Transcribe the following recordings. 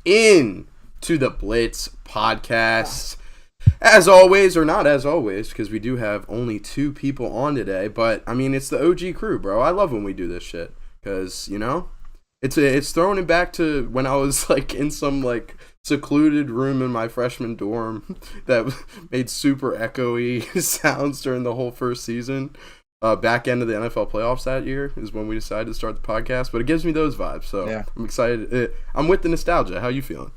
in to the Blitz podcast. As always, or not as always, because we do have only 2 people on today, but I mean, it's the OG crew, bro. I love when we do this shit because, you know, it's throwing it back to when I was like in some like secluded room in my freshman dorm that made super echoey sounds during the whole first season. Back end of the NFL playoffs that year is when we decided to start the podcast, but it gives me those vibes, so yeah. I'm excited. I'm with the nostalgia. How you feeling?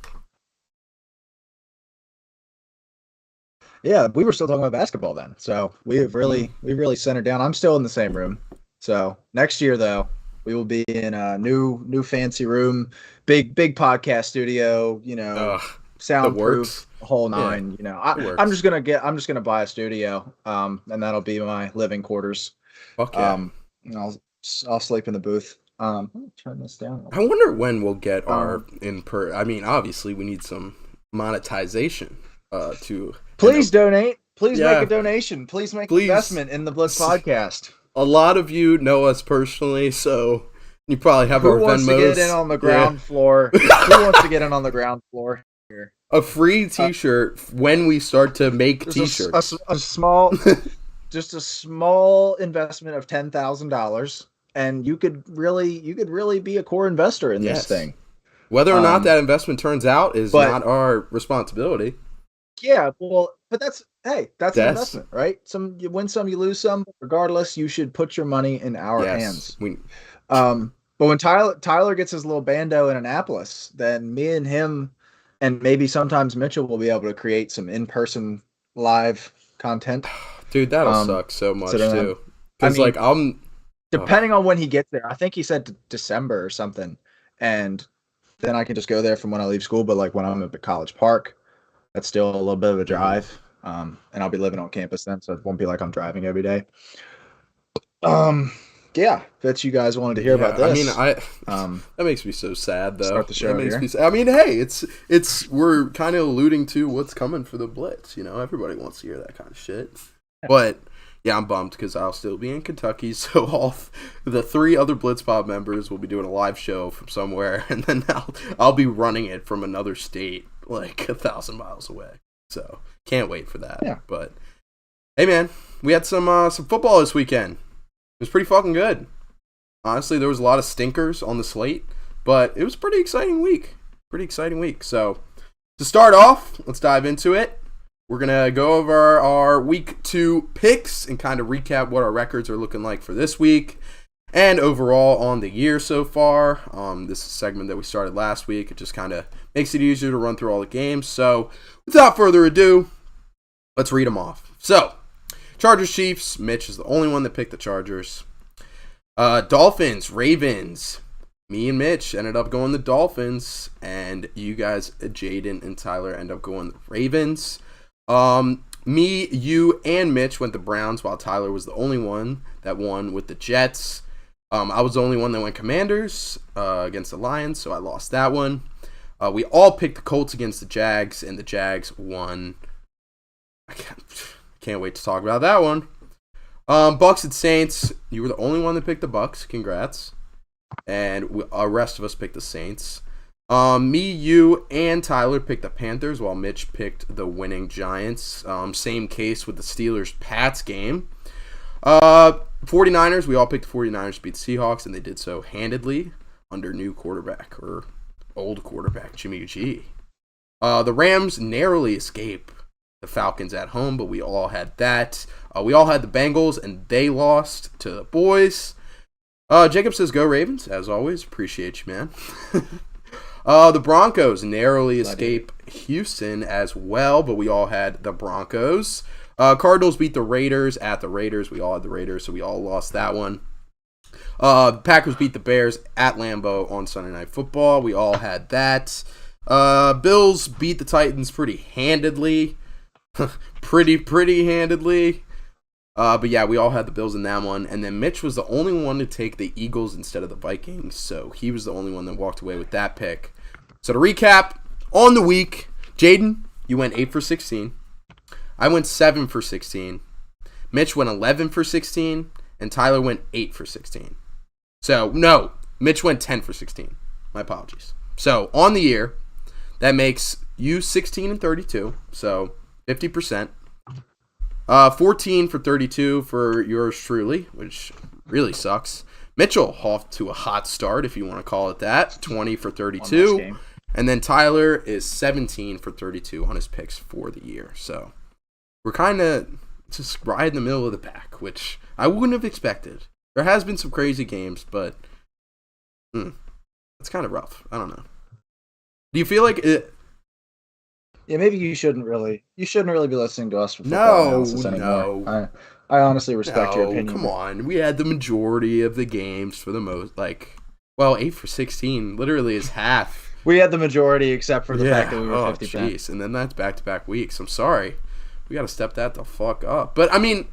Yeah, we were still talking about basketball then, so we've really centered down. I'm still in the same room, so next year though we will be in a new fancy room, big podcast studio, you know, soundproof, whole nine. Yeah, you know, I'm just gonna buy a studio, and that'll be my living quarters. Fuck yeah. And I'll sleep in the booth. Let me turn this down. I wonder when we'll get our I mean, obviously we need some monetization. Please donate. Please make a donation. Please make an investment in the Blitz podcast. A lot of you know us personally, so you probably have our Venmos. Who wants to get in on the ground floor? Who wants to get in on the ground floor here? A free T-shirt when we start to make T-shirts. A small, just a small investment of $10,000, and you could really be a core investor in this thing. Whether or not that investment turns out is not our responsibility. Yeah, well, but that's an investment, right? You win some, you lose some. Regardless, you should put your money in our hands. But when Tyler gets his little bando in Annapolis, then me and him, and maybe sometimes Mitchell will be able to create some in-person live content. Dude, that'll suck so much too. Because depending on when he gets there, I think he said December or something, and then I can just go there from when I leave school. But like when I'm at College Park, that's still a little bit of a drive, and I'll be living on campus then, so it won't be like I'm driving every day. Yeah, bet you guys wanted to hear about this. I mean, that makes me so sad though. Start the show here. I mean, hey, we're kind of alluding to what's coming for the Blitz. You know, everybody wants to hear that kind of shit. But yeah, I'm bummed because I'll still be in Kentucky, so all the 3 other Blitz Pod members will be doing a live show from somewhere, and then I'll be running it from another state, like 1,000 miles away. So can't wait for that. Yeah. But hey, man, we had some football this weekend. It was pretty fucking good. Honestly, there was a lot of stinkers on the slate, but it was a pretty exciting week. So to start off, let's dive into it. We're going to go over our week 2 picks and kind of recap what our records are looking like for this week and overall on the year so far. This is a segment that we started last week. It just kind of makes it easier to run through all the games. So without further ado, let's read them off. So Chargers, Chiefs. Mitch is the only one that picked the Chargers. Dolphins, Ravens. Me and Mitch ended up going the Dolphins, and you guys, Jaden and Tyler, end up going the Ravens. Me, you, and Mitch went the Browns, while Tyler was the only one that won with the Jets. I was the only one that went Commanders against the Lions, so I lost that one. We all picked the Colts against the Jags, and the Jags won. I can't wait to talk about that one. Bucks and Saints. You were the only one that picked the Bucks. Congrats. And the rest of us picked the Saints. Me, you, and Tyler picked the Panthers, while Mitch picked the winning Giants. Same case with the Steelers-Pats game. 49ers, we all picked the 49ers to beat the Seahawks, and they did so handedly under old quarterback Jimmy G. The Rams narrowly escape the Falcons at home, but we all had that. We all had the Bengals, and they lost to the boys. Jacob says, go Ravens, as always. Appreciate you, man. The Broncos narrowly escape Houston as well, but we all had the Broncos. Cardinals beat the Raiders at the Raiders. We all had the Raiders, so we all lost that one. Packers beat the Bears at Lambeau on Sunday Night Football. We all had that. Bills beat the Titans pretty handedly. pretty handedly. But yeah, we all had the Bills in that one. And then Mitch was the only one to take the Eagles instead of the Vikings. So he was the only one that walked away with that pick. So to recap, on the week, Jaden, you went 8 for 16. I went 7 for 16. Mitch went 11 for 16. And Tyler went 8 for 16. So, no, Mitch went 10 for 16. My apologies. So, on the year, That makes you 16 and 32, so 50%. 14 for 32 for yours truly, which really sucks. Mitchell off to a hot start, if you want to call it that, 20 for 32. And then Tyler is 17 for 32 on his picks for the year. So we're kind of just right in the middle of the pack, which I wouldn't have expected. There has been some crazy games, but it's kind of rough. I don't know. Do you feel like it? Yeah, maybe you shouldn't really be listening to us for football analysis anymore. No. I honestly respect your opinion. Come on. We had the majority of the games for the most, 8 for 16 literally is half. We had the majority except for the fact that we were 50%. Jeez. And then that's back-to-back weeks. I'm sorry. We got to step that the fuck up. But, I mean,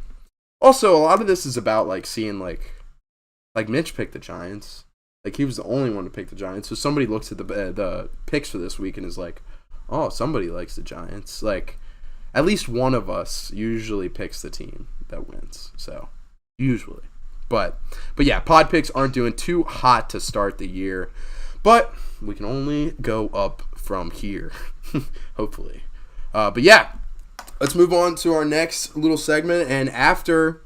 also, a lot of this is about, seeing, Mitch picked the Giants. He was the only one to pick the Giants. So somebody looks at the picks for this week and is like, oh, somebody likes the Giants. At least one of us usually picks the team that wins. So, usually. But yeah, pod picks aren't doing too hot to start the year. But we can only go up from here, hopefully. But yeah, let's move on to our next little segment. And after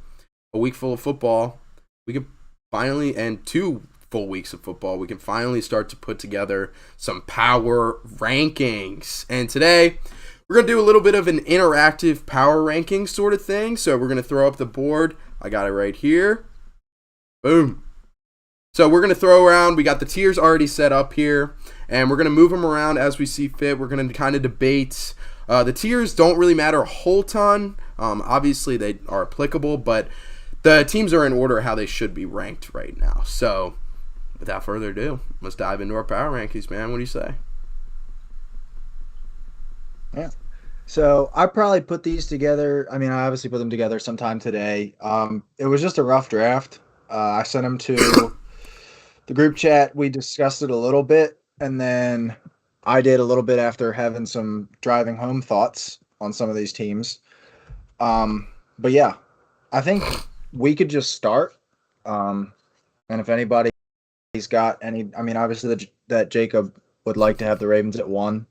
a week full of football, we can finally, and 2 full weeks of football, we can finally start to put together some power rankings. And today, we're going to do a little bit of an interactive power ranking sort of thing. So we're going to throw up the board. I got it right here. Boom. So we're going to throw around. We got the tiers already set up here. And we're going to move them around as we see fit. We're going to kind of debate. The tiers don't really matter a whole ton. Obviously, they are applicable. But the teams are in order how they should be ranked right now. So without further ado, let's dive into our power rankings, man. What do you say? Yeah. So I probably put these together. I mean, I obviously put them together sometime today. It was just a rough draft. I sent them to the group chat. We discussed it a little bit, and then I did a little bit after having some driving home thoughts on some of these teams. But yeah, I think we could just start. And if anybody's got any, I mean, obviously that Jacob would like to have the Ravens at 1.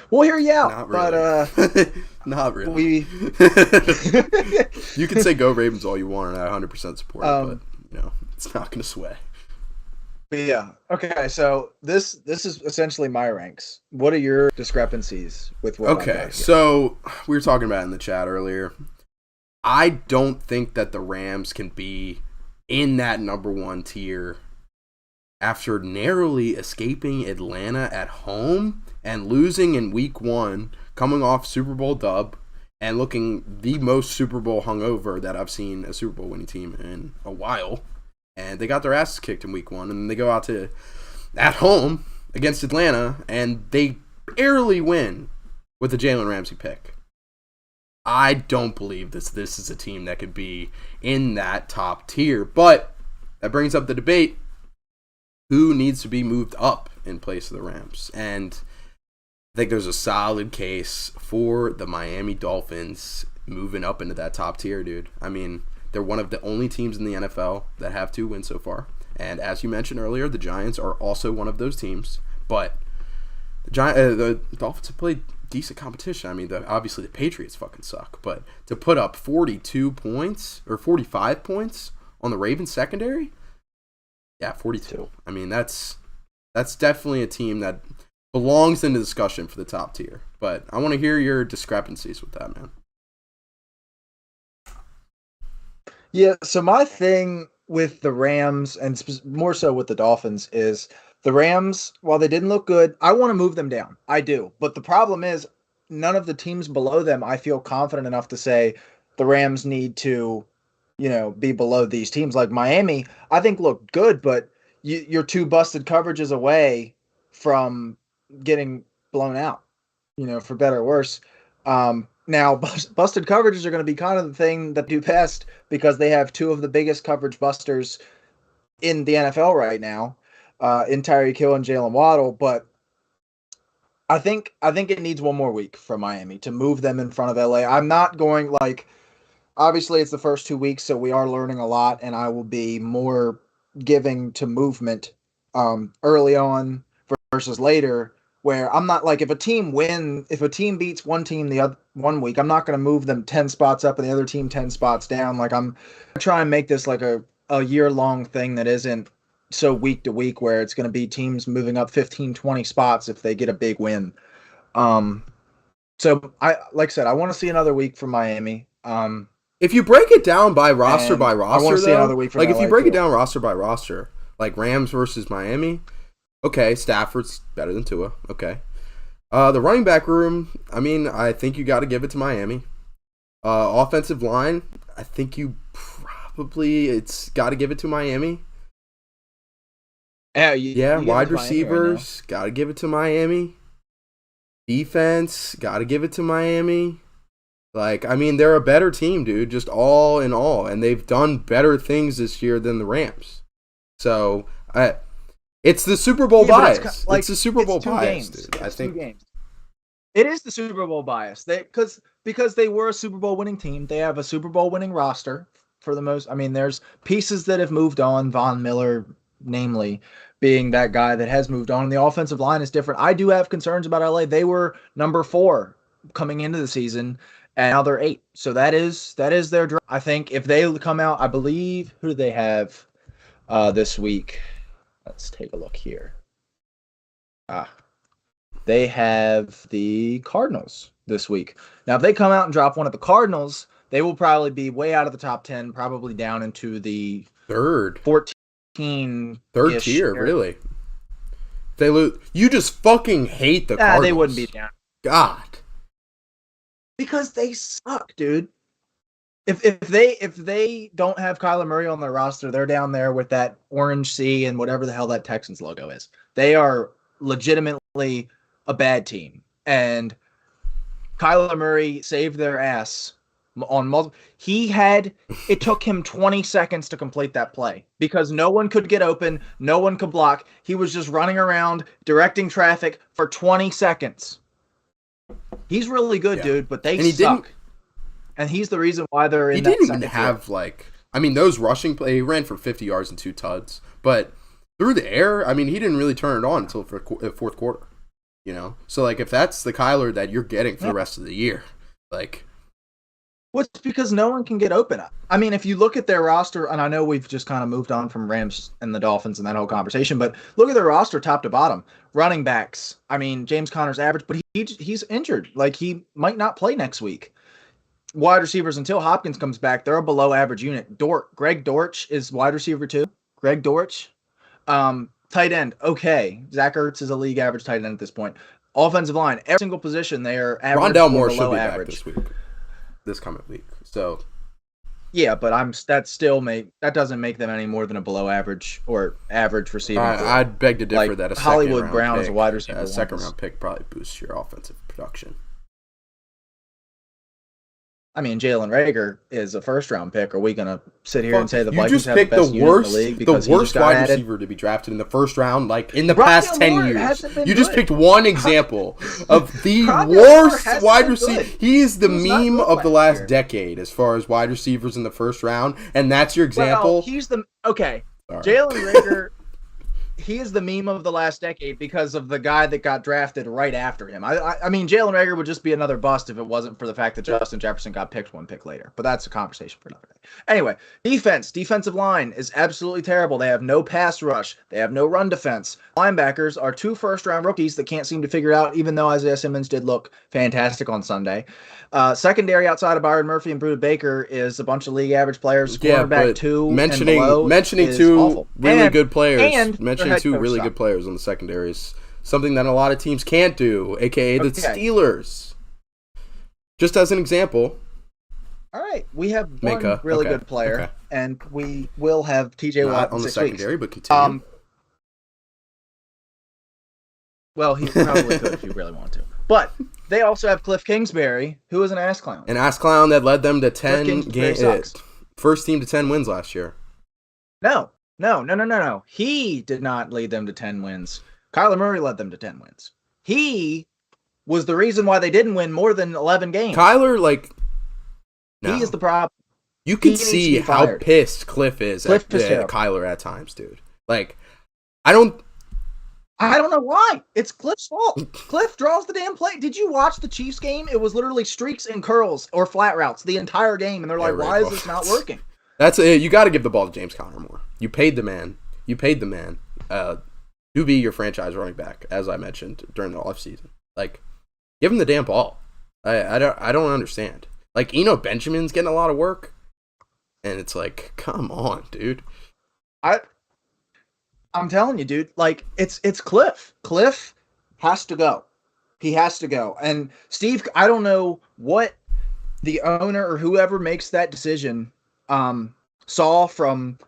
We'll hear you out. Not really. But not really. You can say go Ravens all you want, and I 100% support it, but it's not going to sway. But yeah. Okay, so this is essentially my ranks. What are your discrepancies with what? Okay, so we were talking about it in the chat earlier. I don't think that the Rams can be in that number 1 tier after narrowly escaping Atlanta at home and losing in week 1, coming off Super Bowl dub, and looking the most Super Bowl hungover that I've seen a Super Bowl winning team in a while. And they got their asses kicked in week 1, and then they go out to at home against Atlanta, and they barely win with the Jalen Ramsey pick. I don't believe this is a team that could be in that top tier. But that brings up the debate, who needs to be moved up in place of the Rams? And I think there's a solid case for the Miami Dolphins moving up into that top tier, dude. I mean, they're one of the only teams in the NFL that have 2 wins so far. And as you mentioned earlier, the Giants are also one of those teams. But the Dolphins have played decent competition. I mean, obviously the Patriots fucking suck. But to put up 42 points or 45 points on the Ravens secondary? Yeah, 42. I mean, that's definitely a team that belongs in the discussion for the top tier. But I want to hear your discrepancies with that, man. Yeah, so my thing with the Rams, and more so with the Dolphins, is the Rams, while they didn't look good, I want to move them down. I do. But the problem is none of the teams below them, I feel confident enough to say the Rams need to, be below these teams. Like Miami, I think looked good, but you're 2 busted coverages away from getting blown out, for better or worse. Now, busted coverages are going to be kind of the thing that do best because they have 2 of the biggest coverage busters in the NFL right now, in Tyreek Hill and Jalen Waddle. But I think it needs 1 more week from Miami to move them in front of LA. I'm not going obviously it's the first 2 weeks, so we are learning a lot, and I will be more giving to movement early on versus later, where I'm not like if a team beats one team the other 1 week, I'm not going to move them 10 spots up and the other team 10 spots down. Like I'm trying to make this like a year-long thing that isn't so week to week where it's going to be teams moving up 15, 20 spots if they get a big win. So like I said, I want to see another week from Miami. If you break it down by roster by roster, I want to see another week from like LA if you break too. it down roster by roster, like Rams versus Miami, okay, Stafford's better than Tua. Okay. The running back room, I mean, I think you got to give it to Miami. Offensive line, I think it's got to give it to Miami. Yeah, wide receivers, got to give it to Miami. Defense, got to give it to Miami. Like, I mean, they're a better team, dude, just all in all. And they've done better things this year than the Rams. So, it's the Super Bowl bias. It's the Super Bowl bias, dude. I think. 2 games. It is the Super Bowl bias. Because they were a Super Bowl winning team. They have a Super Bowl winning roster for the most. I mean, there's pieces that have moved on. Von Miller, namely, being that guy that has moved on. And the offensive line is different. I do have concerns about LA. They were number 4 coming into the season, and now they're 8. So that is their draw. I think if they come out, I believe, who do they have this week? Let's take a look here. They have the Cardinals this week. Now, if they come out and drop one of the Cardinals, they will probably be way out of the top 10, probably down into the third 14. Third tier, really. They lose. You just fucking hate the Cardinals. They wouldn't be down. God. Because they suck, dude. If they don't have Kyler Murray on their roster, they're down there with that orange C and whatever the hell that Texans logo is. They are legitimately a bad team. And Kyler Murray saved their ass on multiple. It took him 20 seconds to complete that play because no one could get open, no one could block. He was just running around directing traffic for 20 seconds. He's really good, dude, but they suck. And he's the reason why they're in that second. He didn't even have those rushing play. He ran for 50 yards and 2 tuds, but through the air, I mean, he didn't really turn it on until for fourth quarter. You know, so like if that's the Kyler that you're getting for the rest of the year, like. Well, it's because no one can get open. I mean, if you look at their roster, and I know we've just kind of moved on from Rams and the Dolphins and that whole conversation, but look at their roster top to bottom. Running backs, I mean, James Conner's average, but he's injured. Like, he might not play next week. Wide receivers, until Hopkins comes back, they're a below average unit. Greg Dortch is wide receiver too. Greg Dortch. Tight end, okay. Zach Ertz is a league average tight end at this point. Offensive line, every single position they are average Rondale or Moore below should be average. Back this week. This coming week. So yeah, but that doesn't make them any more than a below average or average receiving. I'd beg to differ that a Hollywood Brown is a wide receiver. A second round pick probably boosts your offensive production. I mean, Jalen Reagor is a first-round pick. Are we going to sit here and say the Vikings have the best unit in the league? The worst wide receiver to be drafted in the first round, like in the past 10 years. You just picked one example of the worst wide receiver. He's the meme of the last decade as far as wide receivers in the first round, and that's your example? Well, Jalen Reagor. He is the meme of the last decade because of the guy that got drafted right after him. I mean, Jalen Reagor would just be another bust if it wasn't for the fact that Justin Jefferson got picked 1 pick later. But that's a conversation for another day. Anyway, defensive line is absolutely terrible. They have no pass rush. They have no run defense. Linebackers are 2 first-round rookies that can't seem to figure it out, even though Isaiah Simmons did look fantastic on Sunday. Secondary outside of Byron Murphy and Bruda Baker is a bunch of league average players. Cornerback 2 mentioning two awful. Really good players. Mentioning 2 really good players on the secondary is something that a lot of teams can't do, aka the Steelers. Just as an example. All right, we have one really good player, and we will have TJ Watt on the 6 secondary, weeks. but continue. Well, he probably could if you really want to. But they also have Cliff Kingsbury, who is an ass clown. An ass clown that led them to 10 games. First team to 10 wins last year. No. He did not lead them to 10 wins. Kyler Murray led them to 10 wins. He was the reason why they didn't win more than 11 games. Kyler, he is the problem. You can see how pissed Cliff is at Kyler at times, dude. I don't know why. It's Cliff's fault. Cliff draws the damn play. Did you watch the Chiefs game? It was literally streaks and curls or flat routes the entire game, and they're like, "Why is this not working?" That's it. You got to give the ball to James Conner more. You paid the man. To be your franchise running back, as I mentioned during the offseason. Like, give him the damn ball. I don't understand. Like, Benjamin's getting a lot of work, and it's like, come on, dude. I'm telling you, dude. Like, it's Cliff. Cliff has to go. He has to go. And Steve, I don't know what the owner or whoever makes that decision saw from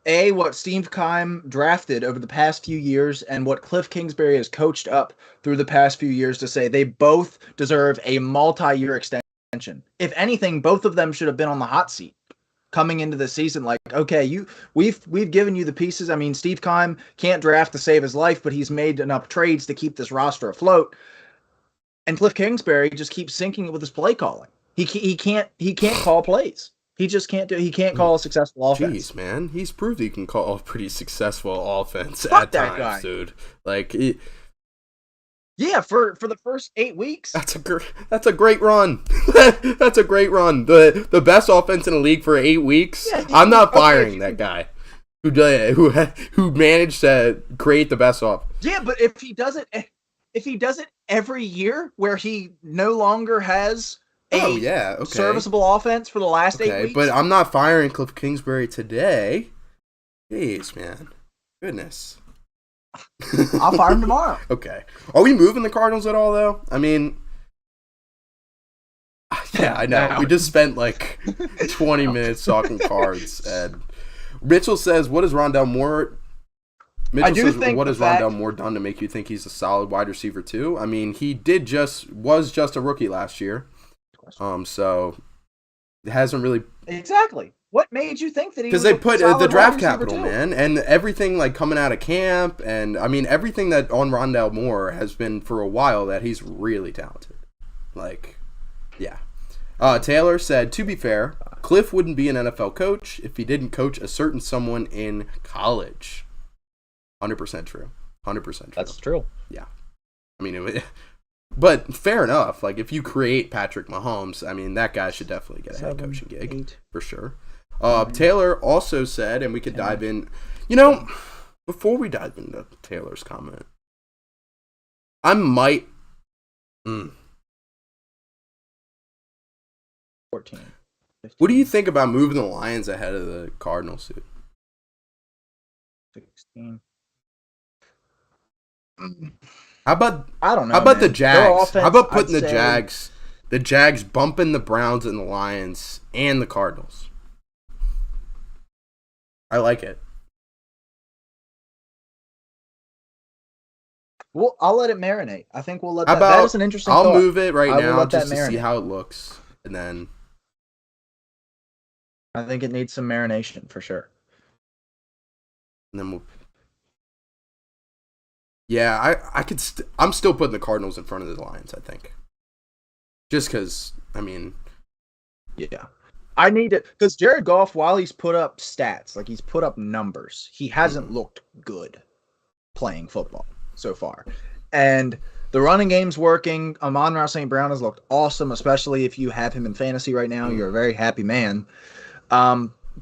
what Steve Keim drafted over the past few years and what Cliff Kingsbury has coached up through the past few years to say they both deserve a multi-year extension. If anything, both of them should have been on the hot seat coming into the season. Like, okay, we've given you the pieces. I mean, Steve Keim can't draft to save his life, but he's made enough trades to keep this roster afloat. And Cliff Kingsbury just keeps sinking it with his play calling. He can't call plays. He just can't do. He can't call a successful offense. Jeez, man, he's proved he can call a pretty successful offense Fuck at that times, guy. dude. Like, yeah, for the first 8 weeks. That's a great run. That's a great run. The best offense in the league for 8 weeks. Yeah, I'm not firing that guy who managed to create the best offense. Yeah, but if he does it every year, where he no longer has serviceable offense for the last 8 weeks. But I'm not firing Cliff Kingsbury today. Jeez, man. Goodness. I'll fire him tomorrow. Okay. Are we moving the Cardinals at all, though? I mean, yeah, I know. We just spent like 20 minutes talking cards. And Mitchell says, what is Rondale Moore? Mitchell says, what has Rondale Moore done to make you think he's a solid wide receiver, too? I mean, he was just a rookie last year. So it hasn't really exactly. What made you think that he? Because they put the draft capital, man, and everything like coming out of camp, and I mean everything that on Rondale Moore has been for a while that he's really talented. Like, yeah. Taylor said, to be fair, Cliff wouldn't be an NFL coach if he didn't coach a certain someone in college. 100% true. 100% true. That's true. Yeah. I mean, but fair enough. Like, if you create Patrick Mahomes, I mean, that guy should definitely get a head coaching gig for sure. Taylor also said, and we could dive in. Before we dive into Taylor's comment, I might. 14. 15. What do you think about moving the Lions ahead of the Cardinals, dude? 16. How about I don't know. How about man. the Jags? Offense, How about putting the Jags bumping the Browns and the Lions and the Cardinals? I like it. Well, I'll let it marinate. I think we'll let that. That is an interesting. I'll thought. move it right now just to see how it looks, and then I think it needs some marination for sure. And then we'll. Yeah, I could. I'm still putting the Cardinals in front of the Lions. I think. Just because, I mean. Yeah, I need to because Jared Goff, while he's put up stats, like he's put up numbers, he hasn't looked good playing football so far, and the running game's working. Amon-Ra St. Brown has looked awesome, especially if you have him in fantasy right now. You're a very happy man.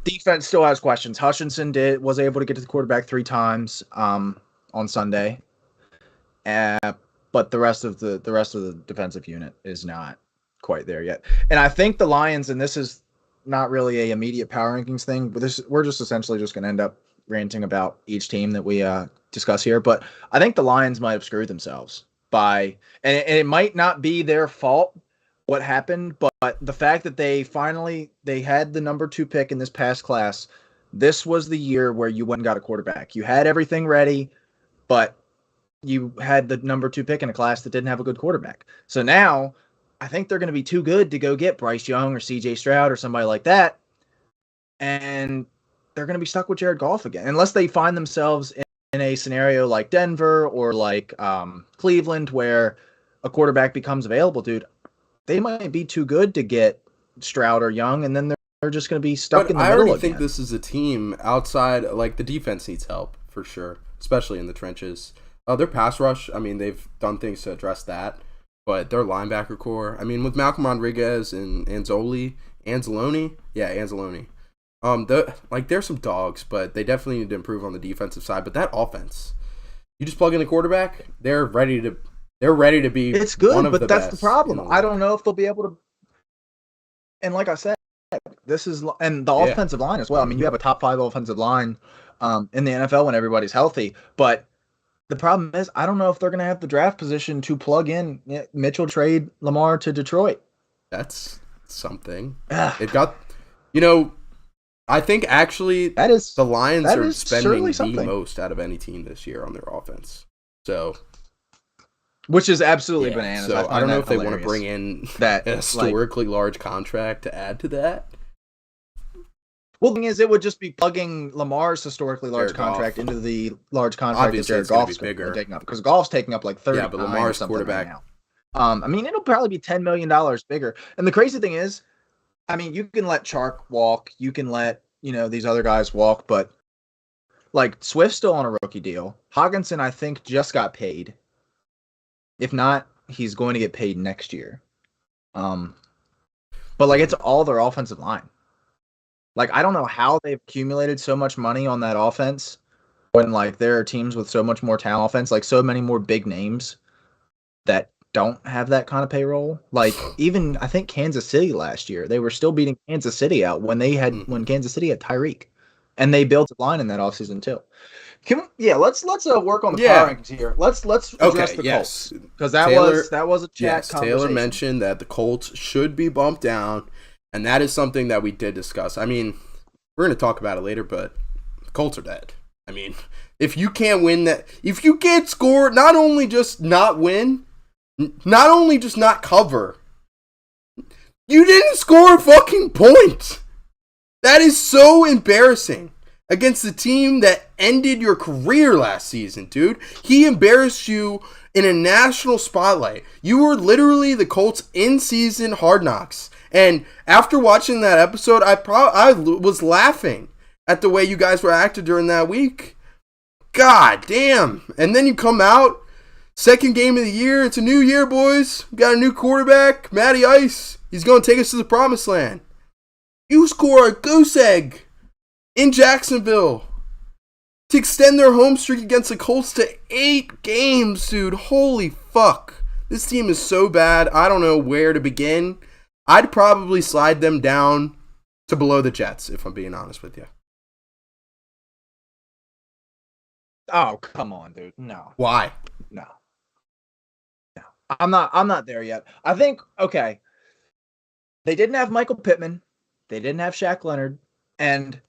Defense still has questions. Hutchinson was able to get to the quarterback 3 times on Sunday. But the rest of the defensive unit is not quite there yet. And I think the Lions, and this is not really a immediate power rankings thing, but we're just essentially just going to end up ranting about each team that we discuss here. But I think the Lions might have screwed themselves and it might not be their fault what happened, but the fact that they had the number 2 pick in this past class, this was the year where you went and got a quarterback. You had everything ready, but you had the number 2 pick in a class that didn't have a good quarterback. So now I think they're going to be too good to go get Bryce Young or CJ Stroud or somebody like that. And they're going to be stuck with Jared Goff again, unless they find themselves in a scenario like Denver or like Cleveland where a quarterback becomes available, dude. They might be too good to get Stroud or Young, and then they're just going to be stuck in the middle again. I already think this is a team outside, like the defense needs help for sure, especially in the trenches. Their pass rush, I mean, they've done things to address that, but their linebacker core, I mean, with Malcolm Rodriguez and Anzalone, there's some dogs, but they definitely need to improve on the defensive side. But that offense, you just plug in the quarterback, they're ready to be. It's good, one of but the that's best the problem. in the I league. don't know if they'll be able to. And like I said, and the offensive line as well. I mean, you have a top 5 offensive line in the NFL when everybody's healthy, but the problem is I don't know if they're going to have the draft position to plug in Mitchell trade Lamar to Detroit. That's something. Ugh. They've got, I think actually the Lions are spending the most out of any team this year on their offense. So, which is absolutely bananas. So I don't know if they want to bring in that historically large contract to add to that. Well, the thing is, it would just be plugging Lamar's historically large contract into the large contract that Jared Goff's taking up, because Goff's taking up like 30. Yeah, but Lamar's quarterback. Right now. I mean, it'll probably be $10 million bigger. And the crazy thing is, I mean, you can let Chark walk, you can let these other guys walk, but like Swift's still on a rookie deal. Hockenson, I think, just got paid. If not, he's going to get paid next year. But like, it's all their offensive line. Like, I don't know how they've accumulated so much money on that offense when, like, there are teams with so much more talent offense, like, so many more big names that don't have that kind of payroll. Like, even, I think, Kansas City last year, they were still beating Kansas City out when Kansas City had Tyreek. And they built a line in that offseason, too. Let's work on the power rankings here. Let's address the Colts. Because that was a chat conversation. Taylor mentioned that the Colts should be bumped down. And that is something that we did discuss. I mean, we're going to talk about it later, but the Colts are dead. I mean, if you can't win that, if you can't score, not only just not win, not only just not cover, you didn't score a fucking point. That is so embarrassing against the team that ended your career last season, dude. He embarrassed you in a national spotlight. You were literally the Colts in-season Hard Knocks. And after watching that episode, I was laughing at the way you guys were acting during that week. God damn. And then you come out, second game of the year. It's a new year, boys. We got a new quarterback, Matty Ice. He's going to take us to the promised land. You score a goose egg in Jacksonville to extend their home streak against the Colts to 8 games, dude. Holy fuck. This team is so bad. I don't know where to begin. I'd probably slide them down to below the Jets, if I'm being honest with you. Oh, come on, dude. No. Why? No. I'm not there yet. I think, okay, they didn't have Michael Pittman. They didn't have Shaq Leonard. And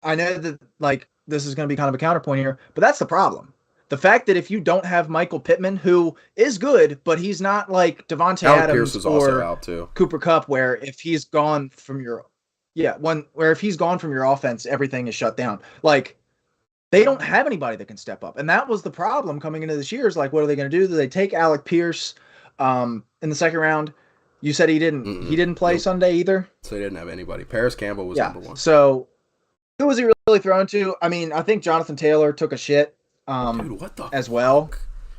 I know that, like, this is going to be kind of a counterpoint here, but that's the problem. The fact that if you don't have Michael Pittman, who is good, but he's not like Devontae Adams or out too. Cooper Kupp, where if he's gone from your offense, everything is shut down. Like, they don't have anybody that can step up, and that was the problem coming into this year. Is like, what are they going to do? Do they take Alec Pierce in the second round? You said he didn't. Mm-mm. He didn't play Sunday either. So they didn't have anybody. Paris Campbell was number 1. So who was he really thrown to? I mean, I think Jonathan Taylor took a shit. Dude, what the as well,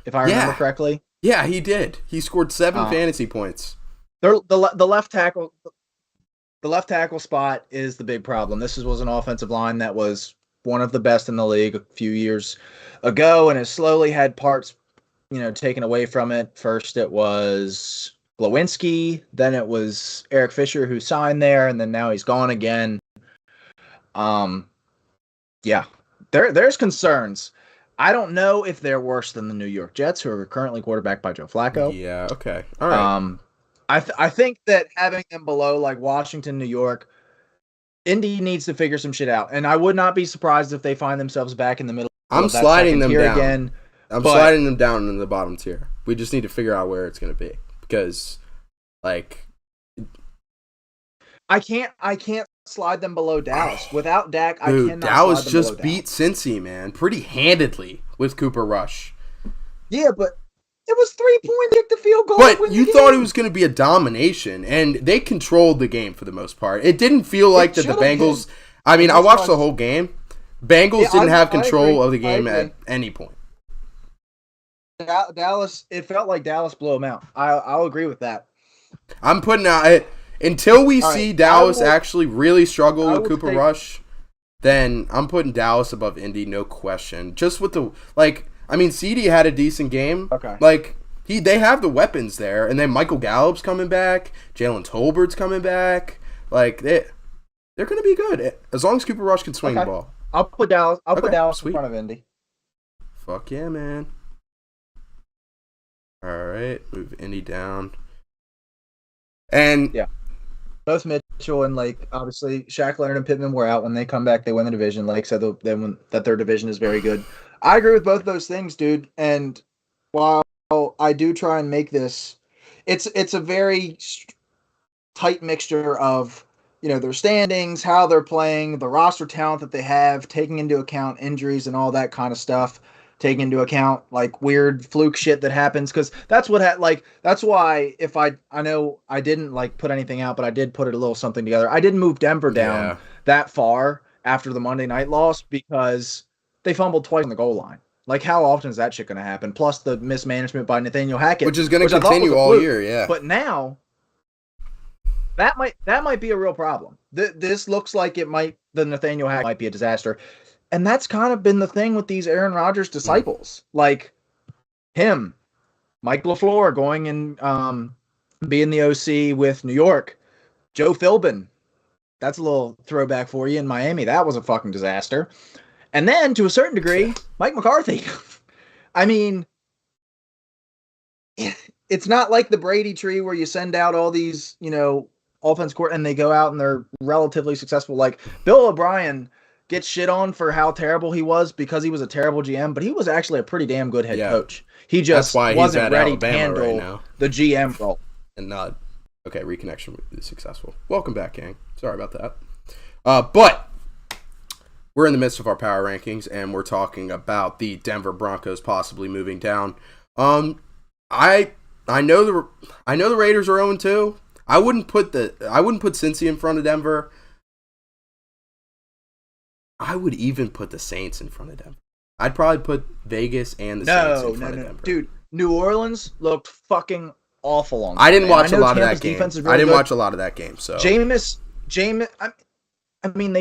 if I remember correctly. Yeah, he did. He scored 7 fantasy points. The left tackle spot is the big problem. This was an offensive line that was one of the best in the league a few years ago, and has slowly had parts, taken away from it. First, it was Glowinski, then it was Eric Fisher who signed there, and then now he's gone again. There's concerns. I don't know if they're worse than the New York Jets, who are currently quarterbacked by Joe Flacco. Yeah, okay. All right. I think that having them below, like Washington, New York, Indy needs to figure some shit out. And I would not be surprised if they find themselves back in the middle of that sliding them down again. Sliding them down in the bottom tier. We just need to figure out where it's going to be. Because, like... I can't slide them below Dallas. Without Dak, I cannot Dallas slide them just beat Cincy, man, pretty handedly with Cooper Rush. Yeah, but it was 3 points to kick the field goal. But you thought it was going to be a domination, and they controlled the game for the most part. It didn't feel like that the Bengals... I mean, I watched the whole game. Bengals didn't have control of the game at any point. Dallas. It felt like Dallas blew them out. I'll agree with that. I'm putting out until we All right, see Dallas actually really struggle with Cooper Rush. Then I'm putting Dallas above Indy, no question. Just with the CD had a decent game. Okay. They have the weapons there, and then Michael Gallup's coming back, Jalen Tolbert's coming back. They're gonna be good as long as Cooper Rush can swing the ball. I'll put Dallas. Put Dallas in front of Indy. Fuck yeah, man. All right, move Indy down. And yeah, both Mitchell and obviously Shaq Leonard and Pittman were out. When they come back, they win the division. Lake said that their division is very good. I agree with both those things, dude. And while I do try and make this, it's a very tight mixture of their standings, how they're playing, the roster talent that they have, taking into account injuries and all that kind of stuff. Taking into account weird fluke shit that happens, because that's what that's why if I know I didn't put anything out, but I did put a little something together. I didn't move Denver down that far after the Monday night loss because they fumbled twice on the goal line. How often is that shit going to happen? Plus the mismanagement by Nathaniel Hackett, which is going to continue all year. Yeah, but now that might be a real problem. This looks like the Nathaniel Hackett might be a disaster. And that's kind of been the thing with these Aaron Rodgers disciples, like him, Mike LaFleur going and being the OC with New York, Joe Philbin. That's a little throwback for you in Miami. That was a fucking disaster. And then, to a certain degree, Mike McCarthy. I mean, it's not like the Brady tree where you send out all these, offense court and they go out and they're relatively successful. Bill O'Brien gets shit on for how terrible he was because he was a terrible GM, but he was actually a pretty damn good head coach. He just wasn't ready to handle the GM role. And reconnection would be successful. Welcome back, gang. Sorry about that. But we're in the midst of our power rankings, and we're talking about the Denver Broncos possibly moving down. I know the Raiders are 0-2. I wouldn't put Cincy in front of Denver. I would even put the Saints in front of Denver. I'd probably put Vegas and the Saints in front of Denver. Dude, New Orleans looked fucking awful on. I didn't watch a lot of that game. I didn't watch a lot of that game. So Jameis. I mean,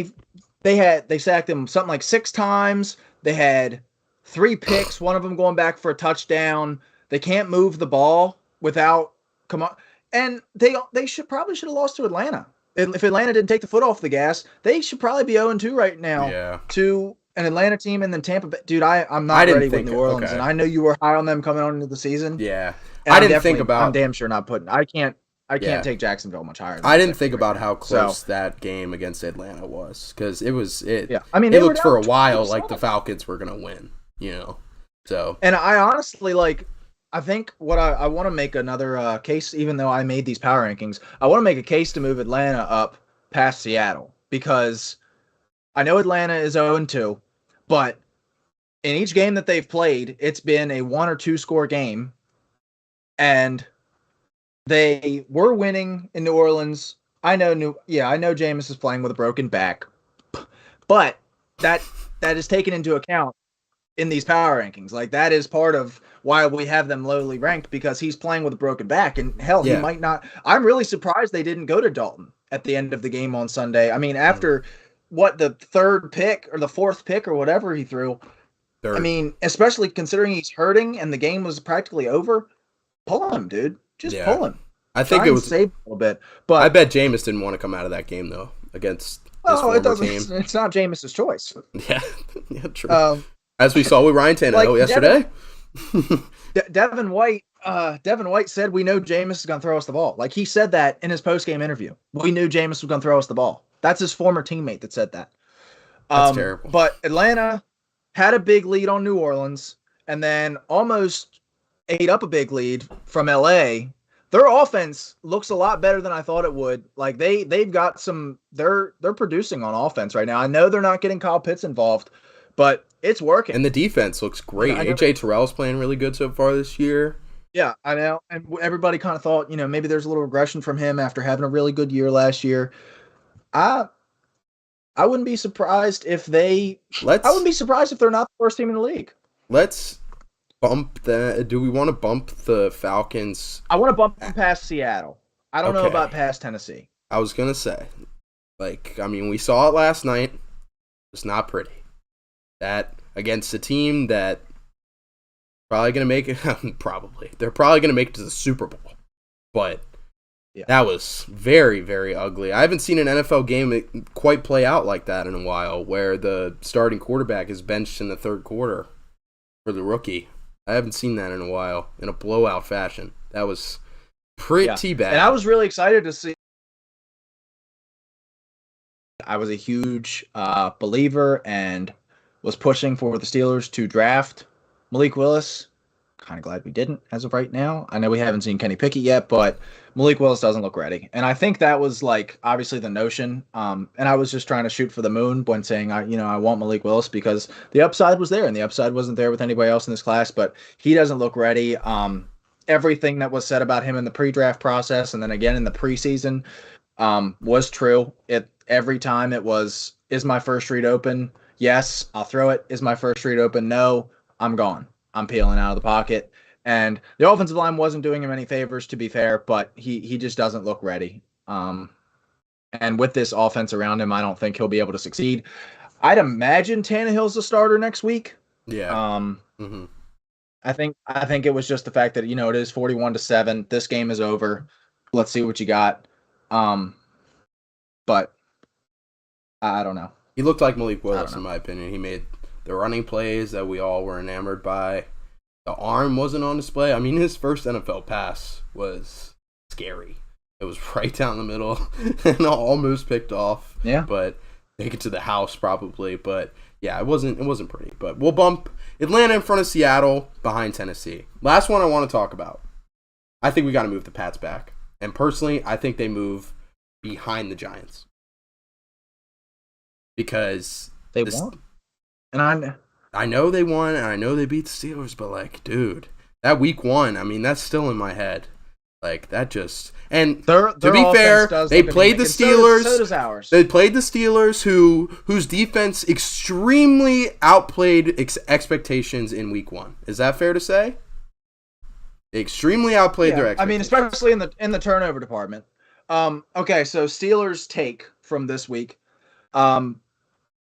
they sacked him something like 6 times. They had 3 picks. One of them going back for a touchdown. They can't move the ball without and they probably should have lost to Atlanta. If Atlanta didn't take the foot off the gas, they should probably be 0-2 right now to an Atlanta team and then Tampa Bay. Dude, I'm not ready with New Orleans, and I know you were high on them coming on into the season. Yeah. I didn't think about. I'm damn sure not putting. I can't take Jacksonville much higher. I didn't think about how close that game against Atlanta was, because it looked for a while like the Falcons were going to win, So. And I honestly I think what I want to make another case, even though I made these power rankings, I want to make a case to move Atlanta up past Seattle, because I know Atlanta is 0-2, but in each game that they've played, it's been a 1 or 2 score game, and they were winning in New Orleans. I know Jameis is playing with a broken back, but that is taken into account in these power rankings. That is part of why we have them lowly ranked, because he's playing with a broken back, and hell, he might not. I'm really surprised they didn't go to Dalton at the end of the game on Sunday. I mean, after the 3rd pick or the 4th pick or whatever he threw. Third. I mean, especially considering he's hurting and the game was practically over, pull him, dude. Just pull him. I think it was save a little bit, but I bet Jameis didn't want to come out of that game though against this former team. It's not Jameis's choice. Yeah, true. As we saw with Ryan Tannehill yesterday. Devin White said, "We know Jameis is going to throw us the ball." He said that in his post-game interview. We knew Jameis was going to throw us the ball. That's his former teammate that said that. That's terrible. But Atlanta had a big lead on New Orleans, and then almost ate up a big lead from LA. Their offense looks a lot better than I thought it would. They've got some. They're producing on offense right now. I know they're not getting Kyle Pitts involved, but it's working. And the defense looks great. AJ Terrell's playing really good so far this year. Yeah, I know. And everybody kind of thought, maybe there's a little regression from him after having a really good year last year. I wouldn't be surprised if they're not the worst team in the league. Let's bump the? Do we want to bump the Falcons? I want to bump them past Seattle. I don't know Okay, about past Tennessee. I was gonna say, like, I mean, we saw it last night. It's not pretty. That against a team that probably gonna make it. Probably they're probably gonna make it to the Super Bowl, but Yeah. that was very, very ugly. I haven't seen an NFL game quite play out like that in a while, where the starting quarterback is benched in the third quarter for the rookie. I haven't seen that in a while in a blowout fashion. That was pretty bad. And I was really excited to see. I was a huge believer and was pushing for the Steelers to draft Malik Willis. Kind of glad we didn't as of right now. I know we haven't seen Kenny Pickett yet, but Malik Willis doesn't look ready. And I think that was like obviously the notion. And I was just trying to shoot for the moon when saying I want Malik Willis because the upside was there and the upside wasn't there with anybody else in this class, but he doesn't look ready. Everything that was said about him in the pre-draft process and then again in the preseason was true. It every time it was, is my first read open? Yes, I'll throw it. Is my first read open? No, I'm gone. I'm peeling out of the pocket. And the offensive line wasn't doing him any favors, to be fair, but he just doesn't look ready. And with this offense around him, I don't think he'll be able to succeed. I'd imagine Tannehill's the starter next week. Yeah. Mm-hmm. I think it was just the fact that it is 41-7. This game is over. Let's see what you got. But I don't know. He looked like Malik Willis, in my opinion. He made the running plays that we all were enamored by. The arm wasn't on display. I mean, his first NFL pass was scary. It was right down the middle and almost picked off. Yeah. But make it to the house probably. But yeah, it wasn't pretty. But we'll bump Atlanta in front of Seattle behind Tennessee. Last one I want to talk about. I think we got to move the Pats back. And personally, I think they move behind the Giants. Because they won. And I know they won, and I know they beat the Steelers, but, like, dude, that week one, I mean, that's still in my head. Like, that just... And their to be fair, they played the Steelers. So does ours. They played the Steelers, whose defense extremely outplayed expectations in week one. Is that fair to say? They extremely outplayed their expectations. I mean, especially in the turnover department. Okay, so Steelers take from this week.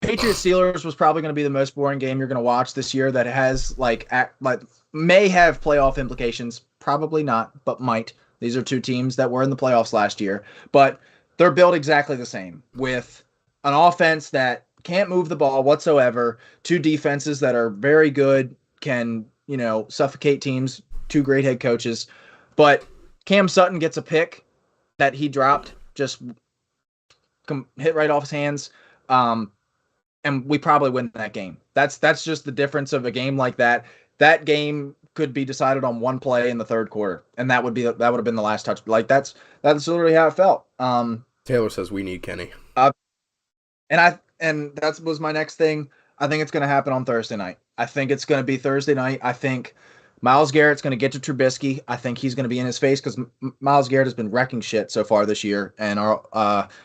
Patriots Steelers was probably going to be the most boring game you're going to watch this year. That has may have playoff implications. Probably not, but might. These are two teams that were in the playoffs last year, but they're built exactly the same with an offense that can't move the ball whatsoever. Two defenses that are very good, can suffocate teams. Two great head coaches, but Cam Sutton gets a pick that he dropped, just hit right off his hands. And we probably win that game. That's just the difference of a game like that. That game could be decided on one play in the third quarter, and that would have been the last touch. Like that's literally how it felt. Taylor says we need Kenny. And that was my next thing. I think it's going to happen on Thursday night. I think it's going to be Thursday night. I think Myles Garrett's going to get to Trubisky. I think he's going to be in his face because Myles Garrett has been wrecking shit so far this year. And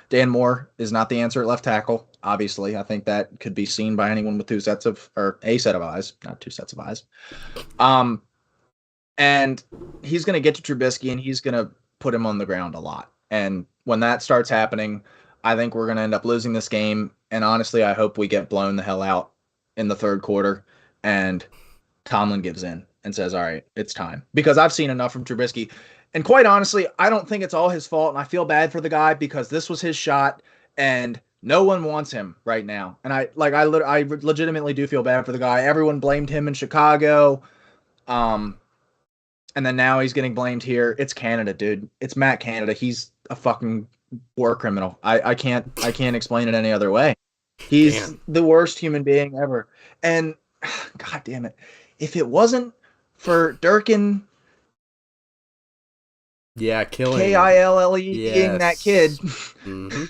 Dan Moore is not the answer at left tackle. Obviously, I think that could be seen by anyone with a set of eyes, not two sets of eyes. And he's going to get to Trubisky and he's going to put him on the ground a lot. And when that starts happening, I think we're going to end up losing this game. And honestly, I hope we get blown the hell out in the third quarter and Tomlin gives in and says, all right, it's time. Because I've seen enough from Trubisky. And quite honestly, I don't think it's all his fault. And I feel bad for the guy because this was his shot and no one wants him right now. And I legitimately do feel bad for the guy. Everyone blamed him in Chicago. And then now he's getting blamed here. It's Canada, dude. It's Matt Canada. He's a fucking war criminal. I can't explain it any other way. He's the worst human being ever. And God damn it. If it wasn't for Durkin killing Kille that kid, mm-hmm.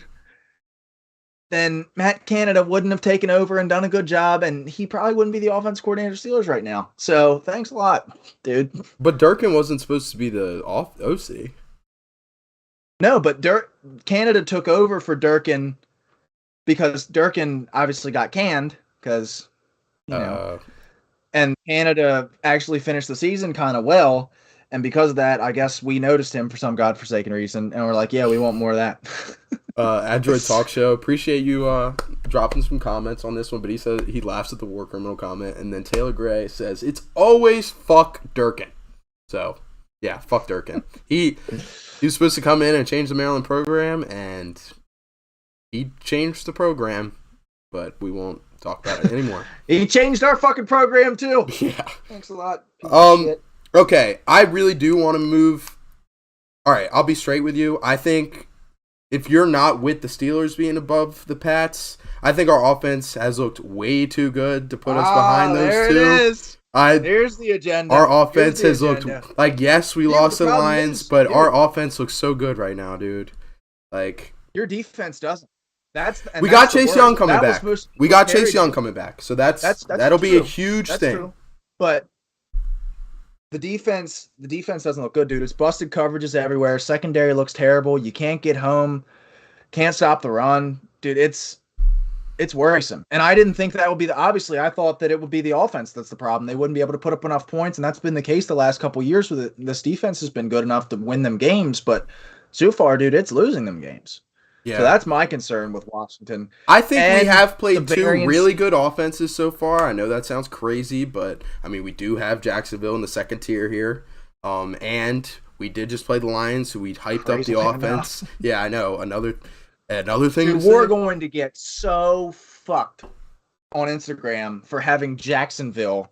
then Matt Canada wouldn't have taken over and done a good job, and he probably wouldn't be the offense coordinator of Steelers right now. So thanks a lot, dude. But Durkin wasn't supposed to be the OC. No, but Canada took over for Durkin because Durkin obviously got canned because, And Canada actually finished the season kind of well. And because of that, I guess we noticed him for some godforsaken reason. And we're like, yeah, we want more of that. Android Talk Show, appreciate you dropping some comments on this one, but he says he laughs at the war criminal comment, and then Taylor Gray says it's always fuck Durkin. So yeah, fuck Durkin. He was supposed to come in and change the Maryland program, and he changed the program, but we won't talk about it anymore. He changed our fucking program too. Yeah. Thanks a lot. Okay, I really do want to move. All right, I'll be straight with you. I think if you're not with the Steelers being above the Pats, I think our offense has looked way too good to put us behind those two. There it is. Here's the agenda. Our offense has looked like, yes, we lost the Lions, but our offense looks so good right now, dude. Like, your defense doesn't. We got Chase Young coming back. We got Chase Young coming back, so that'll be a huge thing. True. But the defense doesn't look good, dude. It's busted coverages everywhere. Secondary looks terrible. You can't get home. Can't stop the run, dude. It's worrisome. And I didn't think that would be obviously I thought that it would be the offense that's the problem. They wouldn't be able to put up enough points, and that's been the case the last couple of years with it. This defense has been good enough to win them games, but so far, dude, it's losing them games. Yeah. So that's my concern with Washington. I think we have played two really good offenses so far. I know that sounds crazy, but I mean, we do have Jacksonville in the second tier here. And we did just play the Lions, so we hyped up the offense. Yeah, I know. Another thing. Dude, we're going to get so fucked on Instagram for having Jacksonville.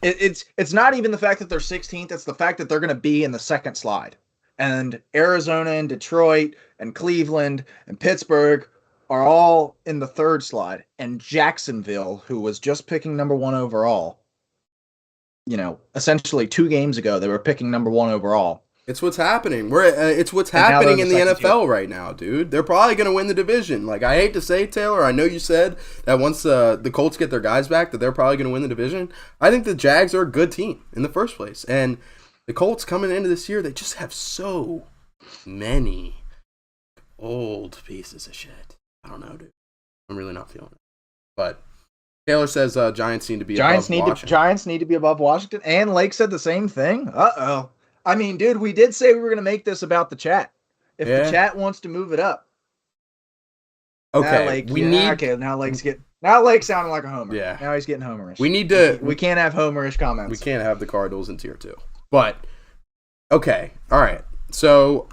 It's not even the fact that they're 16th, it's the fact that they're going to be in the second slide. And Arizona and Detroit and Cleveland and Pittsburgh are all in the third slide. And Jacksonville, who was just picking number 1 overall, essentially 2 games ago, they were picking number 1 overall. It's what's happening. It's what's happening in the NFL right now, dude. They're probably going to win the division. Like, I hate to say, Taylor, I know you said that once the Colts get their guys back that they're probably going to win the division. I think the Jags are a good team in the first place. And the Colts coming into this year, they just have so many old pieces of shit. I don't know, dude. I'm really not feeling it. But Taylor says Giants need to be above Washington. Giants need to be above Washington. And Lake said the same thing. Uh-oh. I mean, dude, we did say we were going to make this about the chat. If the chat wants to move it up. Okay, now Lake's sounding like a homer. Yeah. Now he's getting homerish. We can't have homerish comments. We can't have the Cardinals in tier 2. But okay, all right. So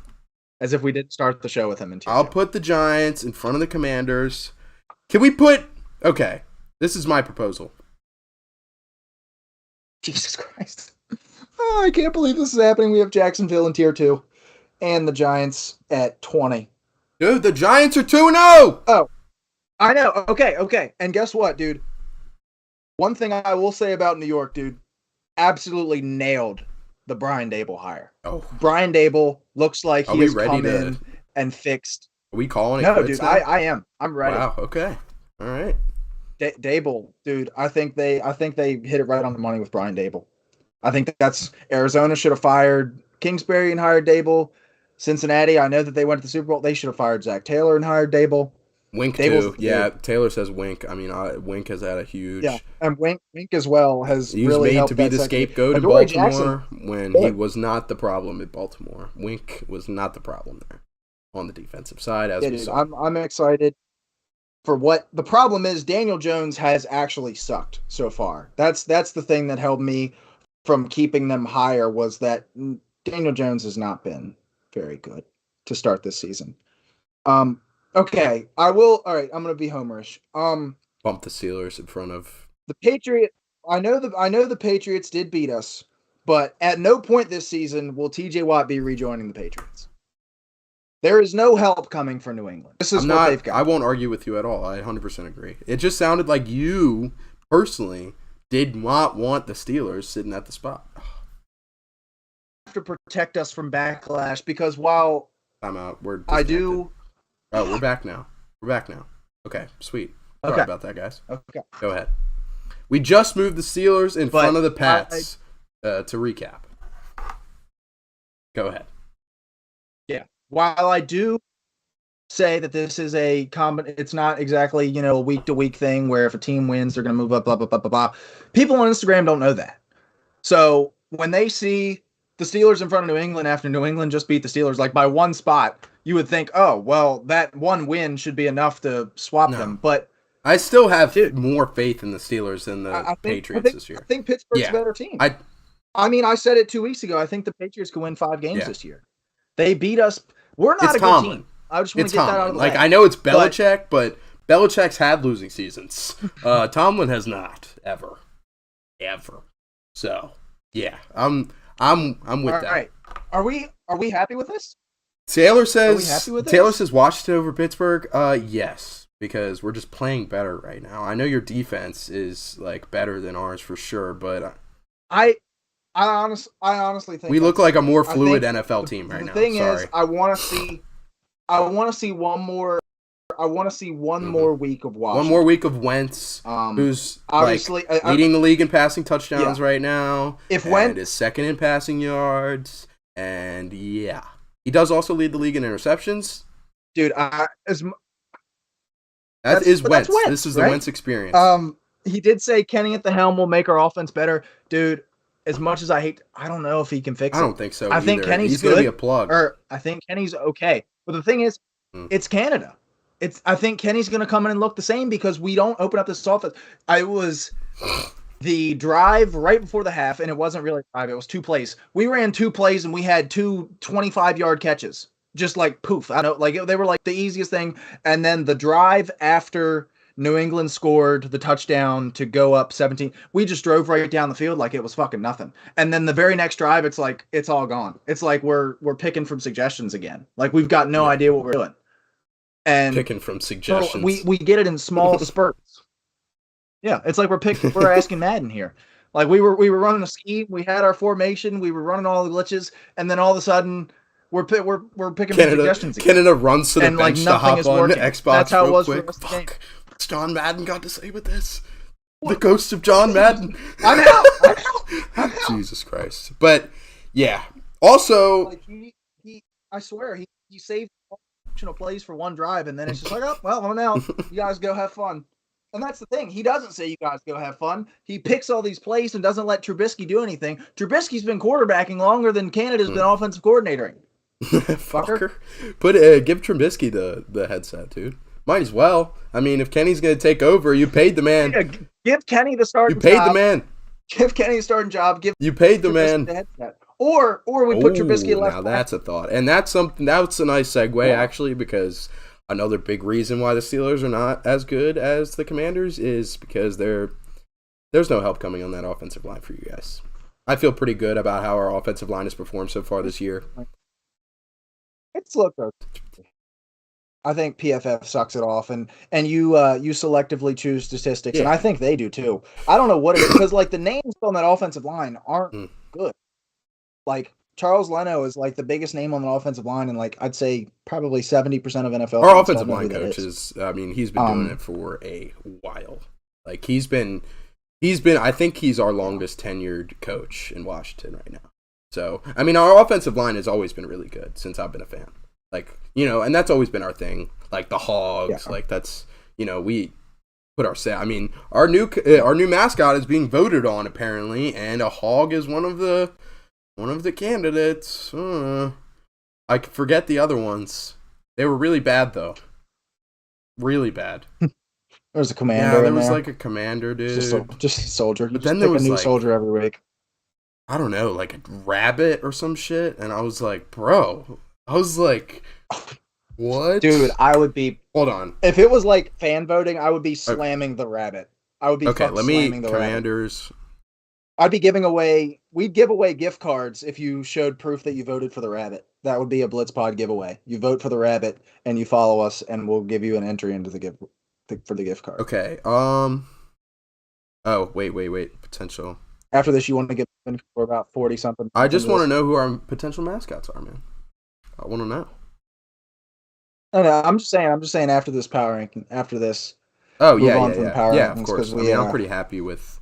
as if we didn't start the show with him in tier 2. I'll put the Giants in front of the Commanders. Can we put okay, this is my proposal. Jesus Christ. Oh, I can't believe this is happening. We have Jacksonville in tier 2 and the Giants at 20. Dude, the Giants are 2-0. Oh, I know. Okay. And guess what, dude? One thing I will say about New York, dude, absolutely nailed the Brian Dable hire. Oh. Brian Dable looks like he has come in and fixed. Are we calling it? No, dude, I am. I'm ready. Wow, okay. All right. Dable, dude, I think they hit it right on the money with Brian Dable. I think that's Arizona should have fired Kingsbury and hired Dable. Cincinnati, I know that they went to the Super Bowl. They should have fired Zach Taylor and hired Dable. Wink too. Yeah, Taylor says Wink. I mean, Wink has had a huge. Yeah, and Wink as well has he was really made to be the scapegoat in Baltimore when he was not the problem at Baltimore. Wink was not the problem there on the defensive side. As we saw. I'm excited for what the problem is. Daniel Jones has actually sucked so far. That's the thing that held me from keeping them higher was that Daniel Jones has not been very good to start this season. Okay, I will. All right, I'm going to be homerish. Bump the Steelers in front of the Patriots. I know the Patriots did beat us, but at no point this season will TJ Watt be rejoining the Patriots. There is no help coming for New England. This is what they've got. I won't argue with you at all. I 100% agree. It just sounded like you personally did not want the Steelers sitting at the spot. To protect us from backlash, because while I'm out, we're back now. Okay, sweet. Sorry about that, guys. Okay, go ahead. We just moved the Steelers in front of the Pats. To recap, go ahead. Yeah, while I do say that this is it's not exactly, a week to week thing where if a team wins, they're going to move up, blah, blah, blah, blah, blah. People on Instagram don't know that. So when they see the Steelers in front of New England after New England just beat the Steelers, like by one spot, you would think, oh, well, that one win should be enough to swap them. But I still have more faith in the Steelers than the Patriots this year. I think Pittsburgh's a better team. I mean, I said it 2 weeks ago. I think the Patriots can win 5 games this year. They beat us. We're not a good team. I just want to get that out of the way. I know it's Belichick, but Belichick's had losing seasons. Tomlin has not ever. So yeah, I'm with that. All right, are we happy with this? Taylor says Washington over Pittsburgh. Yes, because we're just playing better right now. I know your defense is like better than ours for sure, but I honestly think we look like a more fluid NFL team right now. The thing is, I want to see one more. I want to see one more week of Washington. One more week of Wentz, who's obviously leading the league in passing touchdowns right now. Wentz is second in passing yards, and he does also lead the league in interceptions. Dude, That is Wentz. This is the Wentz experience. He did say Kenny at the helm will make our offense better, dude. As much as I don't know if he can fix it. I don't think so. I think Kenny's going to be a plug. Or I think Kenny's okay. But the thing is, it's Canada. I think Kenny's going to come in and look the same because we don't open up this offense. I was the drive right before the half, and it wasn't really a drive. It was 2 plays. We ran 2 plays, and we had 2 25-yard catches. Just like poof. I don't like they were like the easiest thing. And then the drive after New England scored the touchdown to go up 17. We just drove right down the field like it was fucking nothing. And then the very next drive, it's like it's all gone. It's like we're picking from suggestions again. Like we've got no idea what we're doing. And picking from suggestions. We get it in small spurts. Yeah, it's like we're asking Madden here. Like we were running a scheme, we had our formation, we were running all the glitches, and then all of a sudden we're picking from suggestions again. Canada runs to the bench to hop on Xbox. That's how it was quick. Fuck. What's John Madden got to say with this? The ghost of John Madden. I'm out. Jesus Christ. But yeah. Also, like I swear he saved plays for one drive, and then it's just like, oh well, I'm out. You guys go have fun. And that's the thing. He doesn't say you guys go have fun. He picks all these plays and doesn't let Trubisky do anything. Trubisky's been quarterbacking longer than Canada's been offensive coordinating. Fucker. Give Trubisky the headset, dude. Might as well. I mean, if Kenny's going to take over, you paid the man. Yeah, give Kenny the starting job. You paid the man. Give Kenny the starting job. You paid the man. The headset. Or we put Trubisky left. Now that's a thought. And that's a nice segue, actually, because another big reason why the Steelers are not as good as the Commanders is because there's no help coming on that offensive line for you guys. I feel pretty good about how our offensive line has performed so far this year. It's looked okay. I think PFF sucks it off, and you selectively choose statistics, and I think they do too. I don't know what it is, because like the names on that offensive line aren't good. Like Charles Leno is like the biggest name on the offensive line, and like I'd say probably 70% of NFL. Our offensive line coach is. I mean, he's been doing it for a while. Like he's been. I think he's our longest tenured coach in Washington right now. So I mean, our offensive line has always been really good since I've been a fan. Like and that's always been our thing. Like the Hogs, like that's we put our our new mascot is being voted on apparently, and a hog is one of the candidates. I forget the other ones. They were really bad though. Really bad. There was a commander. Yeah, there was like a commander, dude. Just a soldier. But then there was a new soldier every week. I don't know, like a rabbit or some shit, and I was like, bro. I was like, what? Dude, I would be. Hold on. If it was like fan voting, I would be slamming the rabbit. I would be slamming the Commanders. Rabbit. I'd be giving away. We'd give away gift cards if you showed proof that you voted for the rabbit. That would be a Blitzpod giveaway. You vote for the rabbit and you follow us, and we'll give you an entry into the gift card. Okay. Oh, wait. Potential. After this, you want to get for about 40 something. I just want to know who our potential mascots are, man. I want to know. No, I'm just saying. After this power ranking, after this. Oh yeah. Of course. I'm pretty happy with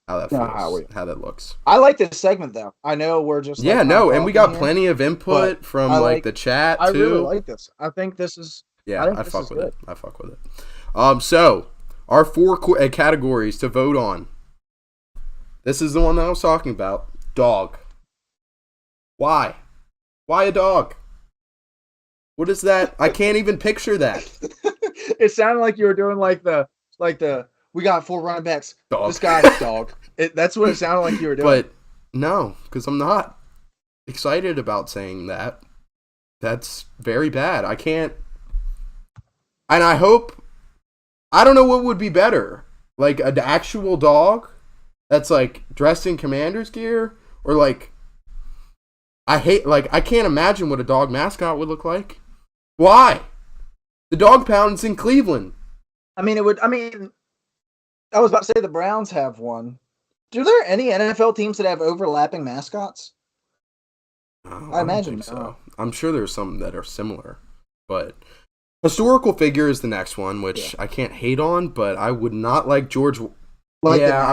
how that feels, how that looks. I like this segment though. I know we're just and we got plenty of input from like the chat too. I really like this. I think this is Yeah, think I this fuck is with good. it. I fuck with it. So our 4 categories to vote on. This is the one that I was talking about. Dog. Why? Why a dog? What is that? I can't even picture that. It sounded like you were doing like the we got 4 running backs. Dog. This guy's dog. That's what it sounded like you were doing. But no, because I'm not excited about saying that. That's very bad. I can't. And I hope. I don't know what would be better. Like an actual dog that's like dressed in commander's gear, or like. I can't imagine what a dog mascot would look like. Why? The dog pound's in Cleveland. I was about to say the Browns have one. Do there any NFL teams that have overlapping mascots? I imagine don't think so. I'm sure there's some that are similar, but historical figure is the next one, which I can't hate on, but I would not like George. I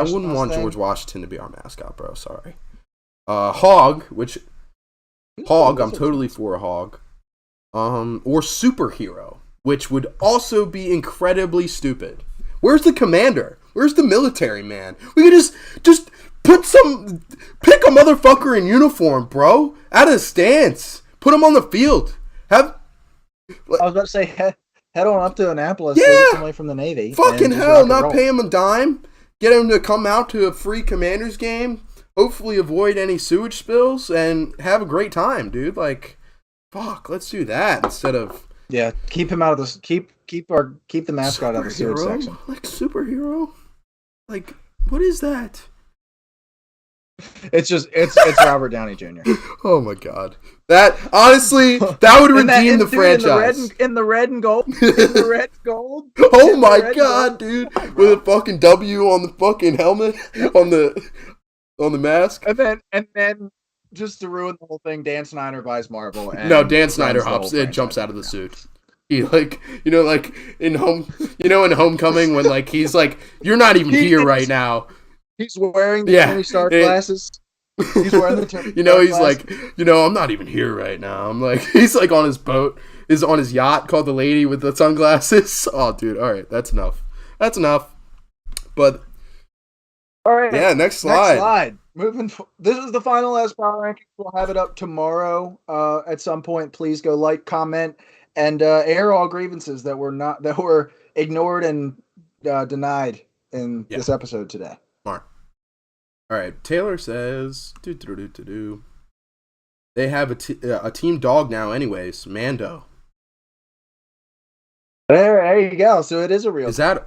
wouldn't want George Washington to be our mascot, bro. Sorry. Hog, I'm totally for a hog. Or superhero, which would also be incredibly stupid. Where's the commander? Where's the military man? We could just pick a motherfucker in uniform, bro, out of the stance. Put him on the field. I was about to say head on up to Annapolis. Yeah, somebody from the Navy. Fucking hell, not pay him a dime. Get him to come out to a free Commanders game. Hopefully, avoid any sewage spills and have a great time, dude. Like, fuck, let's do that instead of keep him out of the keep the mascot out of the sewage section. Like superhero, like what is that? It's Robert Downey Jr. Oh my god, that honestly that would redeem the franchise in the red and gold. In the red and gold. Oh my god, dude, with a fucking W on the fucking helmet on the mask, and then just to ruin the whole thing, Dan Snyder buys Marvel. And no, Dan Snyder jumps out of the suit. He in Homecoming when like he's like, you're not even here right now. He's wearing the Tony Stark glasses. He's wearing the Tony Stark he's glasses. like, I'm not even here right now. I'm like, he's like on his boat, is on his yacht called the Lady with the Sunglasses. Oh, dude, all right, that's enough. But all right, yeah, next slide. This is the final last power ranking. We'll have it up tomorrow at some point. Please go like, comment, and air all grievances that were ignored and denied in this episode today. Smart. All right, Taylor says, they have a team dog now, anyways. Mando. There you go. So it is a real. Is that?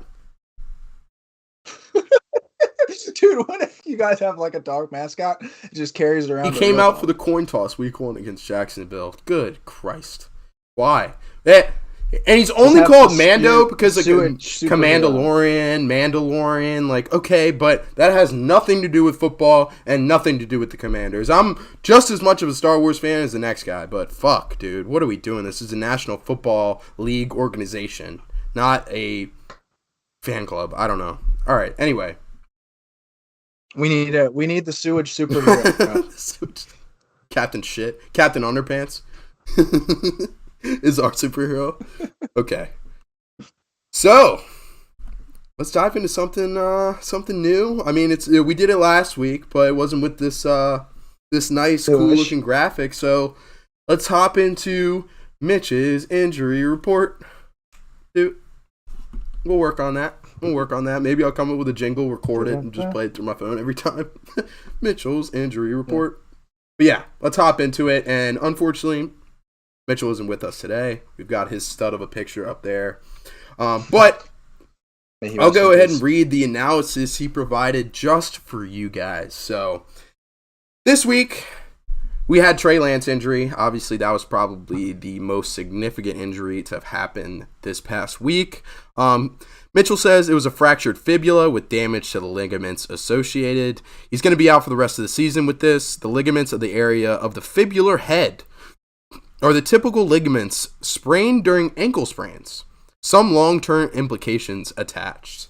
Dude, what if you guys have like a dog mascot? It just carries it around. He came out for the coin toss week 1 against Jacksonville. Good Christ. Why? And he's only called Mando because of Mandalorian, like, okay, but that has nothing to do with football and nothing to do with the Commanders. I'm just as much of a Star Wars fan as the next guy, but fuck, dude, what are we doing? This is a National Football League organization, not a fan club. I don't know. All right, anyway. We need the sewage superhero. Captain Underpants. Is our superhero. Okay. So, let's dive into something new. I mean, we did it last week, but it wasn't with this nice, cool-looking graphic. So, let's hop into Mitch's injury report. Dude, we'll work on that. Maybe I'll come up with a jingle, record it, and just play it through my phone every time. Mitchell's injury report. But yeah, let's hop into it. And unfortunately, Mitchell isn't with us today. We've got his stud of a picture up there. But I'll go ahead and read the analysis he provided just for you guys. So this week, we had Trey Lance injury. Obviously, that was probably the most significant injury to have happened this past week. Mitchell says it was a fractured fibula with damage to the ligaments associated. He's going to be out for the rest of the season with this. The ligaments of the area of the fibular head are the typical ligaments sprained during ankle sprains. Some long-term implications attached.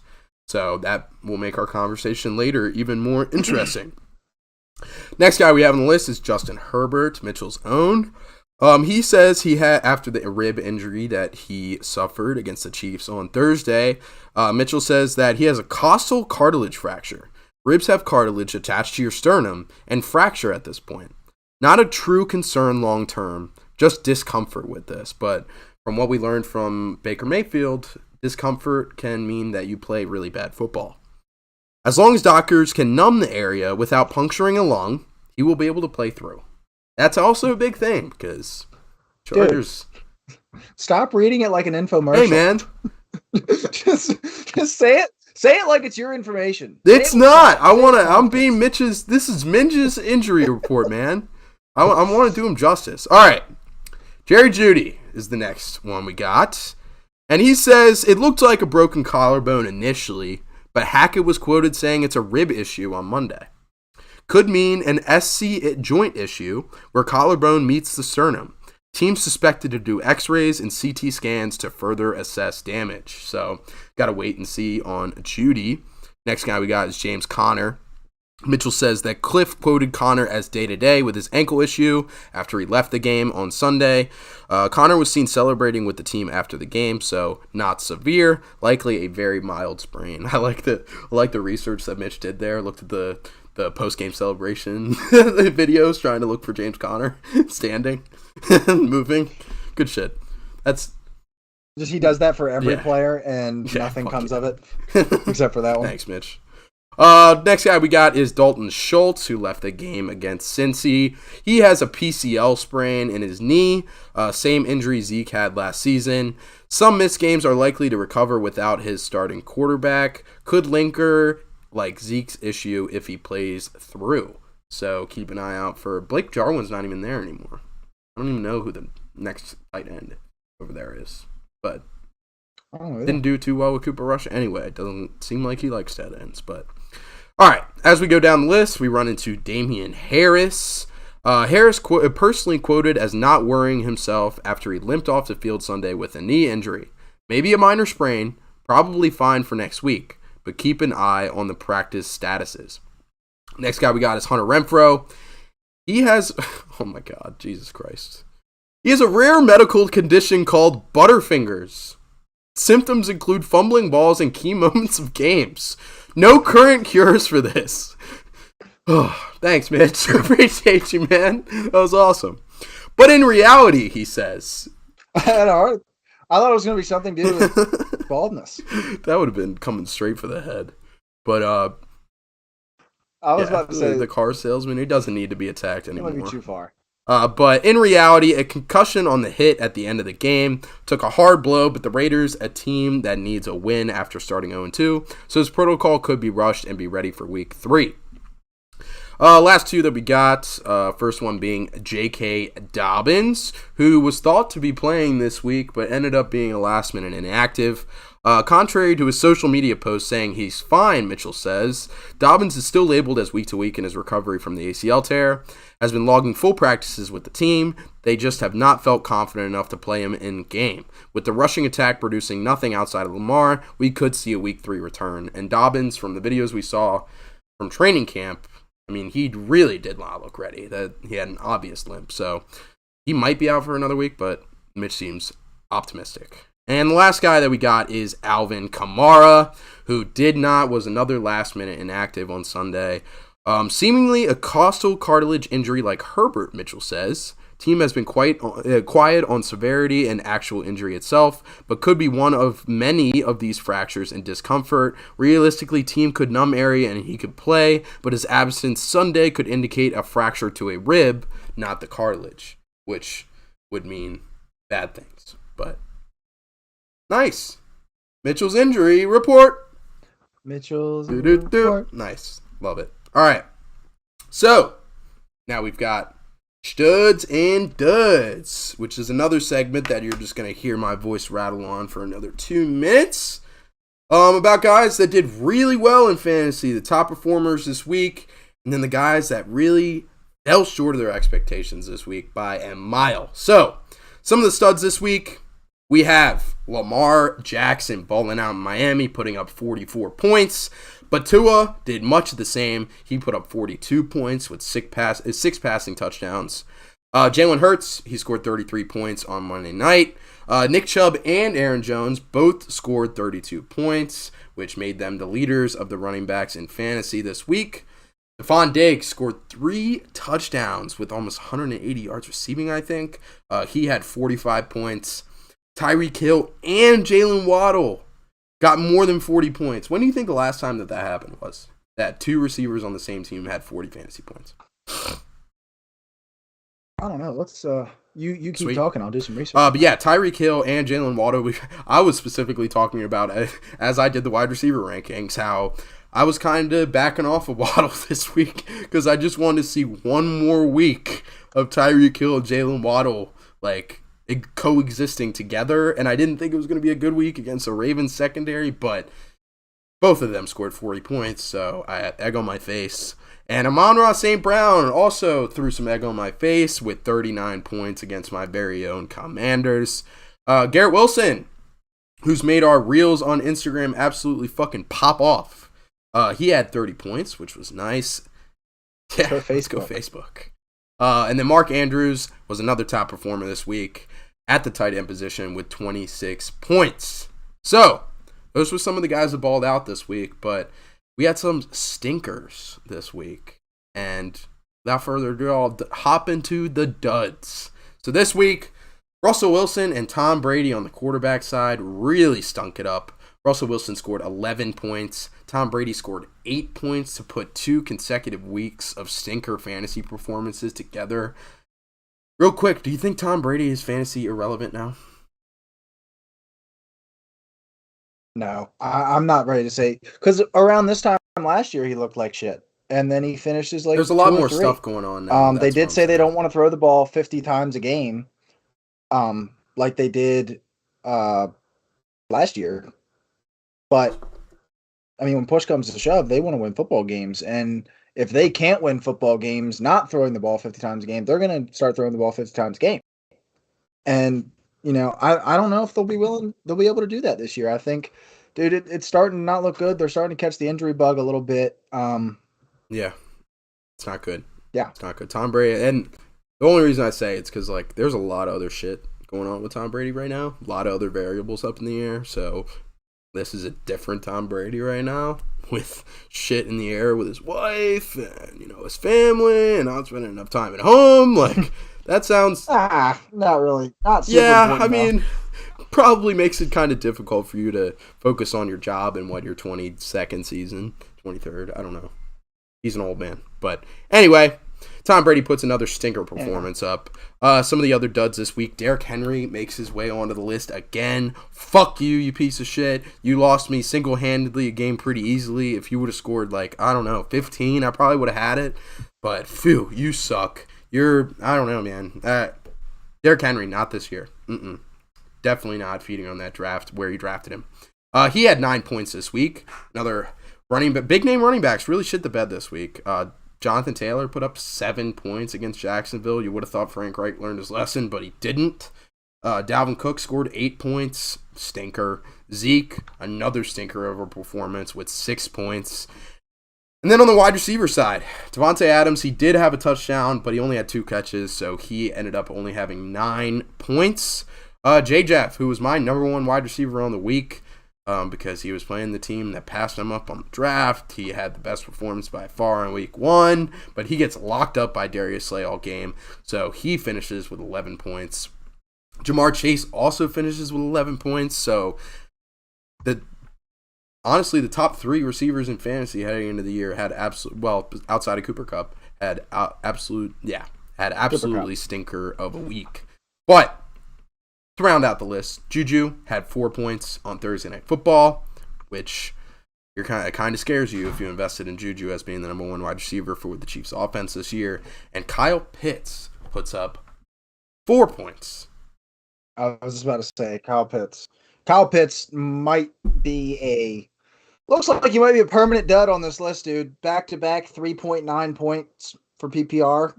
So that will make our conversation later even more interesting. Next guy we have on the list is Justin Herbert, Mitchell's own. He says he had, after the rib injury that he suffered against the Chiefs on Thursday, Mitchell says that he has a costal cartilage fracture. Ribs have cartilage attached to your sternum and fracture at this point. Not a true concern long term, just discomfort with this. But from what we learned from Baker Mayfield, discomfort can mean that you play really bad football. As long as doctors can numb the area without puncturing a lung, he will be able to play through. That's also a big thing because Chargers. Dude, stop reading it like an infomercial. Hey, man. just say it. Say it like it's your information. It's not. I'm being Mitch's. This is Minge's injury report, man. I want to do him justice. All right. Jerry Jeudy is the next one we got. And he says it looked like a broken collarbone initially, but Hackett was quoted saying it's a rib issue on Monday. Could mean an SC joint issue where collarbone meets the sternum. Team suspected to do x-rays and CT scans to further assess damage. So, got to wait and see on Jeudy. Next guy we got is James Conner. Mitchell says that Cliff quoted Conner as day-to-day with his ankle issue after he left the game on Sunday. Conner was seen celebrating with the team after the game, so not severe, likely a very mild sprain. I like the research that Mitch did there. Looked at the post-game celebration videos, trying to look for James Conner standing, moving. Good shit. That's just he does that for every player, and nothing comes of it except for that one. Thanks, Mitch. Next guy we got is Dalton Schultz, who left the game against Cincy. He has a PCL sprain in his knee, same injury Zeke had last season. Some missed games are likely to recover without his starting quarterback. Could linger like Zeke's issue if he plays through. So keep an eye out for Blake Jarwin's not even there anymore. I don't even know who the next tight end over there is, but didn't do too well with Cooper Rush anyway. It doesn't seem like he likes tight ends, but all right. As we go down the list, we run into Damian Harris. Harris personally quoted as not worrying himself after he limped off the field Sunday with a knee injury. Maybe a minor sprain, probably fine for next week, but keep an eye on the practice statuses. Next guy we got is Hunter Renfrow. He has, oh my God, Jesus Christ. He has a rare medical condition called butterfingers. Symptoms include fumbling balls in key moments of games. No current cures for this. Oh, thanks, Mitch. Appreciate you, man. That was awesome. But in reality, he says. I thought it was going to be something to do with baldness. That would have been coming straight for the head. But, I was about to say. The car salesman, he doesn't need to be attacked anymore. It might be too far. But in reality, a concussion on the hit at the end of the game took a hard blow, but the Raiders, a team that needs a win after starting 0-2, so his protocol could be rushed and be ready for week 3. Last two that we got, first one being J.K. Dobbins, who was thought to be playing this week, but ended up being a last-minute inactive. Contrary to his social media post saying he's fine, Mitchell says, Dobbins is still labeled as week-to-week in his recovery from the ACL tear, has been logging full practices with the team. They just have not felt confident enough to play him in game. With the rushing attack producing nothing outside of Lamar, we could see a week 3 return. And Dobbins, from the videos we saw from training camp, I mean, he really did not look ready. That he had an obvious limp. So he might be out for another week, but Mitch seems optimistic. And the last guy that we got is Alvin Kamara, who was another last-minute inactive on Sunday. Seemingly a costal cartilage injury like Herbert, Mitchell says. Team has been quite quiet on severity and actual injury itself, but could be one of many of these fractures and discomfort. Realistically, team could numb area and he could play, but his absence Sunday could indicate a fracture to a rib, not the cartilage, which would mean bad things. But nice. Mitchell's injury report. Report. Nice. Love it. All right. So, now we've got Studs and Duds, which is another segment that you're just going to hear my voice rattle on for another 2 minutes. About guys that did really well in fantasy, the top performers this week, and then the guys that really fell short of their expectations this week by a mile. So, some of the studs this week, we have Lamar Jackson balling out in Miami, putting up 44 points. But Tua did much of the same. He put up 42 points with 6 passing touchdowns. Jalen Hurts, he scored 33 points on Monday night. Nick Chubb and Aaron Jones both scored 32 points, which made them the leaders of the running backs in fantasy this week. Stephon Diggs scored 3 touchdowns with almost 180 yards receiving, I think. He had 45 points. Tyreek Hill and Jalen Waddle got more than 40 points. When do you think the last time that happened was? That 2 receivers on the same team had 40 fantasy points. I don't know. Let's you keep Sweet. talking. I'll do some research. But yeah, Tyreek Hill and Jalen Waddle. I was specifically talking about, as I did the wide receiver rankings, how I was kind of backing off of Waddle this week because I just wanted to see one more week of Tyreek Hill and Jalen Waddle like coexisting together, and I didn't think it was going to be a good week against the Ravens secondary, but both of them scored 40 points, so I had egg on my face. And Amon-Ra St. Brown also threw some egg on my face with 39 points against my very own Commanders. Garrett Wilson, who's made our reels on Instagram absolutely fucking pop off. He had 30 points, which was nice. Yeah, let's go Facebook. And then Mark Andrews was another top performer this week at the tight end position with 26 points. So, those were some of the guys that balled out this week, but we had some stinkers this week. And without further ado, I'll hop into the duds. So this week, Russell Wilson and Tom Brady on the quarterback side really stunk it up. Russell Wilson scored 11 points. Tom Brady scored 8 points to put 2 consecutive weeks of stinker fantasy performances together. Real quick, do you think Tom Brady is fantasy irrelevant now? No, I'm not ready to say, because around this time last year he looked like shit, and then he finishes like there's a lot more stuff going on now. They did say they don't want to throw the ball 50 times a game, like they did last year. But I mean, when push comes to shove, they want to win football games, and if they can't win football games not throwing the ball 50 times a game, they're going to start throwing the ball 50 times a game. And you know, I don't know if they'll be able to do that this year. I think, dude, it's starting to not look good. They're starting to catch the injury bug a little bit. Yeah, it's not good. Yeah, it's not good. Tom Brady, and the only reason I say it's because like there's a lot of other shit going on with Tom Brady right now. A lot of other variables up in the air. So this is a different Tom Brady right now with shit in the air with his wife and his family and not spending enough time at home. Like. That sounds... not really. Not super I mean, probably makes it kind of difficult for you to focus on your job in your 22nd season, 23rd, I don't know. He's an old man. But anyway, Tom Brady puts another stinker performance up. Some of the other duds this week, Derrick Henry makes his way onto the list again. Fuck you, you piece of shit. You lost me single-handedly a game pretty easily. If you would have scored 15, I probably would have had it. But, phew, you suck. I don't know, man. Derrick Henry, not this year. Definitely not feeding on that draft where you drafted him. He had 9 points this week. Another big name running backs really shit the bed this week. Jonathan Taylor put up 7 points against Jacksonville. You would have thought Frank Reich learned his lesson, but he didn't. Dalvin Cook scored 8 points. Stinker. Zeke, another stinker of a performance with 6 points. And then on the wide receiver side, Devontae Adams, he did have a touchdown, but he only had 2 catches, so he ended up only having 9 points. J. Jeff, who was my number 1 wide receiver on the week because he was playing the team that passed him up on the draft. He had the best performance by far in week 1, but he gets locked up by Darius Slay all game, so he finishes with 11 points. Jamar Chase also finishes with 11 points, so honestly, the top 3 receivers in fantasy heading into the year had outside of Cooper Kupp, had absolutely stinker of a week. But to round out the list, Juju had 4 points on Thursday Night Football, which kind of scares you if you invested in Juju as being the number 1 wide receiver for the Chiefs' offense this year. And Kyle Pitts puts up 4 points. I was just about to say Kyle Pitts. Kyle Pitts might be looks like you might be a permanent dud on this list, dude. Back-to-back 3.9 points for PPR.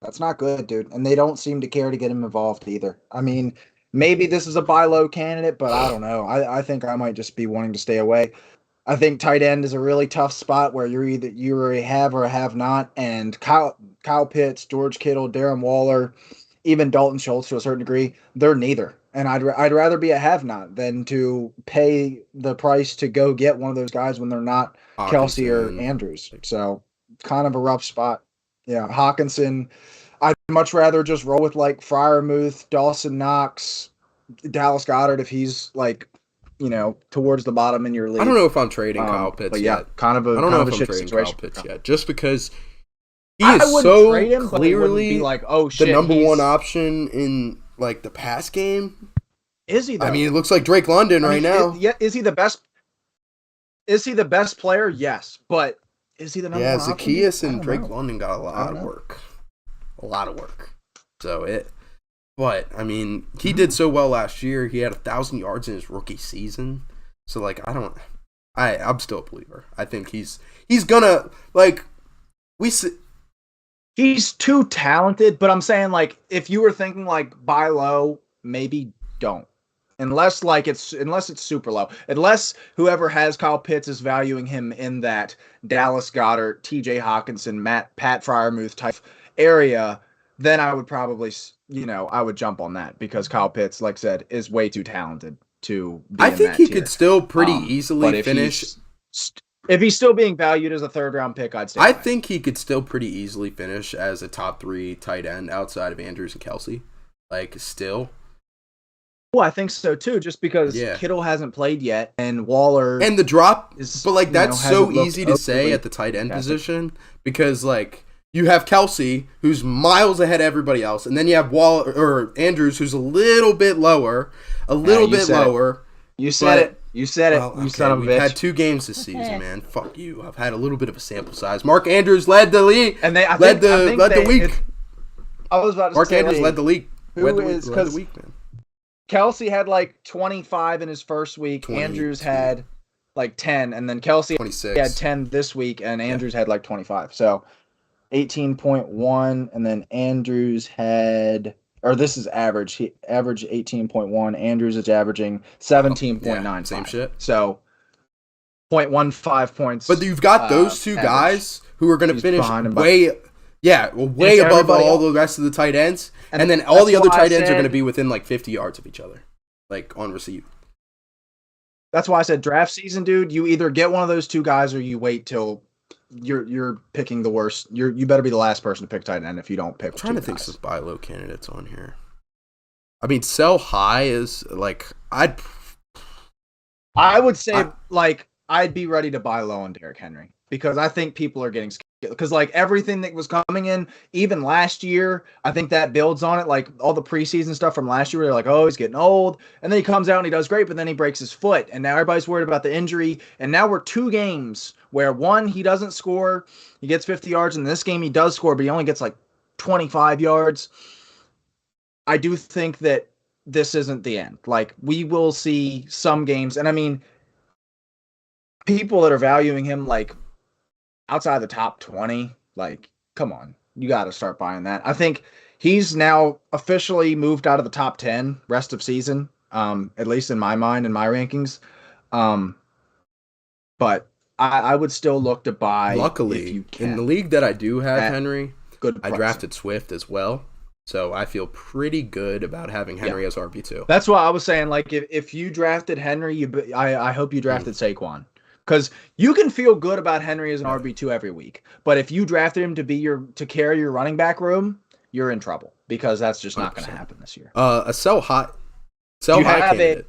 That's not good, dude. And they don't seem to care to get him involved either. I mean, maybe this is a buy low candidate, but I don't know. I think I might just be wanting to stay away. I think tight end is a really tough spot where you already have or have not. And Kyle Pitts, George Kittle, Darren Waller, even Dalton Schultz to a certain degree, they're neither. And I'd rather be a have not than to pay the price to go get one of those guys when they're not Kelsey or Hawkinson. Andrews. So kind of a rough spot. Yeah, Hawkinson. I'd much rather just roll with like Freiermuth, Dawson Knox, Dallas Goedert if he's like, towards the bottom in your league. I don't know if I'm trading Kyle But Pitts yeah, yet. kind of a I don't know if I'm shitty trading situation. Kyle Pitts yet, just because he I is wouldn't so trade him, but it wouldn't be clearly like, oh shit, the number one option in like the pass game. Is he though? I mean, it looks like Drake London right now. Is he the best? Is he the best player? Yes, but is he the number one option? Yeah, Zacchaeus and Drake London got a lot of work. But I mean, he did so well last year. He had 1,000 yards in his rookie season. So like, I'm still a believer. I think he's gonna like he's too talented. But I'm saying like, if you were thinking like buy low, maybe don't. Unless it's super low. Unless whoever has Kyle Pitts is valuing him in that Dallas Goedert, T.J. Hawkinson, Pat Freiermuth type area, then I would probably, I would jump on that because Kyle Pitts, like I said, is way too talented to be I in think that he tier. could still pretty easily finish. If he's still being valued as a third-round pick, I'd say. I think he could still pretty easily finish as a top 3 tight end outside of Andrews and Kelsey. Like, still. Well, I think so too, just because Kittle hasn't played yet and Waller and the drop is, but like that's so easy to say at the tight end position because like you have Kelsey who's miles ahead of everybody else, and then you have Waller or Andrews who's a little bit lower. You said it. You said it. Well, you son of a bitch. We've had 2 games this season, man. Fuck you. I've had a little bit of a sample size. Mark Andrews led the league. And led the week. I was about to Mark say Andrews led the league. Led the week, man. Kelsey had like 25 in his first week. 20, Andrews had like 10, and then Kelsey 26. had 10 this week, and Andrews had like 25. So 18.1, and then Andrews had, or this is average. He averaged 18.1. Andrews is averaging 17.9. Same shit. So 0.15 points. But you've got those two guys who are going to finish way above all the rest of the tight ends. And then all the other tight ends are going to be within like 50 yards of each other, like on receive. That's why I said draft season, dude. You either get one of those two guys or you wait till you're picking the worst. You better be the last person to pick tight end if you don't pick. I'm trying to think some buy low candidates on here. I mean, sell high is like I would say I'd be ready to buy low on Derrick Henry because I think people are getting scared. Because like everything that was coming in, even last year, I think that builds on it. Like all the preseason stuff from last year, they're like, oh, he's getting old, and then he comes out and he does great, but then he breaks his foot, and now everybody's worried about the injury. And now we're 2 games where one he doesn't score, he gets 50 yards, and this game he does score, but he only gets like 25 yards. I do think that this isn't the end. Like we will see some games, and I mean, people that are valuing him like outside the top 20, like, come on. You got to start buying that. I think he's now officially moved out of the top 10 rest of season, at least in my mind, in my rankings. But I would still look to buy. Luckily, if you can, in the league that I do have Henry, I drafted Swift as well. So I feel pretty good about having Henry as RB2. That's why I was saying, like, if you drafted Henry, I hope you drafted Saquon. Because you can feel good about Henry as an RB2 every week, but if you drafted him to carry your running back room, you're in trouble because that's just not going to happen this year. A sell high candidate.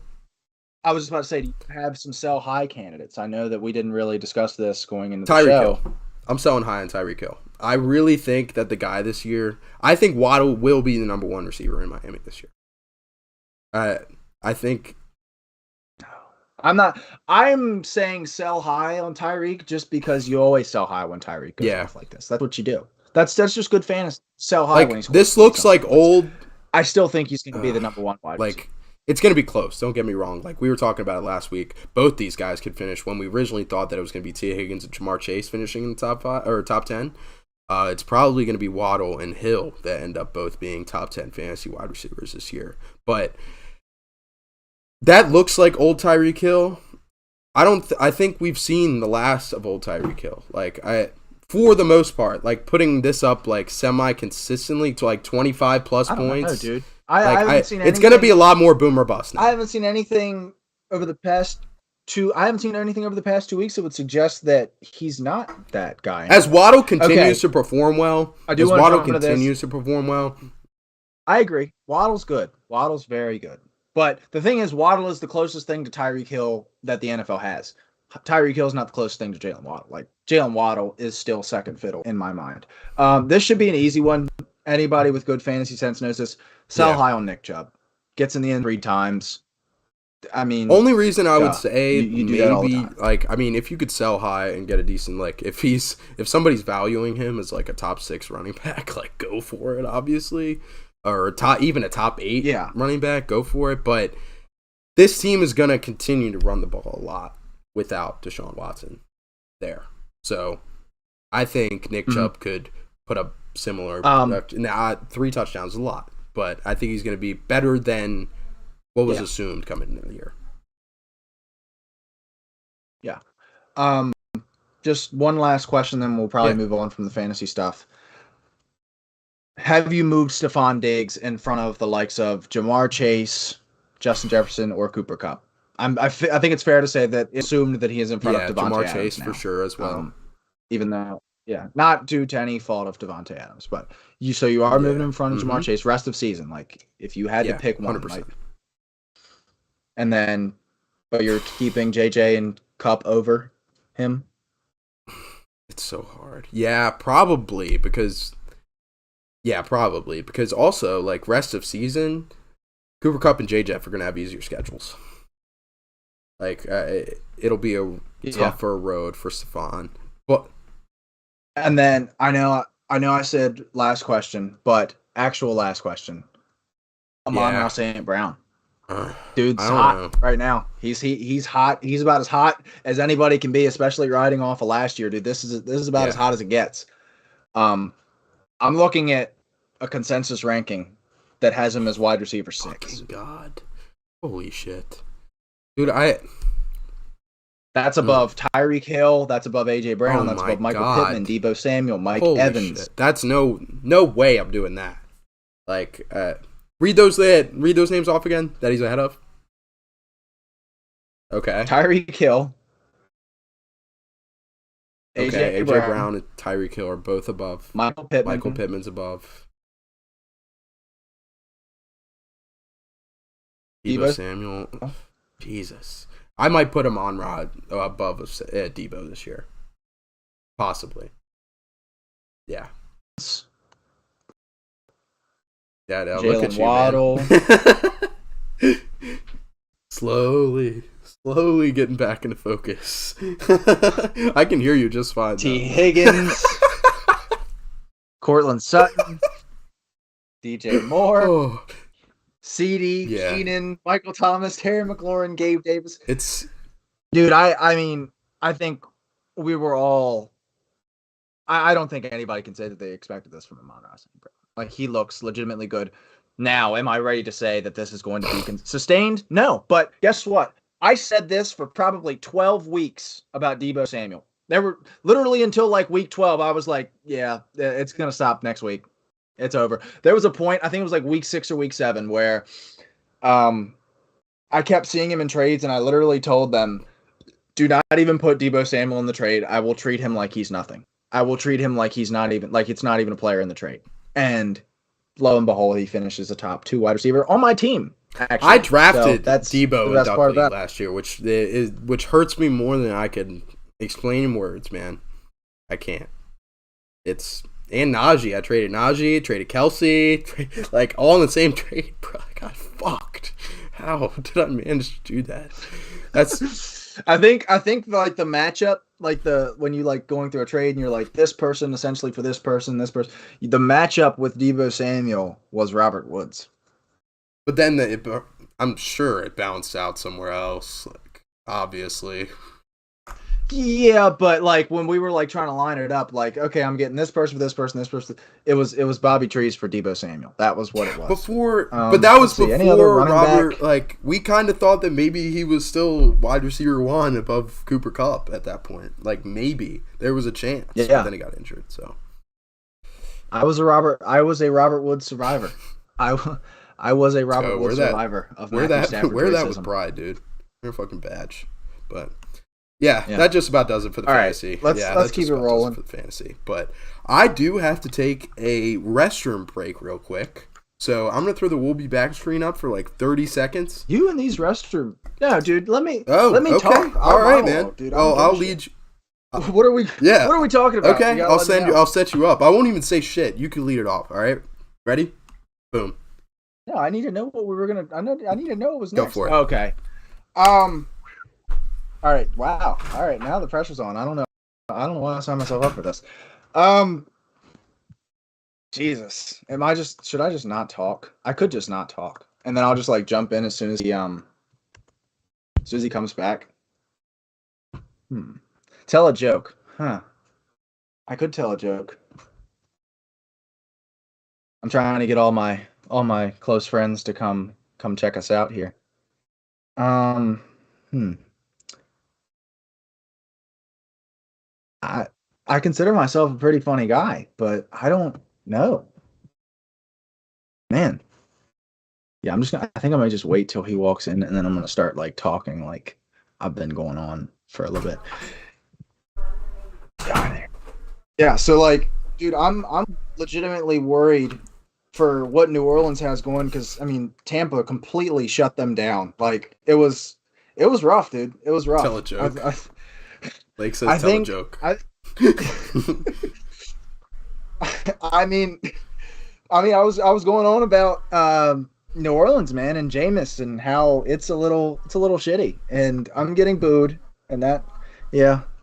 I was just about to say, do you have some sell high candidates? I know that we didn't really discuss this going into the show. Hill. I'm selling high on Tyreek Hill. I really think that the guy this year, I think Waddle will be the number 1 receiver in Miami this year. I think. I'm saying sell high on Tyreek just because you always sell high when Tyreek goes off like this. That's what you do. That's just good fantasy. Sell high when he's this looks like old. I still think he's going to be the number 1 wide receiver. It's going to be close. Don't get me wrong. Like we were talking about it last week. Both these guys could finish when we originally thought that it was going to be T. Higgins and Jamar Chase finishing in the top 5 or top 10. It's probably going to be Waddle and Hill that end up both being top 10 fantasy wide receivers this year. But that looks like old Tyreek Hill. I think we've seen the last of old Tyreek Hill. Like for the most part, like putting this up like semi consistently to like 25 plus I don't points. know, dude. I haven't seen anything. It's gonna be a lot more boom or bust now. I haven't seen anything over the past 2 weeks that would suggest that he's not that guy. As Waddle continues to perform well, I agree. Waddle's good. Waddle's very good. But the thing is, Waddle is the closest thing to Tyreek Hill that the NFL has. Tyreek Hill is not the closest thing to Jalen Waddle. Like, Jalen Waddle is still second fiddle in my mind. This should be an easy one. Anybody with good fantasy sense knows this. Sell high on Nick Chubb. Gets in the end 3 times. I mean, only reason I would say you do that all the time. Like, I mean, if you could sell high and get a decent, like, if somebody's valuing him as like a top 6 running back, like, go for it, obviously, or even a top 8 running back, go for it. But this team is gonna continue to run the ball a lot without Deshaun Watson there. So I think Nick Chubb could put up similar production. Now, 3 touchdowns is a lot, but I think he's going to be better than what was assumed coming into the year. Yeah. Just one last question, then we'll probably move on from the fantasy stuff. Have you moved Stephon Diggs in front of the likes of Jamar Chase, Justin Jefferson, or Cooper Kupp? I think it's fair to say that it's assumed that he is in front of Devontae Jamar Adams Chase now. For sure as well. Even though, not due to any fault of Devontae Adams, but you are moving in front of Jamar Chase rest of season. Like, if you had to pick one, 100%. Like, and then, but you're keeping JJ and Kupp over him. It's so hard. Yeah, probably because also, like, rest of season, Cooper Kupp and J. Jeff are gonna have easier schedules. Like, it'll be a tougher road for Stephon. But and then I know I said last question, but actual last question. Amon-Ra St. Brown. Dude's hot right now. He's hot. He's about as hot as anybody can be, especially riding off of last year, dude. This is about as hot as it gets. I'm looking at a consensus ranking that has him as wide receiver 6. Fucking God. Holy shit. Dude, that's above Tyreek Hill. That's above A.J. Brown. That's above Michael Pittman, Deebo Samuel, Mike Evans. Shit. That's no way I'm doing that. Like, read those names off again that he's ahead of. Okay. Tyreek Hill. Okay, A.J. Brown and Tyreek Hill are both above. Michael Pittman's above. Deebo Samuel. Jesus. I might put him on Rod above Deebo this year. Possibly. Yeah. Yeah, no, look at you, Waddle. Slowly getting back into focus. I can hear you just fine. T. Higgins. Cortland Sutton. DJ Moore. CD, Keenan, Michael Thomas, Terry McLaurin, Gabe Davis. Dude, I mean, I think we were all. I don't think anybody can say that they expected this from Amon-Ra St. Brown. Like, he looks legitimately good. Now, am I ready to say that this is going to be sustained? No, but guess what? I said this for probably 12 weeks about Deebo Samuel. There were literally until like week 12, I was like, yeah, it's going to stop next week. It's over. There was a point, I think it was like week 6 or week 7, where I kept seeing him in trades, and I literally told them, do not even put Deebo Samuel in the trade. I will treat him like he's nothing. I will treat him like it's not even a player in the trade. And lo and behold, he finishes a top 2 wide receiver on my team. Actually. I drafted Deebo in Duck League last year, which hurts me more than I can explain in words, man. I can't. And Najee. I traded Najee, traded Kelsey, like all in the same trade, bro. I got fucked. How did I manage to do that? That's. I think like the matchup, like when you like going through a trade and you're like this person essentially for this person. The matchup with Deebo Samuel was Robert Woods. But then I'm sure it bounced out somewhere else. Like, obviously. Yeah, but like when we were like trying to line it up, like, okay, I'm getting this person for this person, this person. It was Bobby Trees for Debo Samuel. That was what it was. But that was Let's see, any other before running Robert. back? Like we kind of thought that maybe he was still wide receiver 1 above Cooper Kupp at that point. Like maybe there was a chance, Yeah. but then he got injured. So I was a Robert Woods survivor. I was a Robert Woods survivor of Matthew Stafford wear that with racism. pride, dude. You're a fucking badge. But yeah, that just about does it for the All fantasy. Right, let's keep it rolling for the fantasy. But I do have to take a restroom break real quick. So I'm gonna throw the "We'll be back" screen up for like 30 seconds. You and these restroom. No, dude. Let me okay. talk. All right, man. Dude, I'll lead you. What are we? Yeah. What are we talking about? Okay, I'll set you up. I won't even say shit. You can lead it off. All right. Ready? Boom. No, I need to know what we were gonna. I need to know what was next. Go for it. Okay. All right. Wow. All right. Now the pressure's on. I don't know why I signed myself up for this. Jesus. Should I just not talk? I could just not talk, and then I'll just like jump in as soon as he comes back. Tell a joke. Huh. I could tell a joke. I'm trying to get all my close friends to come check us out here. I consider myself a pretty funny guy, but I don't know. Man. Yeah, I think I might just wait till he walks in and then I'm gonna start like talking like I've been going on for a little bit. Yeah, so like, dude, I'm legitimately worried for what New Orleans has going because I mean Tampa completely shut them down. Like it was rough, dude. It was rough. Tell a joke. Lake says a joke. I mean, I was going on about New Orleans, man, and Jameis and how it's a little shitty, and I'm getting booed, and that,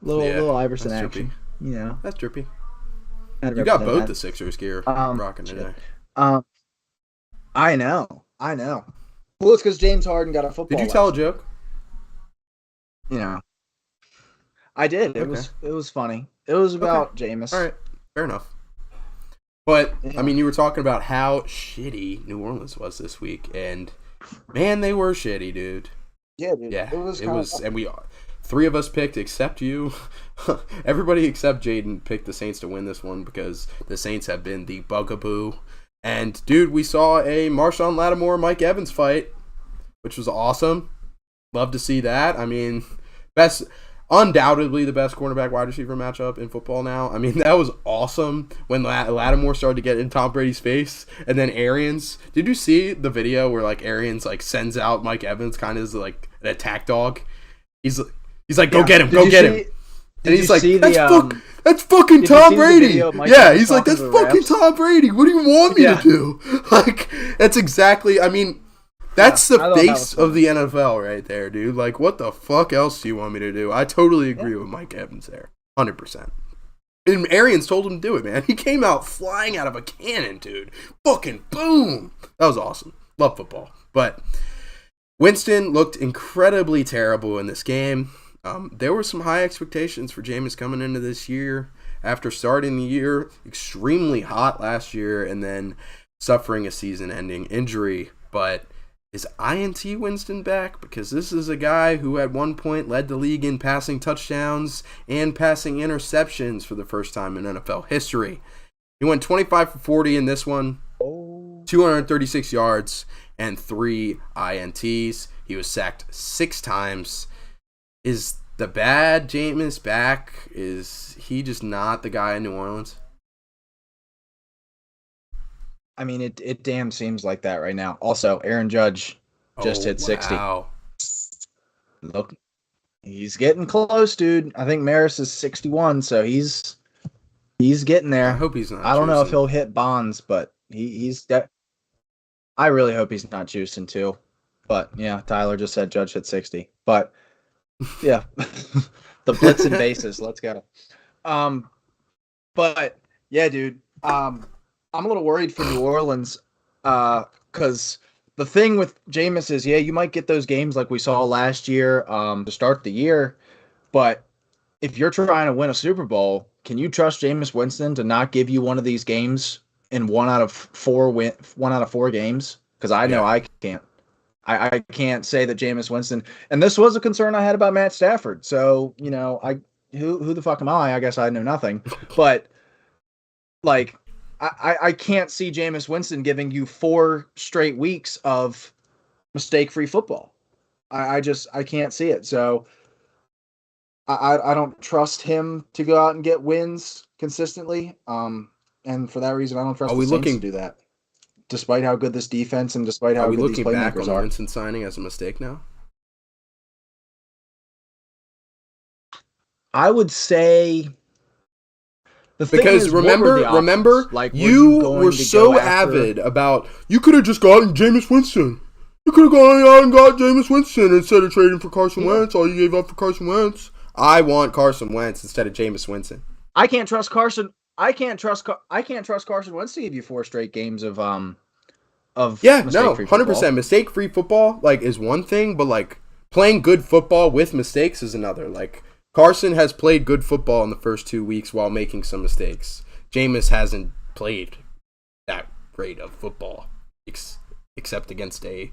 little Iverson action, drippy. You know, that's drippy. You got both the Sixers gear rocking today. I know. Well, it's because James Harden got a football. Did you tell a joke? You know, I did. It was funny. It was about Jameis. All right, fair enough. But I mean, you were talking about how shitty New Orleans was this week, and man, they were shitty, dude. Yeah, dude. Yeah, it was, and we 3 of us picked except you. Everybody except Jaden picked the Saints to win this one because the Saints have been the bugaboo. And dude, we saw a Marshawn Lattimore Mike Evans fight, which was awesome. Love to see that. I mean, undoubtedly the best cornerback wide receiver matchup in football now. I mean, that was awesome when Lattimore started to get in Tom Brady's face, and then Arians. Did you see the video where like Arians like sends out Mike Evans kind of as like an attack dog? He's like, go get him, go get him. And he's like, that's fucking Tom Brady. Yeah, he's like, that's fucking Tom Brady. What do you want me to do? Like, that's exactly, I mean, that's the face of the NFL right there, dude. Like, what the fuck else do you want me to do? I totally agree with Mike Evans there. 100%. And Arians told him to do it, man. He came out flying out of a cannon, dude. Fucking boom. That was awesome. Love football. But Winston looked incredibly terrible in this game. There were some high expectations for Jameis coming into this year after starting the year extremely hot last year and then suffering a season-ending injury. But is INT Winston back? Because this is a guy who at one point led the league in passing touchdowns and passing interceptions for the first time in NFL history. He went 25 for 40 in this one, 236 yards, and 3 INTs. He was sacked 6 times. Is the bad Jameis back? Is he just not the guy in New Orleans? I mean, it damn seems like that right now. Also, Aaron Judge just hit 60. Wow. Look, he's getting close, dude. I think Maris is 61, so he's getting there. I hope he's not. I don't know if he'll hit Bonds, but he's. I really hope he's not juicing too. But yeah, Tyler just said Judge hit 60. But yeah, the blitz and bases. Let's go. But yeah, dude. I'm a little worried for New Orleans because the thing with Jameis is, yeah, you might get those games like we saw last year to start the year, but if you're trying to win a Super Bowl, can you trust Jameis Winston to not give you one of these games in 1 out of 4 games? Because I know Yeah. I can't. I can't say that Jameis Winston, and this was a concern I had about Matt Stafford. So, who the fuck am I? I guess I know nothing. But like I can't see Jameis Winston giving you 4 straight weeks of mistake-free football. I can't see it. So I don't trust him to go out and get wins consistently. And for that reason, I don't Are trust the we Saints to looking? do that, despite how good this defense and despite Are how we good these looking back on playmakers the are. Winston signing as a mistake now? I would say the thing Because is, what were the options? remember, Like, were you you were going to go so after? avid about you could have just gotten Jameis Winston. You could have gone out and got Jameis Winston instead of trading for Carson Yeah, Wentz. All you gave up for Carson Wentz. I want Carson Wentz instead of Jameis Winston. I can't trust Carson. I can't trust Carson Wentz to give you 4 straight games of Yeah, mistake no, free 100%. football. Mistake free football like is one thing, but like playing good football with mistakes is another. Like Carson has played good football in the first 2 weeks while making some mistakes. Jameis hasn't played that great of football, except against a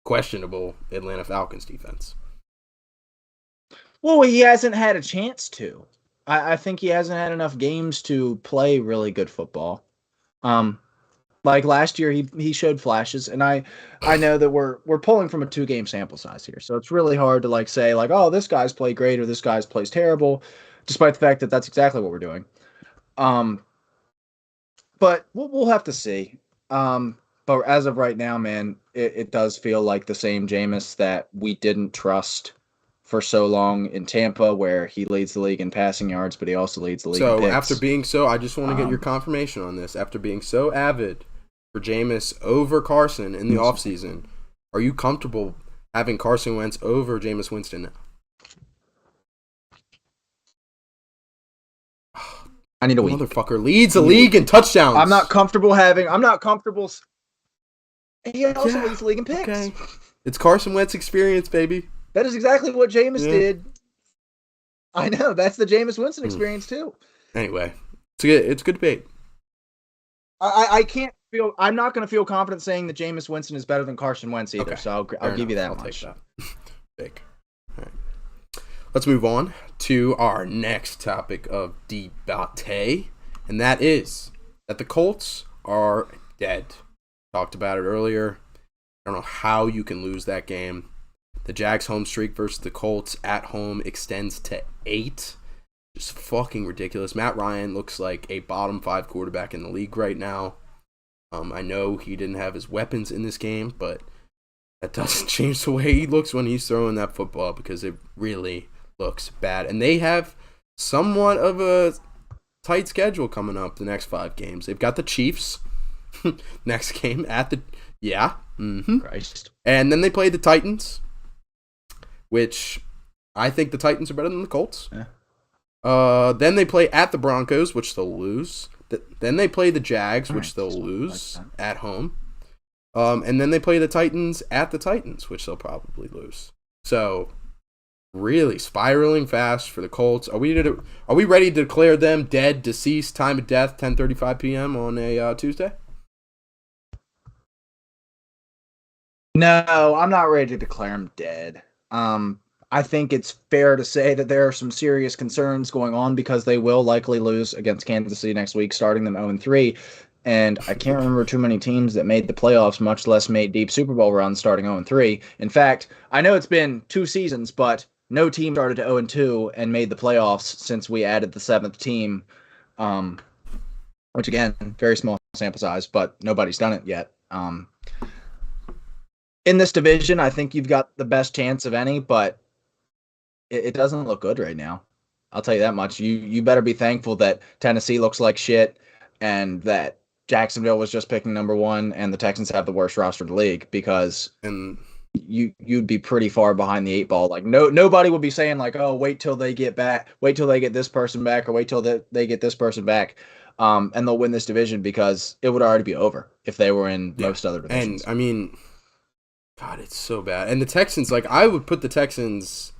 questionable Atlanta Falcons defense. Well, he hasn't had a chance to. I think he hasn't had enough games to play really good football. Um, like last year, he showed flashes, and I know that we're pulling from a 2 game sample size here, so it's really hard to like say like, oh, this guy's played great or this guy's plays terrible, despite the fact that that's exactly what we're doing. Um, but we'll have to see. But as of right now, man, it does feel like the same Jameis that we didn't trust for so long in Tampa, where he leads the league in passing yards, but he also leads the league in So after picks. being so, I just want to get your Um, confirmation on this. After being so avid for Jameis over Carson in the offseason, are you comfortable having Carson Wentz over Jameis Winston now? I need a week. Motherfucker leads the I need a league week. in touchdowns. I'm not comfortable having. I'm not comfortable. He also Yeah, leads the league in picks. okay. It's Carson Wentz experience, baby. That is exactly what Jameis Yeah. did. I know that's the Jameis Winston experience too. Anyway, it's a good debate. I can't feel. I'm not going to feel confident saying that Jameis Winston is better than Carson Wentz either. Okay. So I'll give you that much. Take that. Big. All right. Let's move on to our next topic of debate, and that is that the Colts are dead. Talked about it earlier. I don't know how you can lose that game. The Jags home streak versus the Colts at home extends to 8. Just fucking ridiculous. Matt Ryan looks like a bottom 5 quarterback in the league right now. I know he didn't have his weapons in this game, but that doesn't change the way he looks when he's throwing that football because it really looks bad. And they have somewhat of a tight schedule coming up the next 5 games. They've got the Chiefs next game at the Christ. And then they play the Titans, which I think the Titans are better than the Colts. Yeah. Then they play at the Broncos, which they'll lose. Then they play the Jags, which they'll lose at home. And then they play the Titans at the Titans, which they'll probably lose. So, really spiraling fast for the Colts. Are we ready to declare them dead, deceased, time of death, 10:35 p.m. on a Tuesday? No, I'm not ready to declare him dead. I think it's fair to say that there are some serious concerns going on because they will likely lose against Kansas City next week, starting them 0-3. And I can't remember too many teams that made the playoffs, much less made deep Super Bowl runs starting 0-3. In fact, I know it's been 2 seasons, but no team started to 0-2 and made the playoffs since we added the 7th team, which again, very small sample size, but nobody's done it yet. In this division, I think you've got the best chance of any, but it doesn't look good right now. I'll tell you that much. You better be thankful that Tennessee looks like shit and that Jacksonville was just picking number 1 and the Texans have the worst roster in the league because you'd be pretty far behind the 8 ball. Like nobody would be saying like, oh, wait till they get this person back, or wait till they get this person back, and they'll win this division because it would already be over if they were in most other divisions. And I mean, God, it's so bad. And the Texans, like I would put the Texans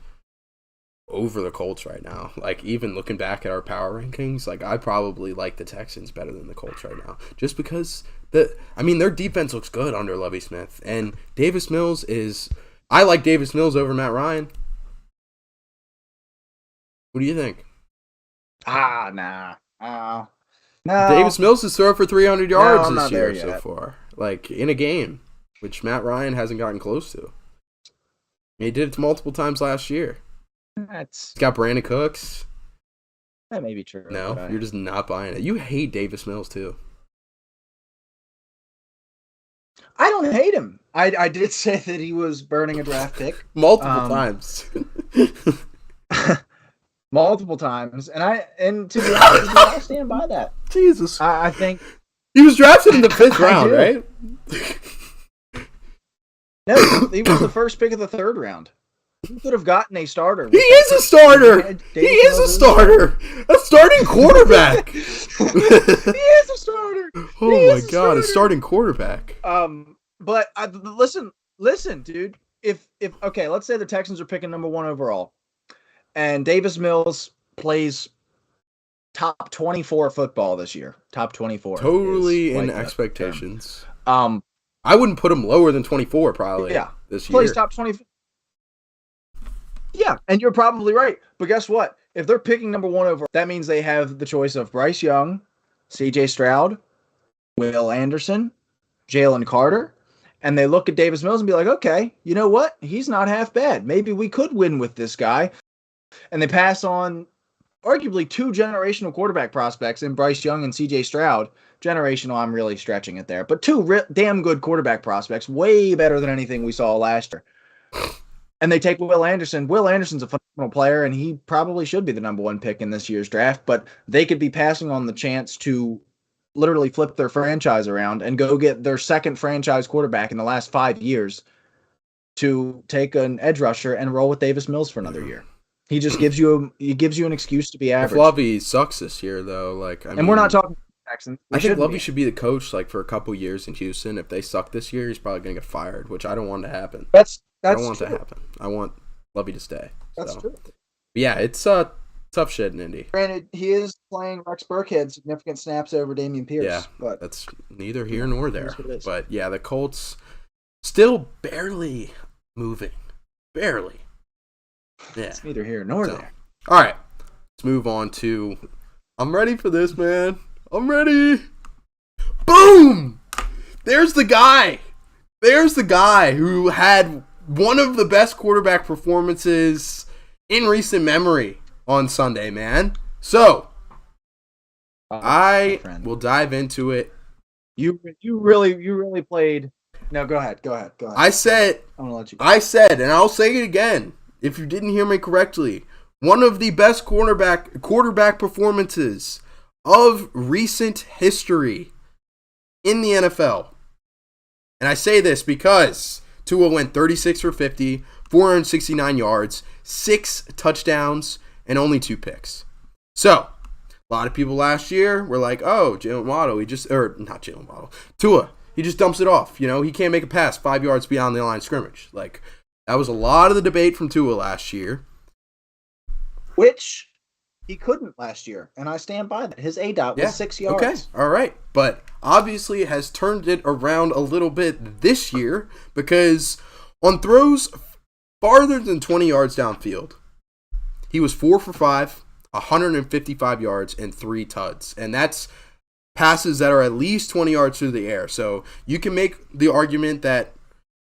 over the Colts right now. Like, even looking back at our power rankings, like, I probably like the Texans better than the Colts right now. Just because, their defense looks good under Lovie Smith. And Davis Mills I like Davis Mills over Matt Ryan. What do you think? Nah. No. Davis Mills has thrown for 300 yards this year so far. Like, in a game, which Matt Ryan hasn't gotten close to. He did it multiple times last year. He's got Brandon Cooks. That may be true. No, you're just not buying it. You hate Davis Mills, too. I don't hate him. I did say that he was burning a draft pick. Multiple times. Multiple times. And to be honest, I stand by that. Jesus. I think... He was drafted in the 5th round, right? No, he was the first pick of the 3rd round. He could have gotten a starter. He is a starter. He is a starter. A starting quarterback. He is a starter. Oh my God, a starting quarterback. But listen, dude. If okay, let's say the Texans are picking number 1 overall, and Davis Mills plays top 24 football this year. Top 24. Totally in expectations. I wouldn't put him lower than 24 probably. Yeah, this year. Plays top 20. Yeah, and you're probably right. But guess what? If they're picking number 1 overall, that means they have the choice of Bryce Young, C.J. Stroud, Will Anderson, Jalen Carter, and they look at Davis Mills and be like, okay, you know what? He's not half bad. Maybe we could win with this guy. And they pass on arguably 2 generational quarterback prospects in Bryce Young and C.J. Stroud. Generational, I'm really stretching it there. But 2 damn good quarterback prospects, way better than anything we saw last year. And they take Will Anderson. Will Anderson's a phenomenal player, and he probably should be the number 1 pick in this year's draft. But they could be passing on the chance to literally flip their franchise around and go get their 2nd franchise quarterback in the last 5 years to take an edge rusher and roll with Davis Mills for another year. He just gives you an excuse to be average. If Lovie sucks this year, though, and we're not talking Texans. I think Lovie should be the coach for a couple years in Houston. If they suck this year, he's probably going to get fired, which I don't want to happen. I don't want that to happen. I want Lovie to stay. That's true. But yeah, it's tough shit in Indy. Granted, he is playing Rex Burkhead significant snaps over Dameon Pierce. Yeah, but that's neither here nor there. But yeah, the Colts still barely moving. Barely. Yeah. It's neither here nor there. All right, let's move on to... I'm ready for this, man. I'm ready. Boom! There's the guy. There's the guy who had one of the best quarterback performances in recent memory on Sunday, man. So, I will dive into it. You really played. No, go ahead. I said, and I'll say it again, if you didn't hear me correctly, one of the best quarterback performances of recent history in the NFL. And I say this because Tua went 36 for 50, 469 yards, 6 touchdowns, and only 2 picks. So, a lot of people last year were like, oh, Tua, he just dumps it off. He can't make a pass 5 yards beyond the line of scrimmage. Like, that was a lot of the debate from Tua last year. Which he couldn't last year, and I stand by that. His ADOT was 6 yards. Okay, all right. But obviously has turned it around a little bit this year because on throws farther than 20 yards downfield, he was 4 for 5, 155 yards, and 3 tuds. And that's passes that are at least 20 yards through the air. So you can make the argument that,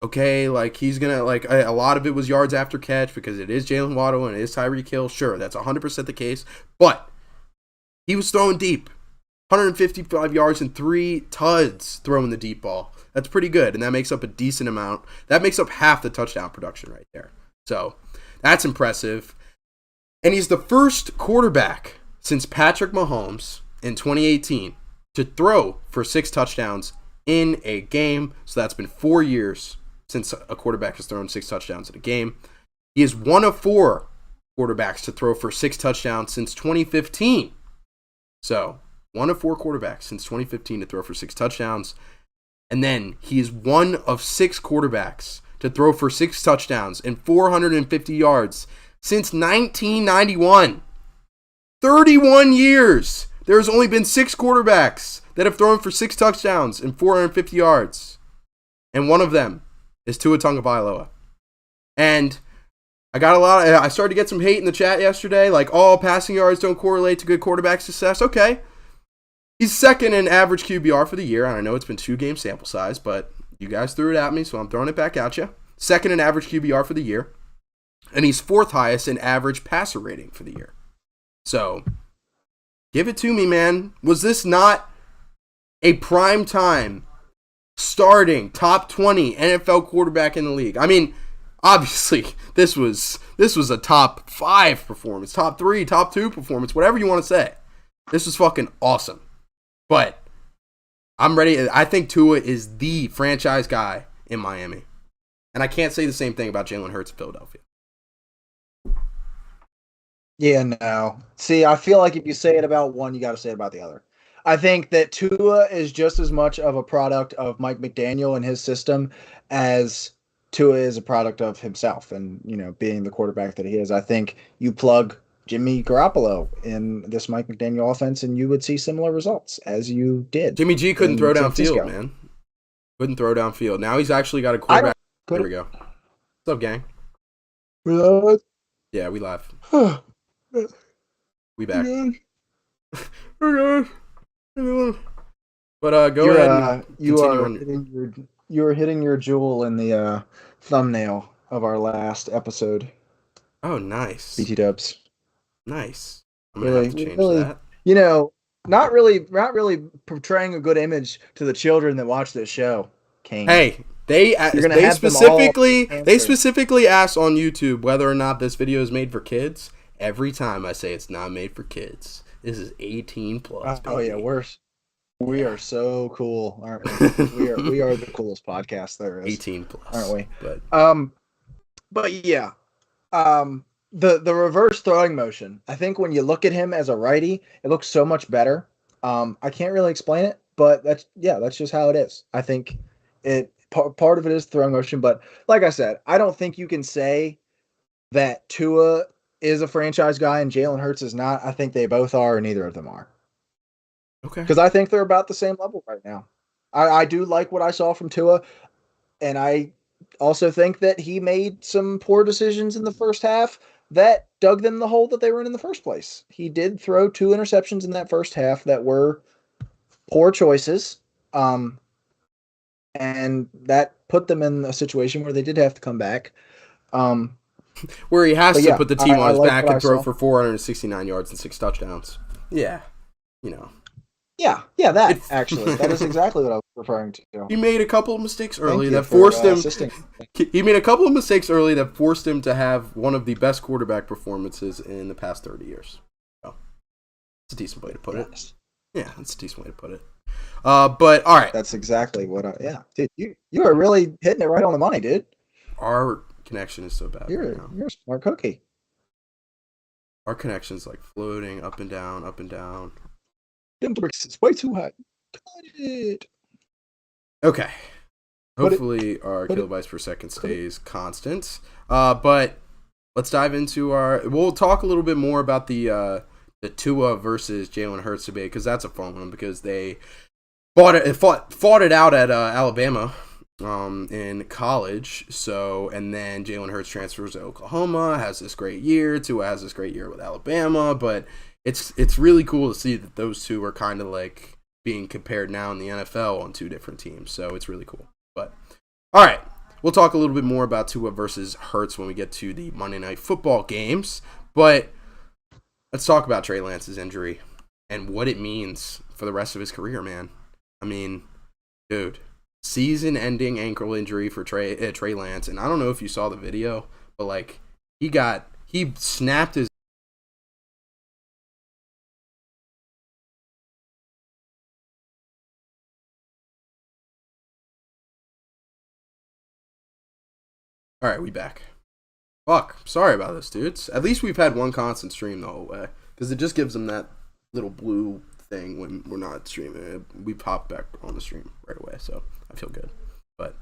okay, like he's going to, a lot of it was yards after catch because it is Jalen Waddle and it is Tyreek Hill. Sure, that's 100% the case. But he was throwing deep. 155 yards and 3 tuds throwing the deep ball. That's pretty good, and that makes up a decent amount. That makes up half the touchdown production right there. So that's impressive. And he's the first quarterback since Patrick Mahomes in 2018 to throw for 6 touchdowns in a game. So that's been 4 years since a quarterback has thrown 6 touchdowns in a game. He is one of 4 quarterbacks to throw for 6 touchdowns since 2015. So, one of 4 quarterbacks since 2015 to throw for 6 touchdowns. And then he is one of 6 quarterbacks to throw for 6 touchdowns and 450 yards since 1991. 31 years. There's only been 6 quarterbacks that have thrown for 6 touchdowns and 450 yards. And one of them is Tua Tagovailoa. And I started to get some hate in the chat yesterday, like, oh, passing yards don't correlate to good quarterback success. Okay. He's second in average QBR for the year, and I know it's been 2-game sample size, but you guys threw it at me, so I'm throwing it back at you. Second in average QBR for the year, and he's 4th highest in average passer rating for the year. So, give it to me, man. Was this not a prime time starting top 20 NFL quarterback in the league? I mean, obviously, this was a top 5 performance, top 3, top 2 performance, whatever you want to say. This was fucking awesome. But I'm ready. I think Tua is the franchise guy in Miami. And I can't say the same thing about Jalen Hurts in Philadelphia. Yeah, no. See, I feel like if you say it about one, you got to say it about the other. I think that Tua is just as much of a product of Mike McDaniel and his system as Tua is a product of himself and, being the quarterback that he is. I think you plug Jimmy Garoppolo in this Mike McDaniel offense, and you would see similar results as you did. Jimmy G couldn't throw downfield, man. Couldn't throw downfield. Now he's actually got a quarterback. There we go. What's up, gang? We live? Yeah, we live. We back. But go ahead. You are hitting your jewel in the thumbnail of our last episode. Oh, nice. BT Dubs. Nice. I'm gonna have to change that. Not really portraying a good image to the children that watch this show. Kane. Hey, they specifically asked on YouTube whether or not this video is made for kids. Every time I say it's not made for kids, this is 18 plus. Oh yeah, we are so cool, aren't we? we are the coolest podcast there is. 18 plus, aren't we? But yeah. The reverse throwing motion, I think when you look at him as a righty, it looks so much better. I can't really explain it, but that's just how it is. I think part of it is throwing motion, but like I said, I don't think you can say that Tua is a franchise guy and Jalen Hurts is not. I think they both are, and neither of them are. Okay. Because I think they're about the same level right now. I do like what I saw from Tua, and I also think that he made some poor decisions in the first half that dug them the hole that they were in the first place. He did throw 2 interceptions in that first half that were poor choices, and that put them in a situation where they did have to come back. Where he has to put the team on his back and throw for 469 yards and 6 touchdowns. Yeah, Yeah, that is exactly what I was referring to. He made a couple of mistakes early that forced him. He made a couple of mistakes early that forced him to have one of the best quarterback performances in the past 30 years. So, it's a decent way to put it. Yeah, it's a decent way to put it. But all right, that's exactly what dude. You are really hitting it right on the money, dude. Our connection is so bad. You're a smart cookie. Our connection's like floating up and down, up and down. Them bricks is way too hot. Cut it. Okay. Hopefully our kilobytes per second stays constant. But let's dive into we'll talk a little bit more about the Tua versus Jalen Hurts debate, because that's a fun one, because they fought it out at Alabama in college. So, and then Jalen Hurts transfers to Oklahoma, has this great year. Tua has this great year with Alabama, but it's really cool to see that those two are kind of like being compared now in the NFL on 2 different teams. So it's really cool. But all right, we'll talk a little bit more about Tua versus Hurts when we get to the Monday Night Football games. But let's talk about Trey Lance's injury and what it means for the rest of his career, man. I mean, dude, season-ending ankle injury for Trey Lance, and I don't know if you saw the video, but like he snapped his. All right, we back. Fuck, sorry about this, dudes. At least we've had one constant stream the whole way, because it just gives them that little blue thing when we're not streaming. We pop back on the stream right away, so I feel good. But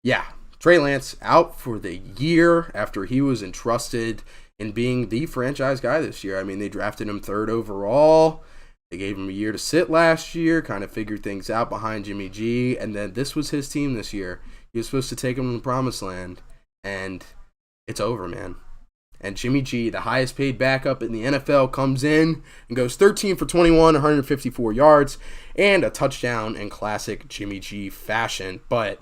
yeah, Trey Lance out for the year after he was entrusted in being the franchise guy this year. I mean, they drafted him 3rd overall. They gave him a year to sit last year, kind of figured things out behind Jimmy G, and then this was his team this year. He was supposed to take him to the promised land, and it's over, man. And Jimmy G, the highest paid backup in the NFL, comes in and goes 13 for 21, 154 yards, and a touchdown in classic Jimmy G fashion. But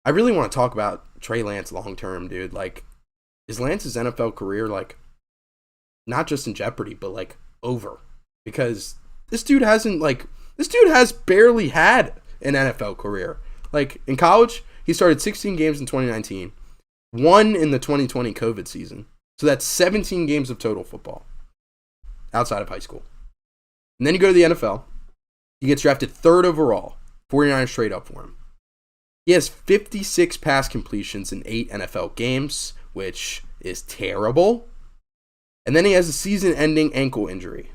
I really want to talk about Trey Lance long term, dude. Like, is Lance's NFL career, like, not just in jeopardy, but, like, over? Because this dude has barely had an NFL career. Like, in college, he started 16 games in 2019, 1 in the 2020 COVID season. So that's 17 games of total football outside of high school. And then you go to the NFL. He gets drafted 3rd overall. 49ers trade up for him. He has 56 pass completions in 8 NFL games, which is terrible. And then he has a season-ending ankle injury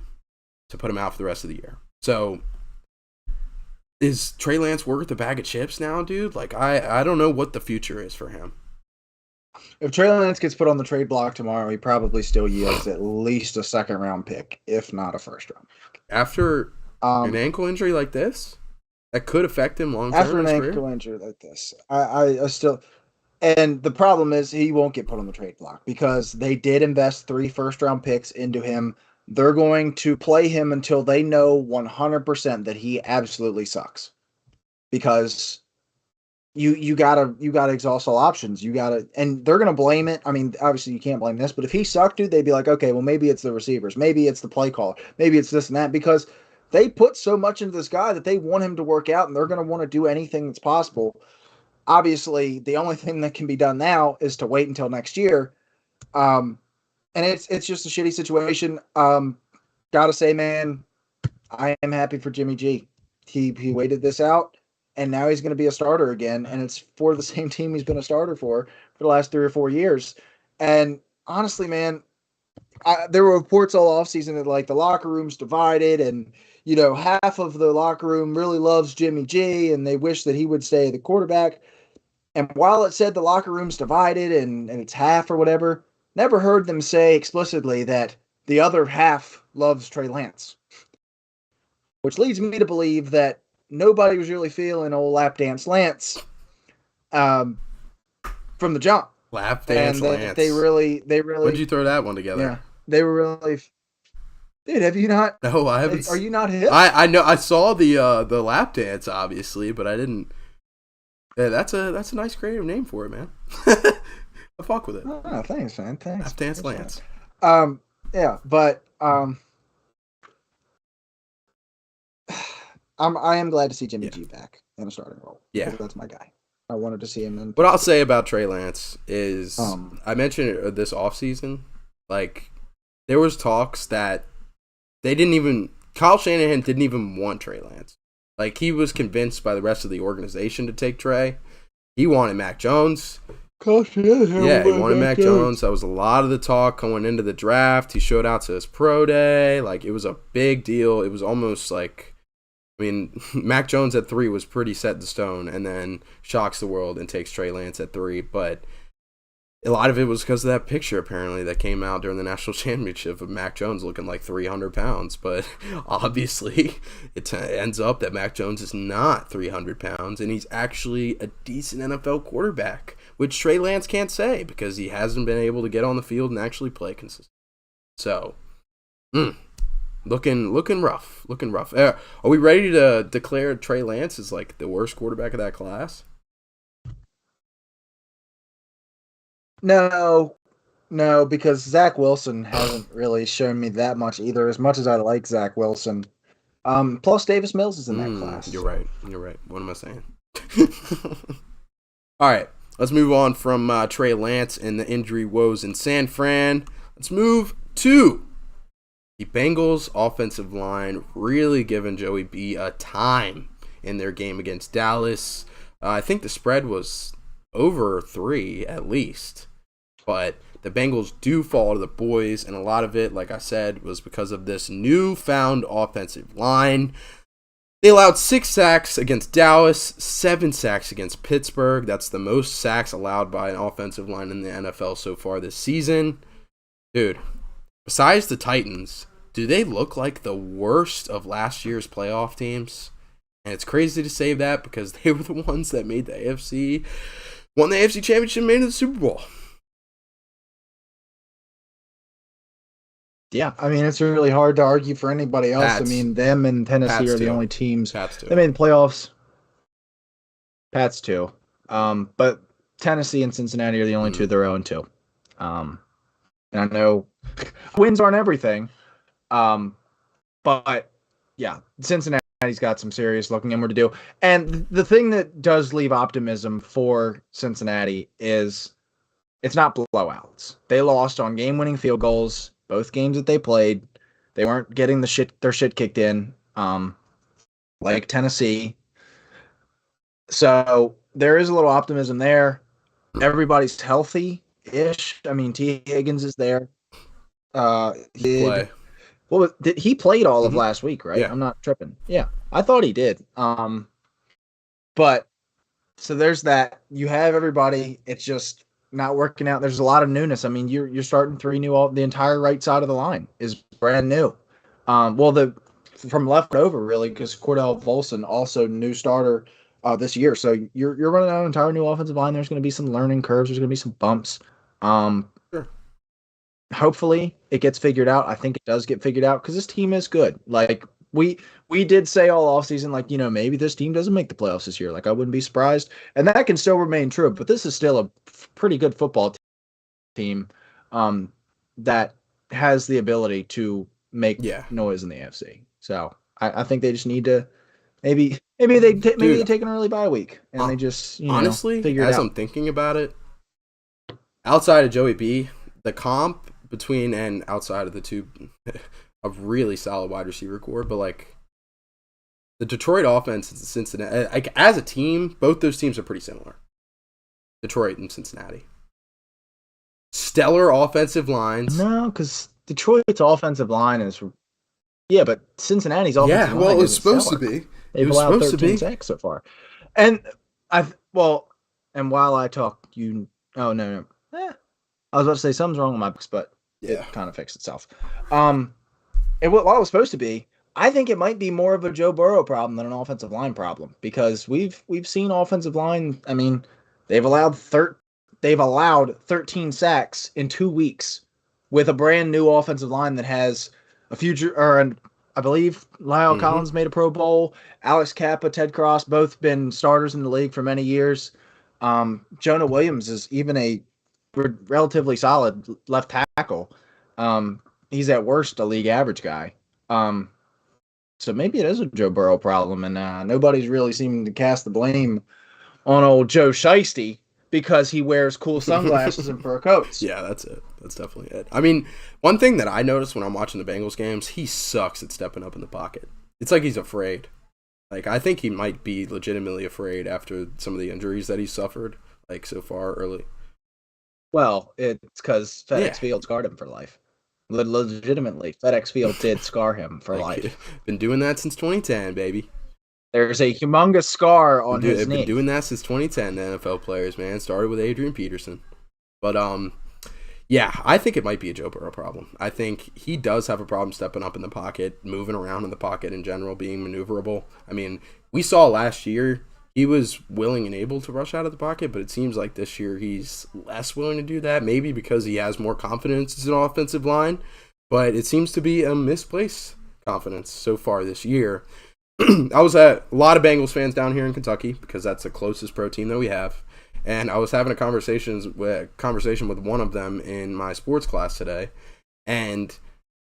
to put him out for the rest of the year. So is Trey Lance worth a bag of chips now, dude? Like, I don't know what the future is for him. If Trey Lance gets put on the trade block tomorrow, he probably still yields at least a 2nd-round pick, if not a 1st-round pick. After an ankle injury like this, that could affect him long term. After an ankle injury like this, I still. And the problem is he won't get put on the trade block because they did invest 3 first-round picks into him. They're going to play him until they know 100% that he absolutely sucks. Because you gotta exhaust all options. And they're gonna blame it. I mean, obviously you can't blame this, but if he sucked, dude, they'd be like, okay, well maybe it's the receivers, maybe it's the play call, maybe it's this and that, because they put so much into this guy that they want him to work out, and they're gonna want to do anything that's possible. Obviously, the only thing that can be done now is to wait until next year. And it's just a shitty situation. Gotta say, man, I am happy for Jimmy G. He waited this out, and now he's going to be a starter again, and it's for the same team he's been a starter for the last 3 or 4 years. And honestly, man, there were reports all offseason that, like, the locker room's divided, and, you know, half of the locker room really loves Jimmy G, and they wish that he would stay the quarterback. And while it said the locker room's divided and it's half or whatever, never heard them say explicitly that the other half loves Trey Lance. Which leads me to believe that nobody was really feeling old lap dance Lance from the jump. Lap dance Lance. They really. When did you throw that one together? Yeah, they were really. Dude, have you not? No, I haven't. Are you not hip? I know. I saw the lap dance, obviously, but I didn't. Yeah, that's a nice creative name for it, man. I fuck with it. Oh, thanks, man. Thanks. Lap dance Lance. Yeah, but I am glad to see Jimmy G back in a starting role. Yeah, that's my guy. I wanted to see him. What I'll say about Trey Lance is, I mentioned it this offseason. Like, there was talks that Kyle Shanahan didn't even want Trey Lance. Like, he was convinced by the rest of the organization to take Trey. He wanted Mac Jones. He wanted Mac Jones. That was a lot of the talk going into the draft. He showed out to his pro day. Like, it was a big deal. It was almost like, I mean, Mac Jones at 3 was pretty set in stone, and then shocks the world and takes Trey Lance at 3. But a lot of it was because of that picture, apparently, that came out during the national championship of Mac Jones looking like 300 pounds. But obviously, it ends up that Mac Jones is not 300 pounds, and he's actually a decent NFL quarterback, which Trey Lance can't say because he hasn't been able to get on the field and actually play consistently. So, looking rough. Are we ready to declare Trey Lance as like the worst quarterback of that class? No, because Zach Wilson hasn't really shown me that much either, as much as I like Zach Wilson. Plus, Davis Mills is in that class. You're right. What am I saying? All right, let's move on from Trey Lance and the injury woes in San Fran. Let's move to the Bengals offensive line, really giving Joey B a time in their game against Dallas. I think the spread was over 3 at least. But the Bengals do fall to the boys, and a lot of it, like I said, was because of this newfound offensive line. They allowed 6 sacks against Dallas, 7 sacks against Pittsburgh. That's the most sacks allowed by an offensive line in the NFL so far this season. Dude, besides the Titans, do they look like the worst of last year's playoff teams? And it's crazy to say that because they were the ones that made the AFC, won the AFC Championship, made it to the Super Bowl. Yeah, I mean, it's really hard to argue for anybody else. Pats. I mean, them and Tennessee Pats are the too. only teams Pats too. that made the playoffs. Pats too. But Tennessee and Cincinnati are the only two that are 0-2. And I know wins aren't everything. But yeah, Cincinnati's got some serious looking inward to do. And the thing that does leave optimism for Cincinnati is it's not blowouts. They lost on game-winning field goals both games that they played. They weren't getting their shit kicked in, like Tennessee. So there is a little optimism there. Everybody's healthy-ish. I mean, T. Higgins is there. He played all of last week, right? Yeah. I'm not tripping. Yeah, I thought he did. But so there's that. You have everybody. It's just not working out. There's a lot of newness. I mean, you're starting the entire right side of the line is brand new. From left over really because Cordell Volson also new starter this year. So you're running out an entire new offensive line. There's going to be some learning curves. There's going to be some bumps. Sure. Hopefully it gets figured out. I think it does get figured out because this team is good. Like we did say all offseason, like, maybe this team doesn't make the playoffs this year. Like I wouldn't be surprised. And that can still remain true, but this is still a pretty good football team that has the ability to make noise in the AFC. So I think they just need to maybe they take an early bye week and they just honestly figure it as out. I'm thinking about it, outside of Joey B, the comp between and outside of the two, a really solid wide receiver core, but like the Detroit offense and Cincinnati, like as a team, both those teams are pretty similar. Detroit and Cincinnati. Stellar offensive lines. No, because Detroit's offensive line is, but Cincinnati's offensive line it was isn't supposed stellar. to be. They've allowed 13 sacks so far, and while I talk, oh no. I was about to say something's wrong with my books, but it kind of fixed itself. And while it was supposed to be, I think it might be more of a Joe Burrow problem than an offensive line problem because we've seen offensive line. I mean, they've allowed 13 sacks in 2 weeks with a brand new offensive line that has a future. I believe Lyle Collins made a Pro Bowl. Alex Kappa, Ted Cross, both been starters in the league for many years. Jonah Williams is even a relatively solid left tackle. He's at worst a league average guy. So maybe it is a Joe Burrow problem, and nobody's really seeming to cast the blame on old Joe Shiesty because he wears cool sunglasses and fur coats. Yeah, that's it. That's definitely it. I mean, one thing that I noticed when I'm watching the Bengals games, he sucks at stepping up in the pocket. It's like he's afraid. Like, I think he might be legitimately afraid after some of the injuries that he suffered, like, so far early. Well, it's because FedEx Field scarred him for life. Legitimately, FedEx Field did scar him for life. Been doing that since 2010, baby. There's a humongous scar on his knee. Been doing that since 2010, the NFL players, man. Started with Adrian Peterson. But, I think it might be a Joe Burrow problem. I think he does have a problem stepping up in the pocket, moving around in the pocket in general, being maneuverable. I mean, we saw last year he was willing and able to rush out of the pocket, but it seems like this year he's less willing to do that, maybe because he has more confidence in an offensive line, but it seems to be a misplaced confidence so far this year. I was at a lot of Bengals fans down here in Kentucky because that's the closest pro team that we have, and I was having a conversation with one of them in my sports class today, and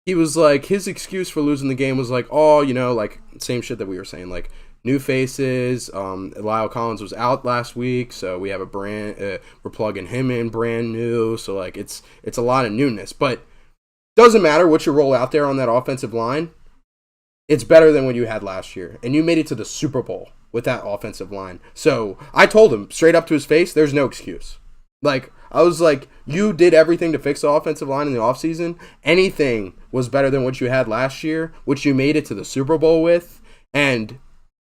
he was like, his excuse for losing the game was like, like same shit that we were saying, like new faces. Lyle Collins was out last week, so we have we're plugging him in brand new. So like it's a lot of newness, but doesn't matter what you roll out there on that offensive line. It's better than what you had last year, and you made it to the Super Bowl with that offensive line. So I told him straight up to his face, there's no excuse. Like, I was like, you did everything to fix the offensive line in the offseason. Anything was better than what you had last year, which you made it to the Super Bowl with, and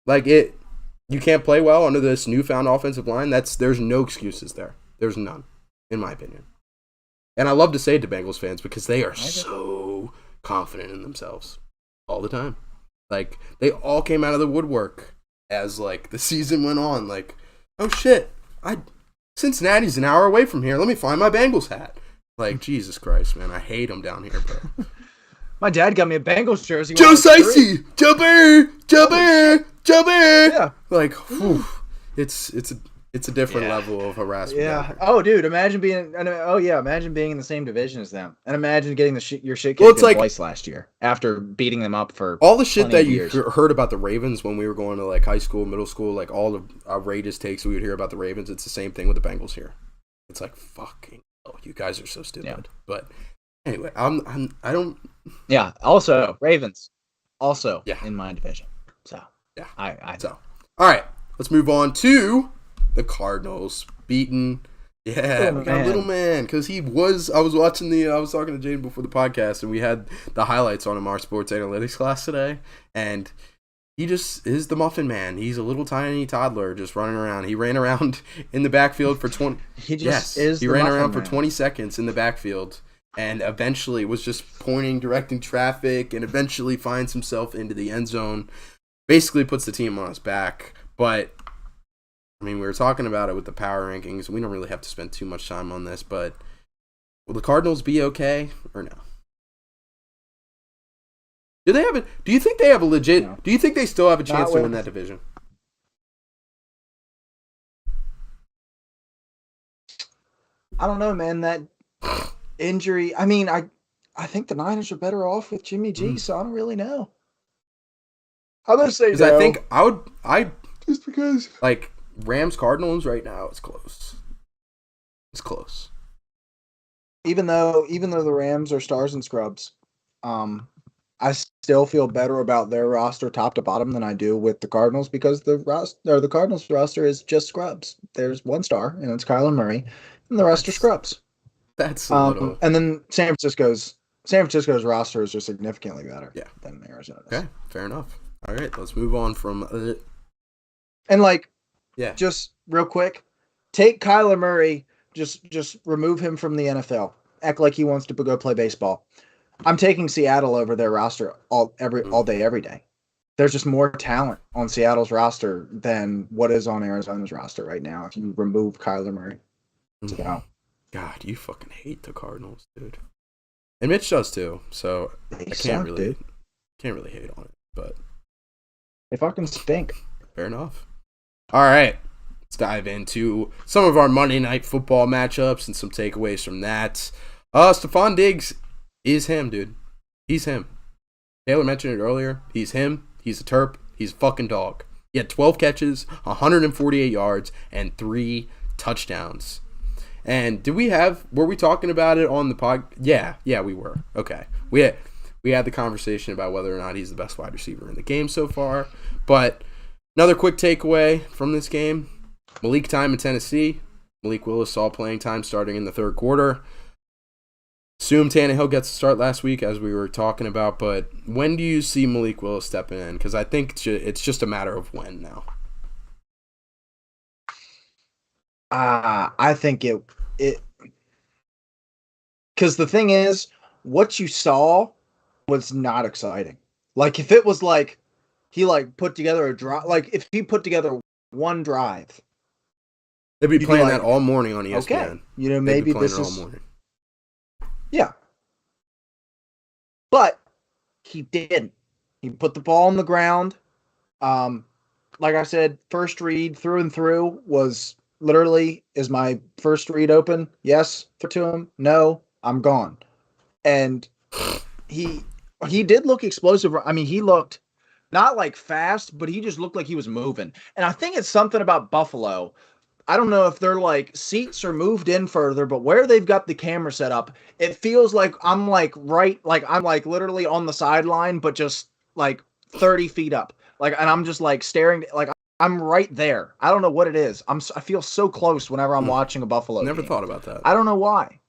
you can't play well under this newfound offensive line. There's no excuses there. There's none, in my opinion. And I love to say it to Bengals fans because they are so confident in themselves all the time. Like, they all came out of the woodwork as, like, the season went on. Like, oh, shit, Cincinnati's an hour away from here. Let me find my Bengals hat. Like, Jesus Christ, man. I hate them down here, bro. My dad got me a Bengals jersey. Joe Sicey! Joe Bear! Yeah. Like, whew, it's a different level of harassment. Yeah. Oh, dude, imagine being in the same division as them, and imagine getting your shit kicked in twice last year after beating them up for all the shit that you heard about the Ravens when we were going to like high school, middle school, like all the outrageous takes we would hear about the Ravens. It's the same thing with the Bengals here. It's like fucking, you guys are so stupid. Yeah. But anyway, I don't. Yeah. Also, Ravens, in my division. So yeah, So all right, let's move on to the Cardinals beaten. Yeah, we got a little man because I was talking to Jaden before the podcast, and we had the highlights on him our sports analytics class today, and he just is the Muffin Man. He's a little tiny toddler just running around. He ran around in the backfield for 20. He ran around for 20 seconds in the backfield, and eventually was just directing traffic, and eventually finds himself into the end zone. Basically puts the team on his back, but I mean, we were talking about it with the power rankings. We don't really have to spend too much time on this, but will the Cardinals be okay or no? Do you think they have a legit? No. Do you think they still have a chance to win that division? I don't know, man. That injury. I mean, I think the Niners are better off with Jimmy G. So I don't really know. I'm gonna say no. I think I just because like. Rams Cardinals right now it's close. It's close. Even though the Rams are stars and scrubs, I still feel better about their roster top to bottom than I do with the Cardinals because the Cardinals roster is just scrubs. There's one star and it's Kyler Murray, and the rest are scrubs. That's a little. And then San Francisco's rosters are significantly better than Arizona's. Okay, fair enough. All right, let's move on from and like. Yeah. Just real quick, take Kyler Murray, just remove him from the NFL. Act like he wants to go play baseball. I'm taking Seattle over their roster all day, every day. There's just more talent on Seattle's roster than what is on Arizona's roster right now if you remove Kyler Murray. So, God, you fucking hate the Cardinals, dude. And Mitch does too, so I can't really hate on it, but they fucking stink. Fair enough. All right, let's dive into some of our Monday Night Football matchups and some takeaways from that. Stephon Diggs is him, dude. He's him. Taylor mentioned it earlier. He's him. He's a Terp. He's a fucking dog. He had 12 catches, 148 yards, and 3 touchdowns. And were we talking about it on the pod? Yeah, we were. Okay. We had the conversation about whether or not he's the best wide receiver in the game so far, but another quick takeaway from this game, Malik time in Tennessee. Malik Willis saw playing time starting in the third quarter. Assume Tannehill gets to start last week, as we were talking about, but when do you see Malik Willis stepping in? Because I think it's just a matter of when now. I think it because the thing is, what you saw was not exciting. Like, if it was like, he put together a drive. Like if he put together one drive, they'd be playing that all morning on ESPN. Okay, maybe this is all morning. Yeah, but he didn't. He put the ball on the ground. Like I said, first read through and through was literally, is my first read open? Yes, to him. No, I'm gone. And he did look explosive. I mean, he looked. Not like fast, but he just looked like he was moving. And I think it's something about Buffalo. I don't know if their seats are moved in further, but where they've got the camera set up, it feels like I'm literally on the sideline, but just 30 feet up. And I'm just staring, I'm right there. I don't know what it is. I feel so close whenever I'm watching a Buffalo Never game. Thought about that. I don't know why.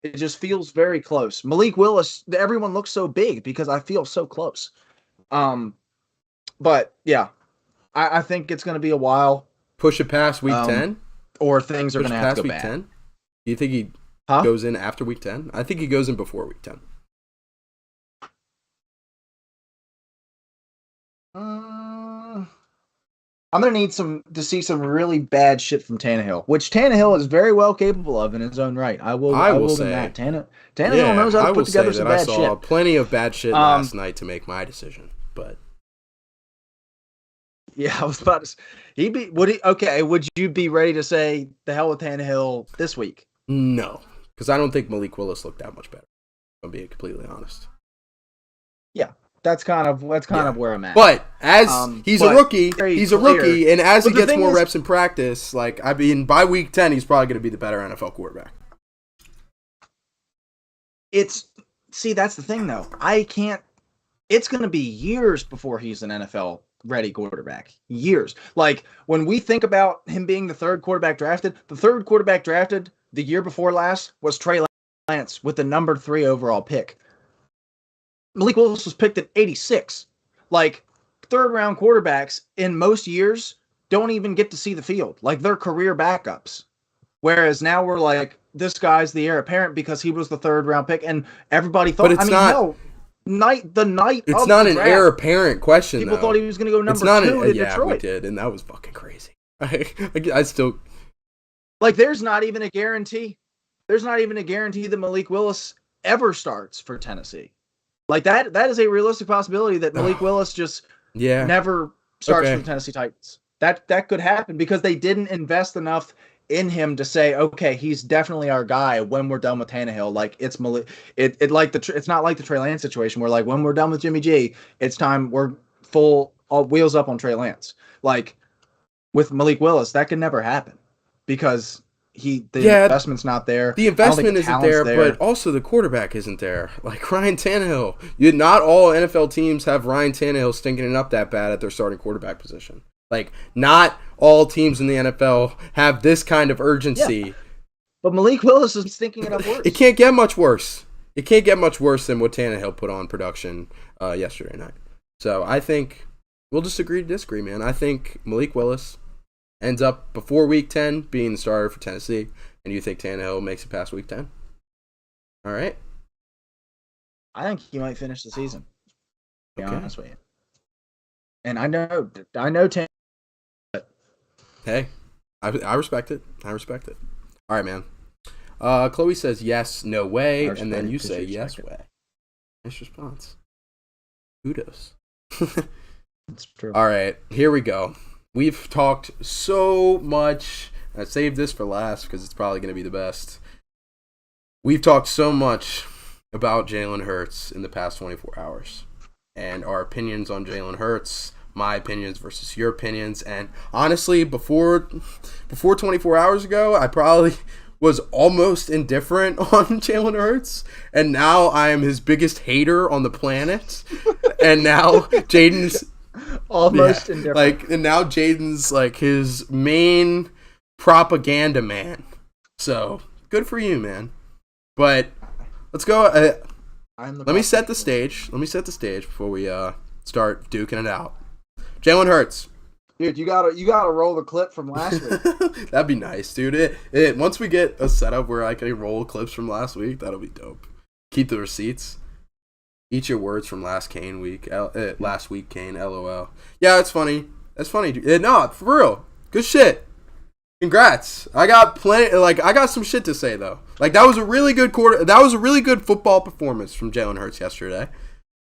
It just feels very close. Malik Willis, everyone looks so big because I feel so close. But yeah, I think it's going to be a while. Push it past week 10? Or things are going to have to go week bad. 10? Do you think he goes in after week 10? I think he goes in before week 10. I'm gonna need to see some really bad shit from Tannehill, which Tannehill is very well capable of in his own right. I will say that Tannehill knows how to put together some bad shit. I saw plenty of bad shit last night to make my decision, but yeah, I was about to. Would you be ready to say the hell with Tannehill this week? No, because I don't think Malik Willis looked that much better. If I'm being completely honest. Yeah, that's kind of where I'm at. But he's a rookie, and as he gets more reps in practice, by week 10, he's probably going to be the better NFL quarterback. That's the thing though. It's going to be years before he's an NFL ready quarterback. Years. Like when we think about him being the third quarterback drafted the year before last was Trey Lance with the number 3 overall pick. Malik Willis was picked at 86. Like, third-round quarterbacks in most years don't even get to see the field. Like, they're career backups. Whereas now we're like, this guy's the heir apparent because he was the third-round pick, and everybody thought, It's not an heir apparent question, people thought he was going to go number 2 in Detroit. Yeah, we did, and that was fucking crazy. I still... Like, there's not even a guarantee that Malik Willis ever starts for Tennessee. Like that is a realistic possibility that Malik Willis just never starts for the Tennessee Titans. That could happen because they didn't invest enough in him to say, okay, he's definitely our guy when we're done with Tannehill. Like it's Malik. It's not like the Trey Lance situation where like when we're done with Jimmy G, it's time we're full all wheels up on Trey Lance. Like with Malik Willis, that could never happen because investment's not there. The investment isn't there, but also the quarterback isn't there. Like Ryan Tannehill. Not all NFL teams have Ryan Tannehill stinking it up that bad at their starting quarterback position. Like, not all teams in the NFL have this kind of urgency. Yeah. But Malik Willis is stinking it up worse. It can't get much worse. It can't get much worse than what Tannehill put on production yesterday night. So I think we'll just agree to disagree, man. I think Malik Willis ends up before week 10 being the starter for Tennessee, and you think Tannehill makes it past week 10? All right. I think he might finish the season. To be honest with you. And I know Tannehill. Hey, I respect it. All right, man. Chloe says yes, no way, and then you say yes, way. Nice response. Kudos. That's true. All right, here we go. We've talked so much. I saved this for last because it's probably going to be the best. We've talked so much about Jalen Hurts in the past 24 hours. And our opinions on Jalen Hurts, my opinions versus your opinions. And honestly, before 24 hours ago, I probably was almost indifferent on Jalen Hurts. And now I am his biggest hater on the planet. And now Jaden's... almost indifferent. And now Jaden's his main propaganda man. So good for you, man. But let's go. Let me set the stage. Let me set the stage before we start duking it out. Jalen Hurts. Dude, you gotta roll the clip from last week. That'd be nice, dude. Once we get a setup where I can roll clips from last week, that'll be dope. Keep the receipts. Eat your words from last week, Kane, LOL. Yeah, it's funny. That's funny. No, for real. Good shit. Congrats. I got plenty. I got some shit to say though. That was a really good quarter. That was a really good football performance from Jalen Hurts yesterday.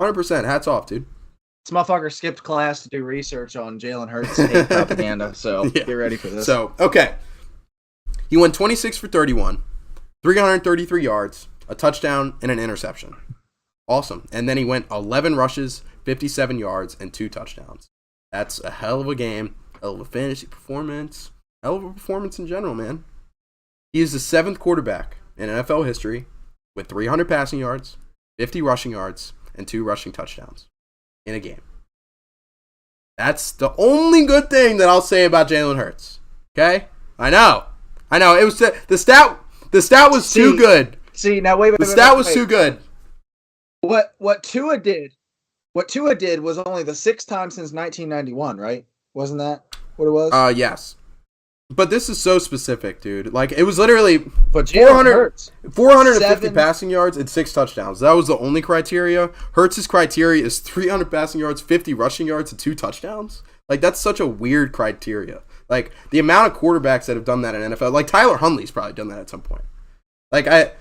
100%. Hats off, dude. This motherfucker skipped class to do research on Jalen Hurts' hate propaganda. So Get ready for this. So okay, he went 26 for 31, 333 yards, a touchdown, and an interception. Awesome. And then he went 11 rushes, 57 yards, and 2 touchdowns. That's a hell of a game, hell of a fantasy performance, hell of a performance in general, man. He is the 7th quarterback in NFL history with 300 passing yards, 50 rushing yards, and 2 rushing touchdowns in a game. That's the only good thing that I'll say about Jalen Hurts. Okay? I know. It was the stat was too good. See, now wait. The stat was too good. What Tua did was only the 6th time since 1991, right? Wasn't that what it was? Yes. But this is so specific, dude. Like, it was literally But 450 passing yards and 6 touchdowns. That was the only criteria. Hurts' criteria is 300 passing yards, 50 rushing yards, and 2 touchdowns. Like, that's such a weird criteria. Like, the amount of quarterbacks that have done that in NFL, like Tyler Huntley's probably done that at some point. Like, I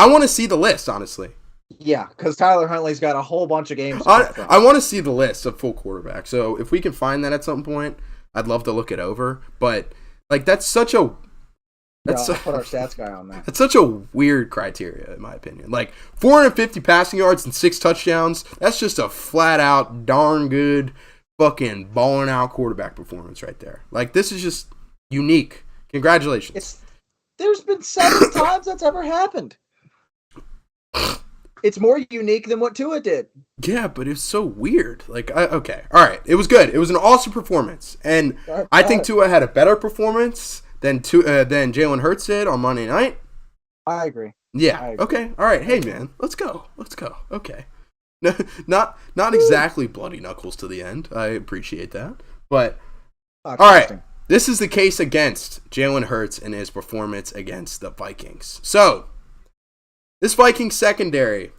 want to see the list, honestly. Yeah, because Tyler Huntley's got a whole bunch of games. I want to see the list of full quarterbacks. So if we can find that at some point, I'd love to look it over. But like that's such a I'll put our stats guy on that. That's such a weird criteria, in my opinion. Like 450 passing yards and 6 touchdowns. That's just a flat out darn good fucking balling out quarterback performance right there. Like this is just unique. Congratulations. There's been 7 times that's ever happened. It's more unique than what Tua did. Yeah, but it's so weird. Like, okay. All right. It was good. It was an awesome performance. And I think Tua had a better performance than Jalen Hurts did on Monday night. I agree. Yeah. Okay. All right. Hey, man. Let's go. Okay. No, not exactly bloody knuckles to the end. I appreciate that. But, all right. This is the case against Jalen Hurts and his performance against the Vikings. So, this Vikings secondary,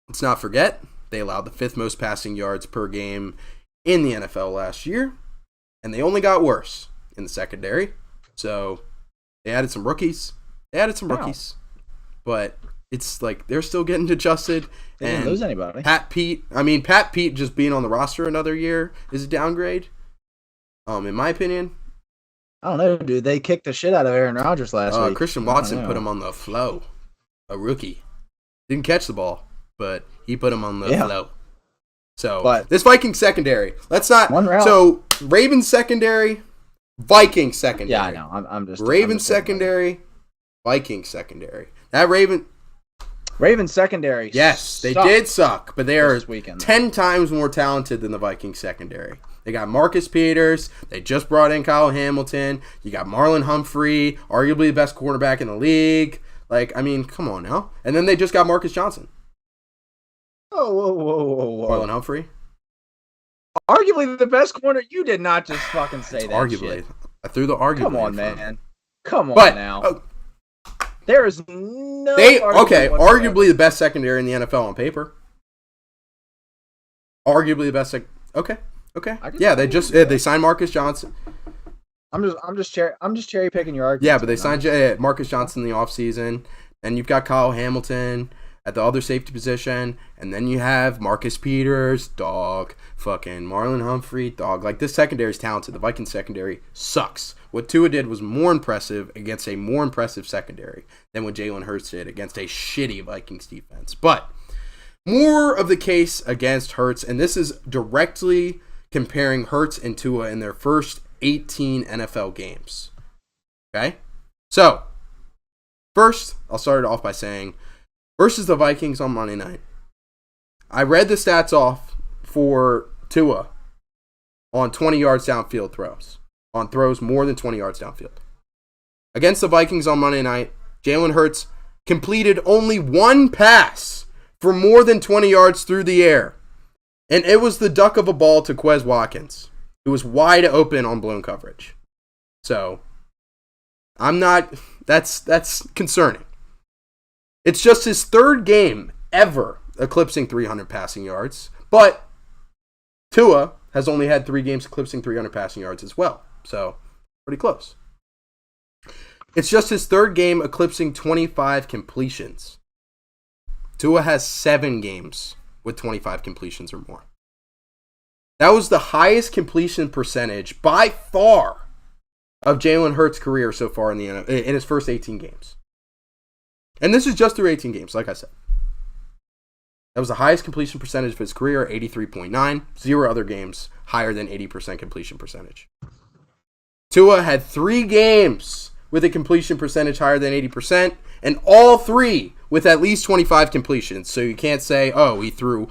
let's not forget, they allowed the 5th most passing yards per game in the NFL last year, and they only got worse in the secondary. So they added some rookies. But it's like they're still getting adjusted. They didn't lose anybody. Pat Pete just being on the roster another year is a downgrade, in my opinion. I don't know, dude. They kicked the shit out of Aaron Rodgers last week. Christian Watson put him on the flow. A rookie. Didn't catch the ball, but he put him on the flow. So, this Viking secondary. Let's not. So, Ravens secondary, Viking secondary. Yeah, I know. I'm just. Ravens secondary, Viking secondary. That Ravens secondary. Yes, they did suck, but they are 10 times more talented than the Viking secondary. They got Marcus Peters. They just brought in Kyle Hamilton. You got Marlon Humphrey, arguably the best quarterback in the league. Like, I mean, come on now. And then they just got Marcus Johnson. Whoa. Marlon Humphrey. Arguably the best corner. You did not just fucking say that arguably. Shit. I threw the arguably. Come on, man. Come on now. There is no arguably the best secondary in the NFL on paper. Arguably the best Okay. Yeah, they signed Marcus Johnson. I'm just cherry picking your argument. Yeah, but they signed Marcus Johnson in the offseason, and you've got Kyle Hamilton at the other safety position, and then you have Marcus Peters, dog, fucking Marlon Humphrey, dog. Like, this secondary is talented. The Vikings secondary sucks. What Tua did was more impressive against a more impressive secondary than what Jalen Hurts did against a shitty Vikings defense. But more of the case against Hurts, and this is directly comparing Hurts and Tua in their first 18 NFL games. Okay? So, first, I'll start it off by saying, versus the Vikings on Monday night, I read the stats off for Tua on 20 yards downfield throws. On throws more than 20 yards downfield. Against the Vikings on Monday night, Jalen Hurts completed only 1 pass for more than 20 yards through the air. And it was the duck of a ball to Quez Watkins, who was wide open on blown coverage. So, that's concerning. It's just his 3rd game ever eclipsing 300 passing yards, but Tua has only had 3 games eclipsing 300 passing yards as well. So, pretty close. It's just his 3rd game eclipsing 25 completions. Tua has 7 games with 25 completions or more. That was the highest completion percentage by far of Jalen Hurts' career so far in his first 18 games. And this is just through 18 games, like I said. That was the highest completion percentage of his career, 83.9. 0 other games higher than 80% completion percentage. Tua had 3 games with a completion percentage higher than 80%, and all 3 with at least 25 completions. So you can't say, oh, he threw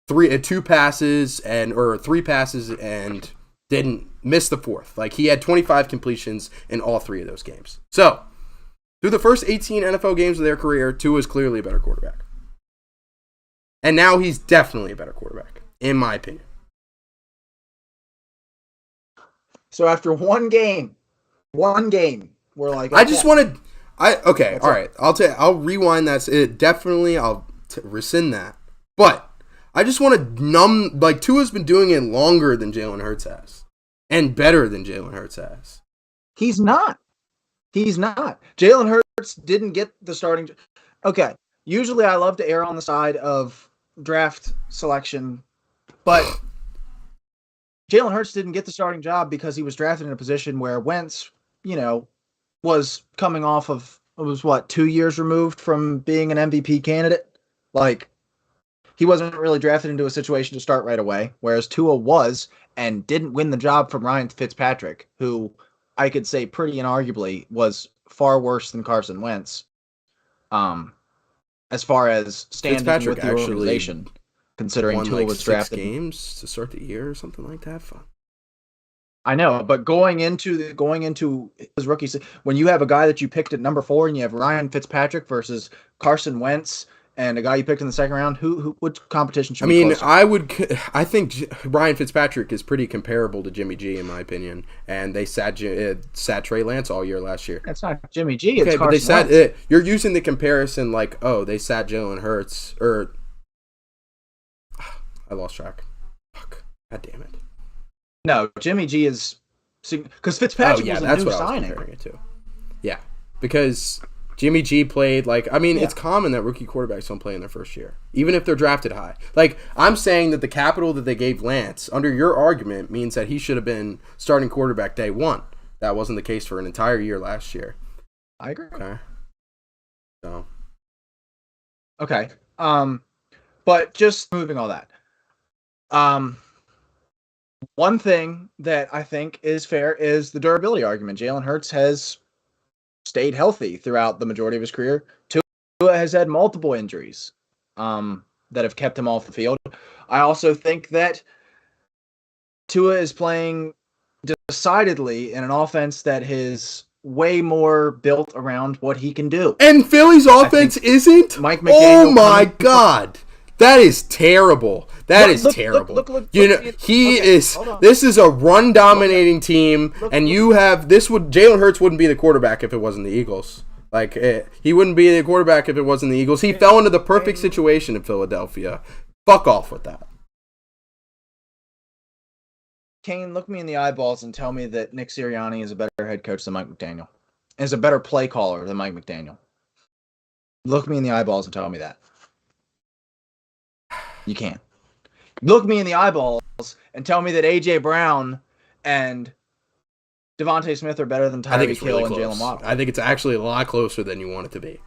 3 passes and didn't miss the 4th. Like, he had 25 completions in all 3 of those games. So, through the first 18 NFL games of their career, Tua is clearly a better quarterback. And now he's definitely a better quarterback, in my opinion. So after 1 game, one game. We're like, I just wanted. Okay, What's all up? right. I'll rewind that. It definitely. I'll rescind that. But I just want to numb. Like Tua's been doing it longer than Jalen Hurts has, and better than Jalen Hurts has. He's not. He's not. Jalen Hurts didn't get the starting. Okay. Usually I love to err on the side of draft selection, but Jalen Hurts didn't get the starting job because he was drafted in a position where Wentz, was coming off of, it was what, 2 years removed from being an MVP candidate? Like, he wasn't really drafted into a situation to start right away, whereas Tua was and didn't win the job from Ryan Fitzpatrick, who I could say pretty inarguably was far worse than Carson Wentz, as far as standing Fitzpatrick with the actually organization, considering won Tua like was 6 drafted. games to start the year or something like that. Fun. I know, but going into his rookie season, when you have a guy that you picked at number 4 and you have Ryan Fitzpatrick versus Carson Wentz and a guy you picked in the second round, which competition should be closer? I think Ryan Fitzpatrick is pretty comparable to Jimmy G in my opinion, and they sat Trey Lance all year last year. That's not Jimmy G. It's Okay, but Carson Wentz. You're using the comparison like, oh, they sat Jalen Hurts or I lost track. Fuck. God damn it. No, Jimmy G is because Fitzpatrick was a that's new what I was signing. comparing it to. Yeah, because Jimmy G played it's common that rookie quarterbacks don't play in their first year, even if they're drafted high. Like, I'm saying that the capital that they gave Lance, under your argument, means that he should have been starting quarterback day one. That wasn't the case for an entire year last year. I agree. Okay. So. Okay. But just moving all that. One thing that I think is fair is the durability argument. Jalen Hurts has stayed healthy throughout the majority of his career. Tua has had multiple injuries that have kept him off the field. I also think that Tua is playing decidedly in an offense that is way more built around what he can do. And Philly's offense isn't? Mike McDaniel Oh my God. That is terrible. That is terrible. This is a run dominating team, and Jalen Hurts wouldn't be the quarterback if it wasn't the Eagles. Like, he wouldn't be the quarterback if it wasn't the Eagles. He fell into the perfect situation in Philadelphia. Fuck off with that. Kane, look me in the eyeballs and tell me that Nick Sirianni is a better head coach than Mike McDaniel. Is a better play caller than Mike McDaniel. Look me in the eyeballs and tell me that. You can't. Look me in the eyeballs and tell me that A.J. Brown and Devontae Smith are better than Tyreek Hill and Jalen Waddle. I think it's actually a lot closer than you want it to be.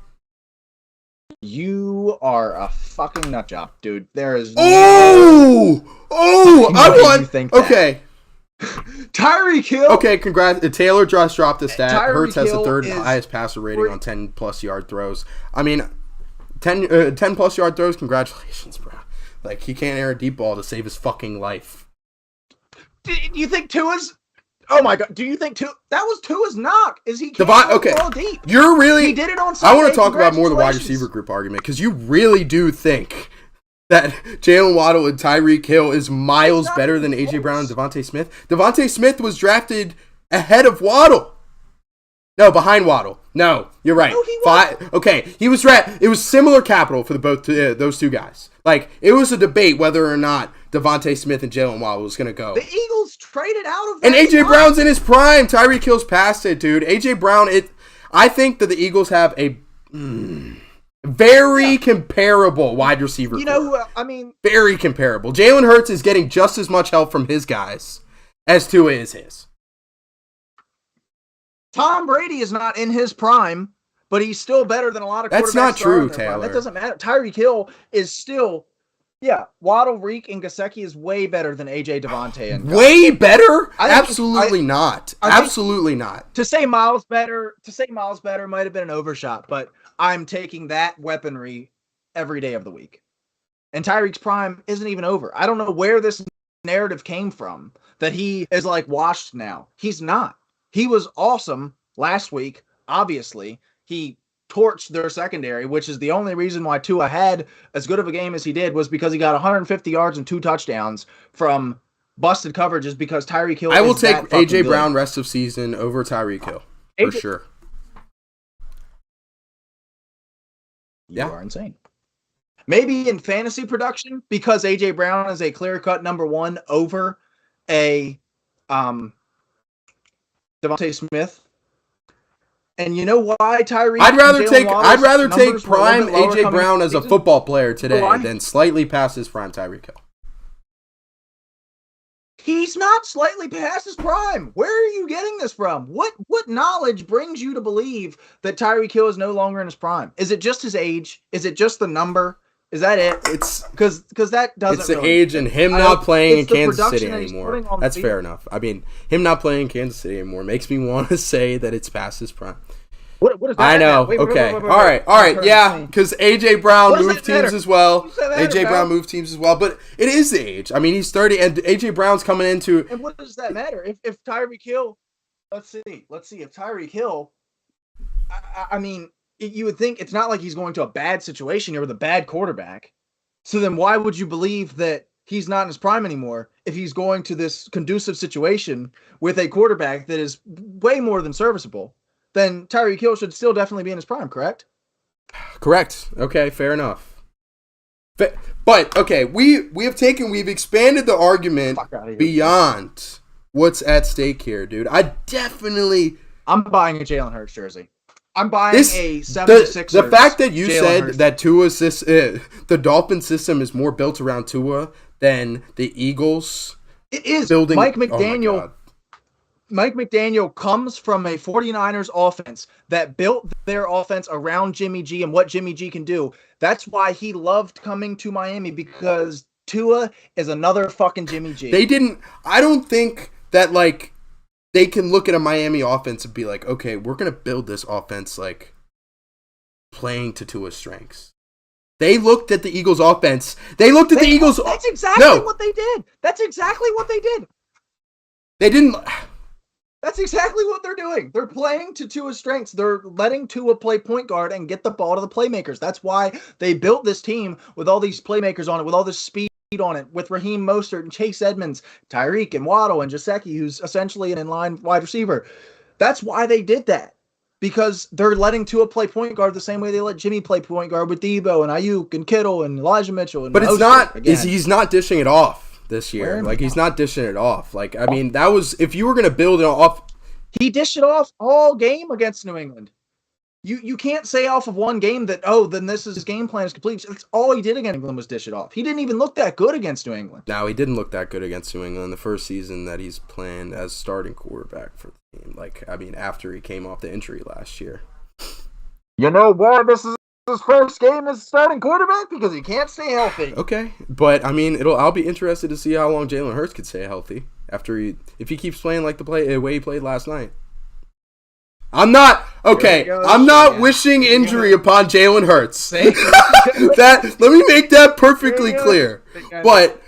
You are a fucking nutjob, dude. There is I won. Okay. Tyreek Hill. Okay, congrats. Taylor just dropped a stat. Hurts has the third highest passer rating on 10-plus yard throws. I mean, 10-plus yard throws, congratulations, bro. Like, he can't air a deep ball to save his fucking life. Do you think Tua's... Oh my God! Do you think that was Tua's knock? Is he can't ball deep? You're really... He did it on Sunday. I want to talk about more the wide receiver group argument, because you really do think that Jalen Waddle and Tyreek Hill is miles better than A.J. Brown and Devontae Smith. Devontae Smith was drafted ahead of Waddle. No, behind Waddle. No, you're right. No, he wasn't. Okay, he was it was similar capital for those two guys. Like, it was a debate whether or not Devontae Smith and Jalen Waddle was going to go. The Eagles traded out of that. And A.J. Brown's in his prime. Tyreek Hill's past it, dude. A.J. Brown, I think that the Eagles have a very comparable wide receiver. Very comparable. Jalen Hurts is getting just as much help from his guys as Tua is his. Tom Brady is not in his prime, but he's still better than a lot of quarterbacks. That's not true, Taylor. That doesn't matter. Tyreek Hill is still, Waddle, Reek, and Gesicki is way better than A.J. Devontae. And way better? Absolutely not. Absolutely not. To say Miles better might have been an overshot, but I'm taking that weaponry every day of the week. And Tyreek's prime isn't even over. I don't know where this narrative came from that he is like washed now. He's not. He was awesome last week, obviously. He torched their secondary, which is the only reason why Tua had as good of a game as he did, was because he got 150 yards and 2 touchdowns from busted coverage is because Tyreek Hill. I will is take that fucking AJ good. Brown rest of season over Tyreek Hill for sure. You are insane. Maybe in fantasy production, because AJ Brown is a clear-cut number one over a Devontae Smith. And you know why Tyreek? I'd rather take prime AJ Brown as a football player today than slightly past his prime Tyreek Hill. He's not slightly past his prime. Where are you getting this from? What knowledge brings you to believe that Tyreek Hill is no longer in his prime? Is it just his age? Is it just the number? Is that it? It's because that doesn't. It's the age and him not playing in Kansas City anymore. That's fair enough. I mean, him not playing in Kansas City anymore makes me want to say that it's past his prime. What is that? I know. Okay. All right. Yeah, because AJ Brown moved teams as well. AJ Brown moved teams as well, but it is the age. I mean, he's 30, and AJ Brown's coming into. And what does that matter? If Tyreek Hill, let's see if Tyreek Hill. I mean, you would think it's not like he's going to a bad situation here with a bad quarterback. So then, why would you believe that he's not in his prime anymore if he's going to this conducive situation with a quarterback that is way more than serviceable? Then Tyreek Hill should still definitely be in his prime, correct? Correct. Okay, fair enough. But okay, we've expanded the argument beyond what's at stake here, dude. I'm buying a Jalen Hurts jersey. I'm buying a 76ers. The fact that you said Hurts. that the Dolphin system is more built around Tua than the Eagles. It is. Building, Mike McDaniel. Mike McDaniel comes from a 49ers offense that built their offense around Jimmy G and what Jimmy G can do. That's why he loved coming to Miami, because Tua is another fucking Jimmy G. I don't think that, like, they can look at a Miami offense and be like, okay, we're going to build this offense, like, playing to Tua's strengths. They looked at the Eagles' offense. That's exactly what they did. That's exactly what they did. They didn't. That's exactly what they're doing. They're playing to Tua's strengths. They're letting Tua play point guard and get the ball to the playmakers. That's why they built this team with all these playmakers on it, with all this speed on it, with Raheem Mostert and Chase Edmonds, Tyreek and Waddle and Gesicki, who's essentially an inline wide receiver. That's why they did that. Because they're letting Tua play point guard the same way they let Jimmy play point guard with Debo and Ayuk and Kittle and Elijah Mitchell. And but it's not. He's not dishing it off this year. Like, he's not dishing it off. Like, I mean, that was, if you were going to build it off. He dished it off all game against New England. You can't say off of one game that, then this is his game plan is complete. That's all he did against England was dish it off. He didn't even look that good against New England. No, he didn't look that good against New England the first season that he's playing as starting quarterback for the team. Like, I mean, after he came off the injury last year. You know why this is his first game as starting quarterback? Because he can't stay healthy. Okay, but I mean, I'll be interested to see how long Jalen Hurts could stay healthy if he keeps playing like the way he played last night. I'm not wishing injury upon Jalen Hurts. Let me make that perfectly clear. But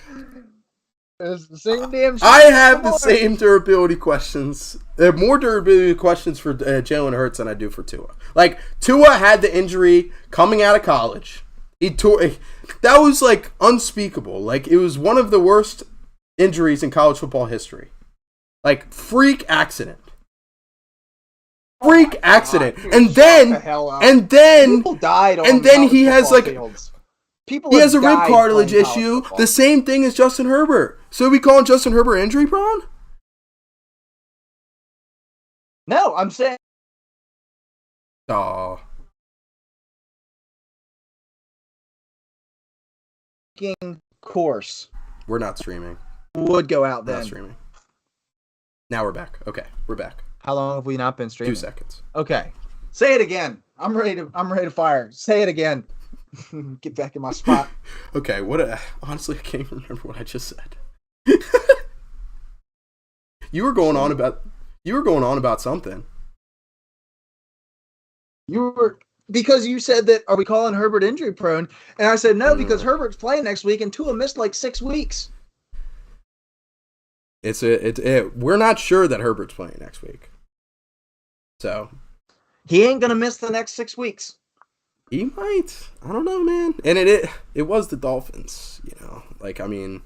it's the same damn shit. I have the same durability questions. There are more durability questions for Jalen Hurts than I do for Tua. Like, Tua had the injury coming out of college. That was, like, unspeakable. Like, it was one of the worst injuries in college football history. Like, freak accident. And then people died on and then he has like fields. He has a rib cartilage issue. The same thing as Justin Herbert. So are we calling Justin Herbert injury prone? No, I'm saying. Oh. Course. We're not streaming. Would go out then. Not streaming. Now we're back. Okay, we're back. How long have we not been streaming? 2 seconds. Okay. Say it again. I'm ready to fire. Say it again. Get back in my spot. Okay, honestly, I can't even remember what I just said. You were going on about something. Because you said that, are we calling Herbert injury prone? And I said no, because Herbert's playing next week and Tua missed like 6 weeks. We're not sure that Herbert's playing next week. So he ain't gonna miss the next 6 weeks. He might. I don't know, man. And it was the Dolphins, you know. Like, I mean,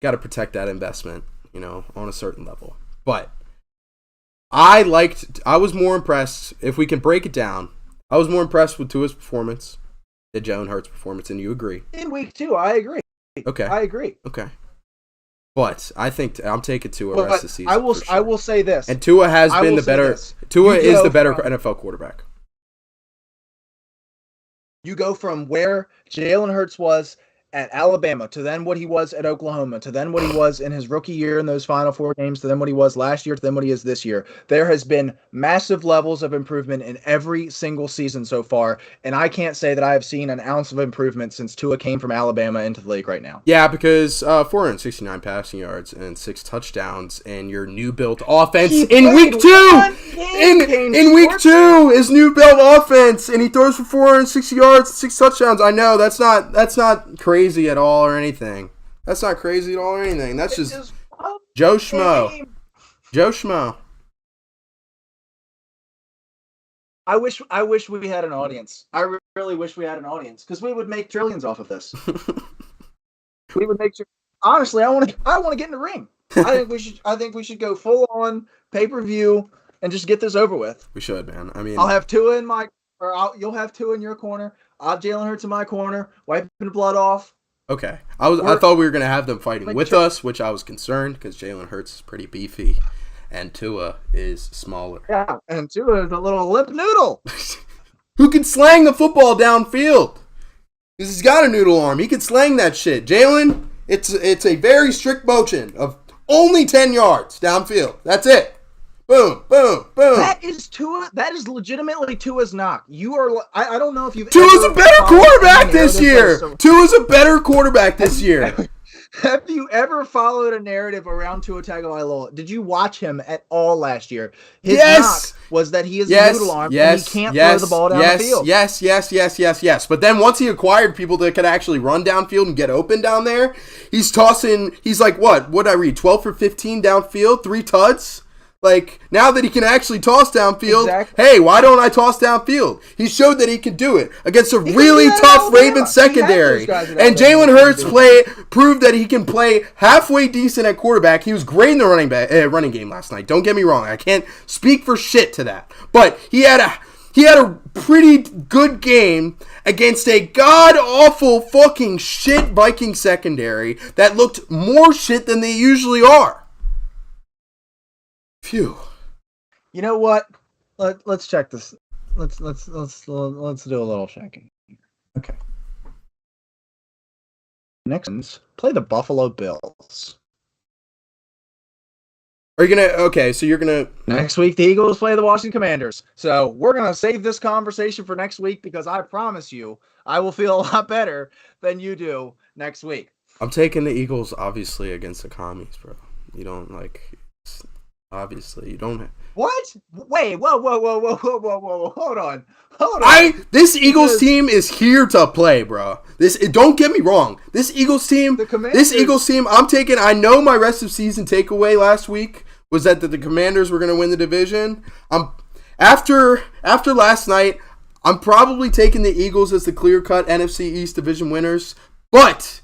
got to protect that investment. on a certain level. But I was more impressed, if we can break it down, I was more impressed with Tua's performance than Jalen Hurts' performance, and you agree. In week 2, I agree. Okay. I agree. Okay. But I think I'm taking Tua rest of the season. I will say this. And Tua has been the better. Tua is the better NFL quarterback. You go from where Jalen Hurts was at Alabama to then what he was at Oklahoma to then what he was in his rookie year in those final 4 games to then what he was last year to then what he is this year. There has been massive levels of improvement in every single season so far, and I can't say that I have seen an ounce of improvement since Tua came from Alabama into the league right now. Yeah, because 469 passing yards and 6 touchdowns and your new built offense in week 2! In week 2 is new built offense, and he throws for 460 yards, 6 touchdowns. I know that's not crazy at all or anything. That's not crazy at all or anything. That's just Joe Schmo. Joe Schmo. I wish we had an audience. I really wish we had an audience because we would make trillions off of this. We would make. Honestly, I want to get in the ring. I think we should go full on pay-per-view and just get this over with. We should, man. I mean, I'll have Tua in you'll have Tua in your corner. I'll have Jalen Hurts in my corner, wiping the blood off. Okay. I thought we were gonna have them fighting with us, which I was concerned because Jalen Hurts is pretty beefy, and Tua is smaller. Yeah, and Tua is a little limp noodle who can slang the football downfield. Because he's got a noodle arm. He can slang that shit. Jalen, it's a very strict motion of only 10 yards downfield. That's it. Boom, boom, boom. That is Tua. That is legitimately Tua's knock. You are. I don't know if you've. Tua's a better quarterback this year. Tua's a better quarterback this year. Have you ever followed a narrative around Tua Tagovailoa? Did you watch him at all last year? His knock was that he is a noodle arm and he can't throw the ball down the field. Yes. But then once he acquired people that could actually run downfield and get open down there, he's tossing. He's like, what? What'd I read? 12 for 15 downfield, 3 tuds. Like, now that he can actually toss downfield, Hey, why don't I toss downfield? He showed that he can do it against a really tough Ravens secondary. And Jalen Hurts proved that he can play halfway decent at quarterback. He was great in the running game last night. Don't get me wrong. I can't speak for shit to that. But he had a pretty good game against a god-awful fucking shit Viking secondary that looked more shit than they usually are. Phew. You know what? Let's check this. Let's do a little checking. Okay. Next, play the Buffalo Bills. Are you gonna? Okay, so you're gonna. Next week, the Eagles play the Washington Commanders. So we're gonna save this conversation for next week because I promise you, I will feel a lot better than you do next week. I'm taking the Eagles, obviously, against the commies, bro. You don't like. Obviously, you don't. What? Wait! Whoa! Hold on! This Eagles team is here to play, bro. Don't get me wrong. This Eagles team. I'm taking. I know my rest of season takeaway last week was that the Commanders were going to win the division. After last night, I'm probably taking the Eagles as the clear-cut NFC East division winners, but.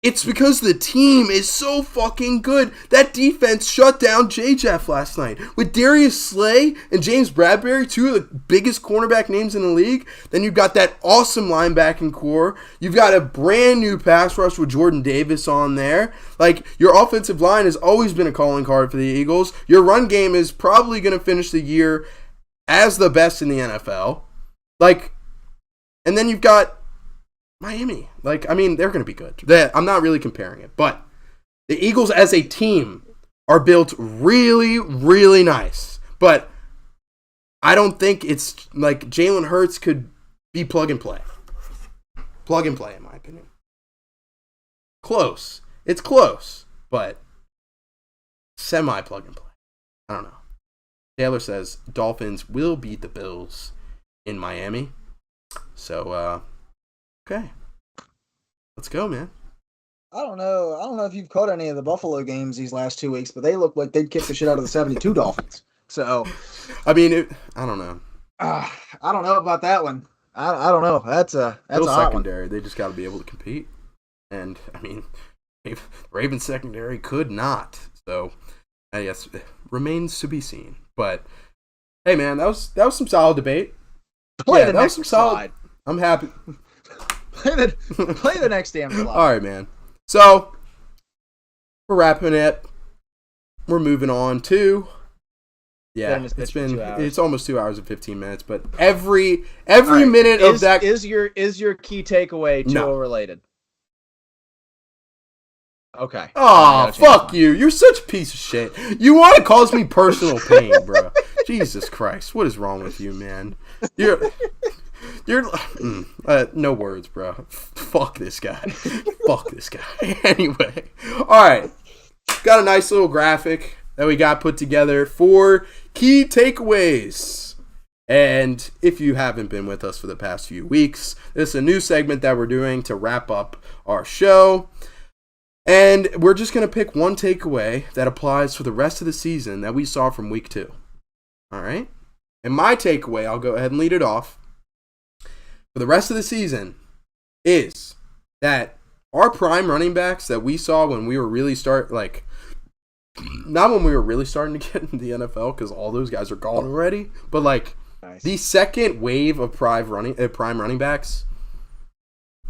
It's because the team is so fucking good. That defense shut down J-Jeff last night. With Darius Slay and James Bradbury, 2 of the biggest cornerback names in the league. Then you've got that awesome linebacking core. You've got a brand new pass rush with Jordan Davis on there. Like, your offensive line has always been a calling card for the Eagles. Your run game is probably going to finish the year as the best in the NFL. Like, and then you've got Miami. Like, I mean, they're going to be good. I'm not really comparing it. But the Eagles as a team are built really, really nice. But I don't think it's like Jalen Hurts could be plug and play. Plug and play, in my opinion. Close. It's close. But semi-plug and play. I don't know. Taylor says Dolphins will beat the Bills in Miami. So, okay. Let's go, man. I don't know if you've caught any of the Buffalo games these last 2 weeks, but they look like they'd kick the shit out of the 72 Dolphins. So, I mean, I don't know. I don't know about that one. I don't know. That's a secondary. One. They just got to be able to compete. And, I mean, Ravens secondary could not. So I guess it remains to be seen. But hey, man, that was some solid debate. Play the next slide. I'm happy. Play the next damn slide. All right, man. So we're wrapping it. We're moving on to. Yeah, it's almost 2 hours and 15 minutes, but every minute of that is your key takeaway Tua related. Okay. Oh, fuck you. You're such a piece of shit. You want to cause me personal pain, bro. Jesus Christ. What is wrong with you, man? You're no words, bro. Fuck this guy. Fuck this guy. Anyway. All right. Got a nice little graphic that we got put together for key takeaways. And if you haven't been with us for the past few weeks, this is a new segment that we're doing to wrap up our show. And we're just going to pick one takeaway that applies for the rest of the season that we saw from week 2. All right? And my takeaway, I'll go ahead and lead it off, for the rest of the season is that our prime running backs that we saw when we were really not when we were really starting to get into the NFL, because all those guys are gone already, but nice. The second wave of prime running backs,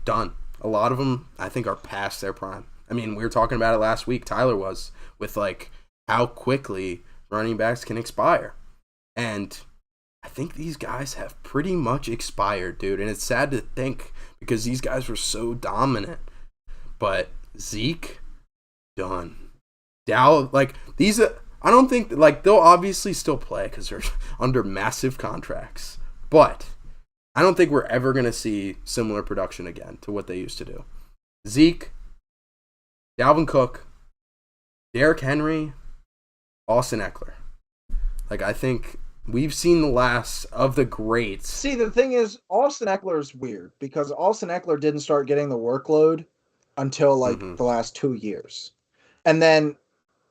done. A lot of them, I think, are past their prime. I mean, we were talking about it last week. Tyler was with how quickly running backs can expire, and I think these guys have pretty much expired, dude. And it's sad to think because these guys were so dominant. But Zeke, done. These are. I don't think they'll obviously still play because they're under massive contracts, but I don't think we're ever gonna see similar production again to what they used to do. Zeke, Dalvin Cook, Derrick Henry, Austin Eckler. I think we've seen the last of the greats. See, the thing is, Austin Eckler is weird because Austin Eckler didn't start getting the workload until the last 2 years. And then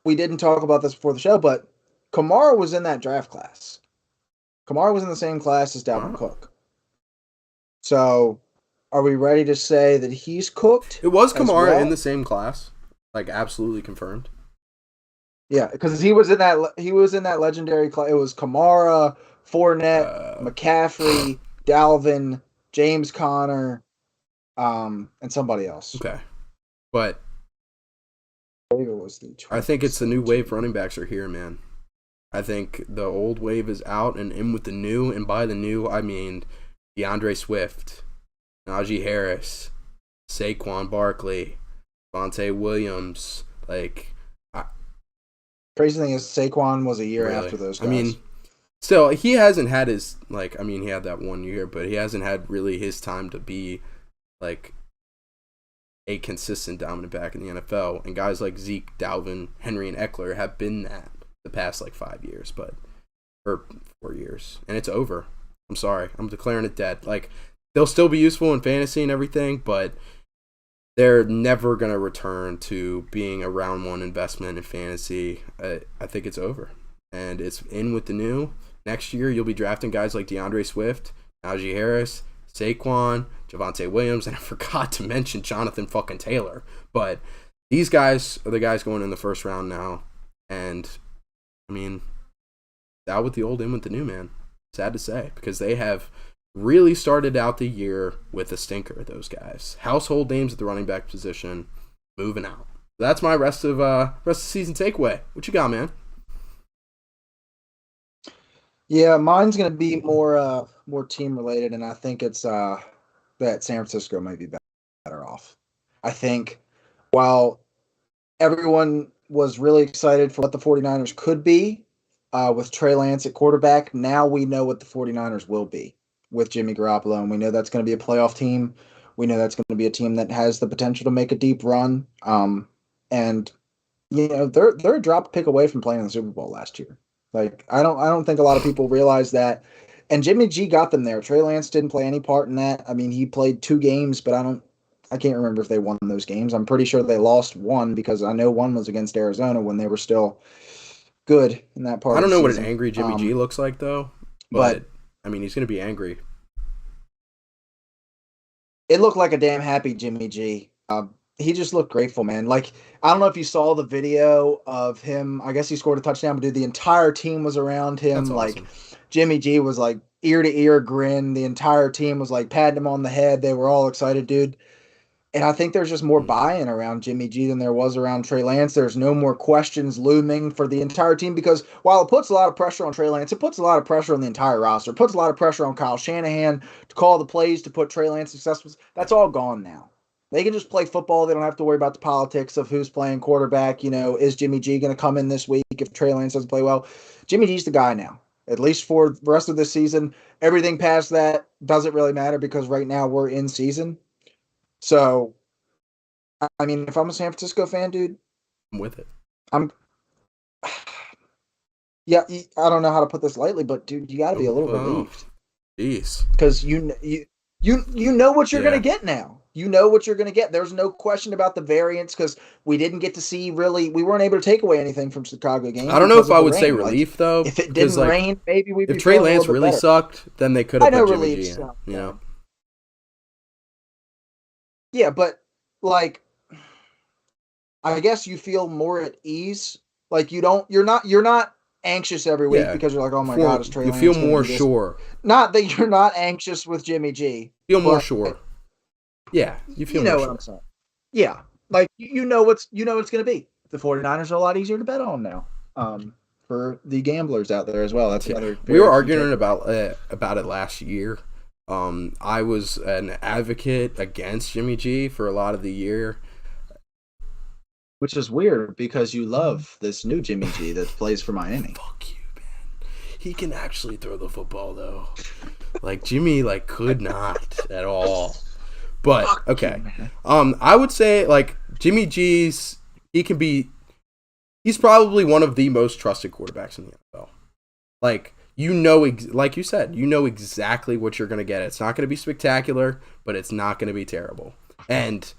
we didn't talk about this before the show, but Kamara was in that draft class. Kamara was in the same class as Dalvin Cook. So are we ready to say that he's cooked? It was Kamara in the same class. Absolutely confirmed. Yeah, because he was in that legendary class. It was Kamara, Fournette, McCaffrey, Dalvin, James Conner, and somebody else. Okay, but I think it's the new wave. Running backs are here, man. I think the old wave is out and in with the new, and by the new I mean DeAndre Swift, Najee Harris, Saquon Barkley, Devontae Williams. Crazy thing is Saquon was a year after those guys. I mean, still, he hasn't had his, he had that 1 year, but he hasn't had really his time to be, a consistent dominant back in the NFL. And guys like Zeke, Dalvin, Henry, and Eckler have been that the past, 5 years, or 4 years. And it's over. I'm sorry. I'm declaring it dead. They'll still be useful in fantasy and everything, but they're never going to return to being a round 1 investment in fantasy. I think it's over. And it's in with the new. Next year, you'll be drafting guys like DeAndre Swift, Najee Harris, Saquon, Javonte Williams, and I forgot to mention Jonathan fucking Taylor. But these guys are the guys going in the first round now. And, I mean, out with the old, in with the new, man. Sad to say, because they have really started out the year with a stinker, those guys. Household names at the running back position, moving out. That's my rest of season takeaway. What you got, man? Yeah, mine's gonna be more team related, and I think it's that San Francisco might be better off. I think while everyone was really excited for what the 49ers could be with Trey Lance at quarterback, now we know what the 49ers will be with Jimmy Garoppolo, and we know that's going to be a playoff team. We know that's going to be a team that has the potential to make a deep run. And they're a drop pick away from playing in the Super Bowl last year. I don't think a lot of people realize that. And Jimmy G got them there. Trey Lance didn't play any part in that. I mean, he played 2 games, but I can't remember if they won those games. I'm pretty sure they lost 1 because I know 1 was against Arizona when they were still good in that part. I don't know what an angry Jimmy G looks like though, but I mean, he's going to be angry. It looked like a damn happy Jimmy G. he just looked grateful, man. Like, I don't know if you saw the video of him. I guess he scored a touchdown, but dude, the entire team was around That's him. Like, awesome. Jimmy G was like ear to ear grin. The entire team was like patting him on the head. They were all excited, dude. And I think there's just more Mm. buy-in around Jimmy G than there was around Trey Lance. There's no more questions looming for the entire team because while it puts a lot of pressure on Trey Lance, it puts a lot of pressure on the entire roster. It puts a lot of pressure on Kyle Shanahan to call the plays to put Trey Lance successful. That's all gone now. They can just play football. They don't have to worry about the politics of who's playing quarterback. Is Jimmy G going to come in this week if Trey Lance doesn't play well? Jimmy G's the guy now, at least for the rest of this season. Everything past that doesn't really matter because right now we're in season. So I mean, if I'm a San Francisco fan, dude, I'm with it. I'm yeah. I don't know how to put this lightly, but dude, you got to be a little Oh, relieved jeez. because you know what you're gonna Yeah. get now. You know what you're gonna get. There's no question about the variance because we didn't get to see really. We weren't able to take away anything from Chicago game I don't know because if of I the would say rain. Like relief though, if it because didn't like rain, maybe we'd if be Trey feeling a little Lance bit really better. sucked, then they could I have know put Jimmy relief G in. stuff. You know. Yeah, but like I guess you feel more at ease. Like you're not anxious every week Yeah. because you're like, oh my For god, is Trey you feel Lance going to more do this? sure. Not that you're not anxious with Jimmy G, Feel more but sure. Yeah, you feel you more know what I'm sure. saying. Yeah, like you know what's going to be. The 49ers are a lot easier to bet on now. For the gamblers out there as well. That's Yeah, another we were very key arguing takeaway. about it last year. I was an advocate against Jimmy G for a lot of the year. Which is weird because you love this new Jimmy G that plays for Miami. Fuck you, man. He can actually throw the football though. Like Jimmy, like could not at all. But Fuck you, okay, man. I would say like Jimmy G's. He can be. He's probably one of the most trusted quarterbacks in the NFL. Like like you said, you know exactly what you're gonna get. It's not gonna be spectacular, but it's not gonna be terrible. And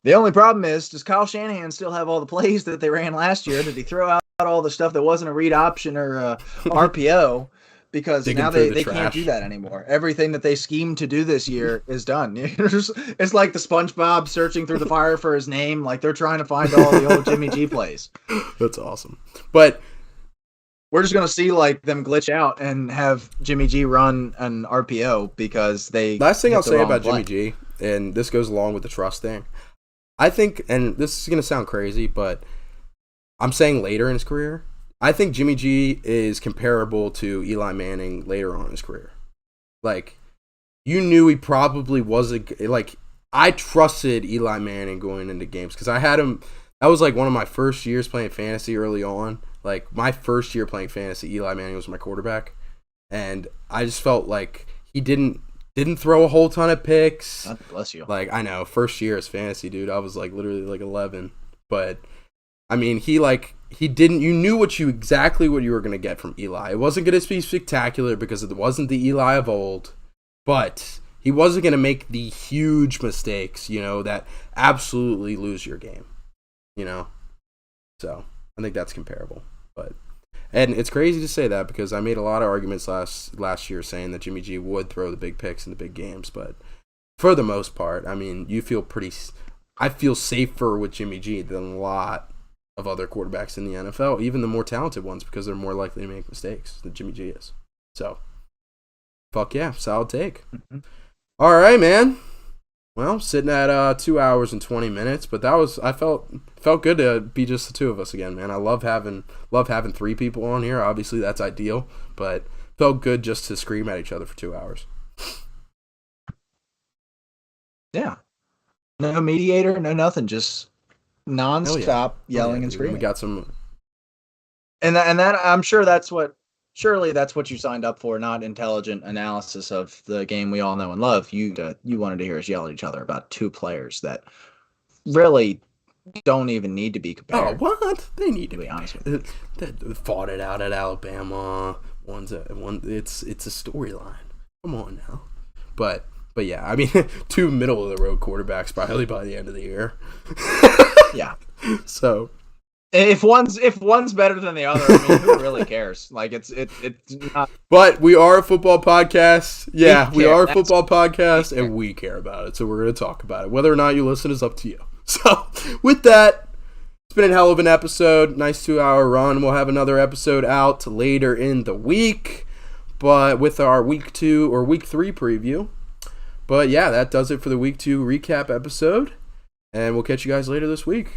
The only problem is, does Kyle Shanahan still have all the plays that they ran last year? Did he throw out all the stuff that wasn't a read option or RPO? Because digging now through they, the they can't do trash. that anymore. Everything that they schemed to do this year is done. It's like the SpongeBob searching through the fire for his name. Like they're trying to find all the old Jimmy G plays. That's awesome. But We're just gonna see like them glitch out and have Jimmy G run an RPO because they last thing I'll hit the say wrong about play. Jimmy G, and this goes along with the trust thing. I think, and this is gonna sound crazy, but I'm saying later in his career, I think Jimmy G is comparable to Eli Manning later on in his career. Like, you knew he probably wasn't, like, I trusted Eli Manning going into games because I had him, that was like one of my first years playing fantasy early on. Like, my first year playing fantasy, Eli Manning was my quarterback. And I just felt like he didn't throw a whole ton of picks. God bless you. Like, I know, first year as fantasy, dude, I was like literally like 11. But I mean, he didn't. You knew exactly what you were gonna get from Eli. It wasn't gonna be spectacular because it wasn't the Eli of old, but he wasn't gonna make the huge mistakes, that absolutely lose your game, you know. So I think that's comparable. But and it's crazy to say that because I made a lot of arguments last year saying that Jimmy G would throw the big picks in the big games, but for the most part, I mean, I feel safer with Jimmy G than a lot of other quarterbacks in the NFL, even the more talented ones, because they're more likely to make mistakes than Jimmy G is. So, fuck yeah, solid take. Mm-hmm. All right, man. Well, sitting at 2 hours and 20 minutes, but I felt good to be just the two of us again, man. I love having three people on here. Obviously, that's ideal, but felt good just to scream at each other for 2 hours. Yeah. No mediator, no nothing, just nonstop yelling and screaming. We got some, and that I'm sure surely that's what you signed up for, not intelligent analysis of the game we all know and love. You wanted to hear us yell at each other about two players that really don't even need to be compared. Oh, what? They need to be honest with you. They fought it out at Alabama. It's a storyline. Come on now. But yeah, I mean, two middle of the road quarterbacks probably by the end of the year. Yeah. So, If one's better than the other, I mean, who really cares? Like it's not. But we are a football podcast. Yeah, we are a That's- football podcast, and we care about it. So we're going to talk about it. Whether or not you listen is up to you. So with that, it's been a hell of an episode. Nice 2-hour run. We'll have another episode out later in the week, but with our week 2 or week 3 preview. But yeah, that does it for the week 2 recap episode, and we'll catch you guys later this week.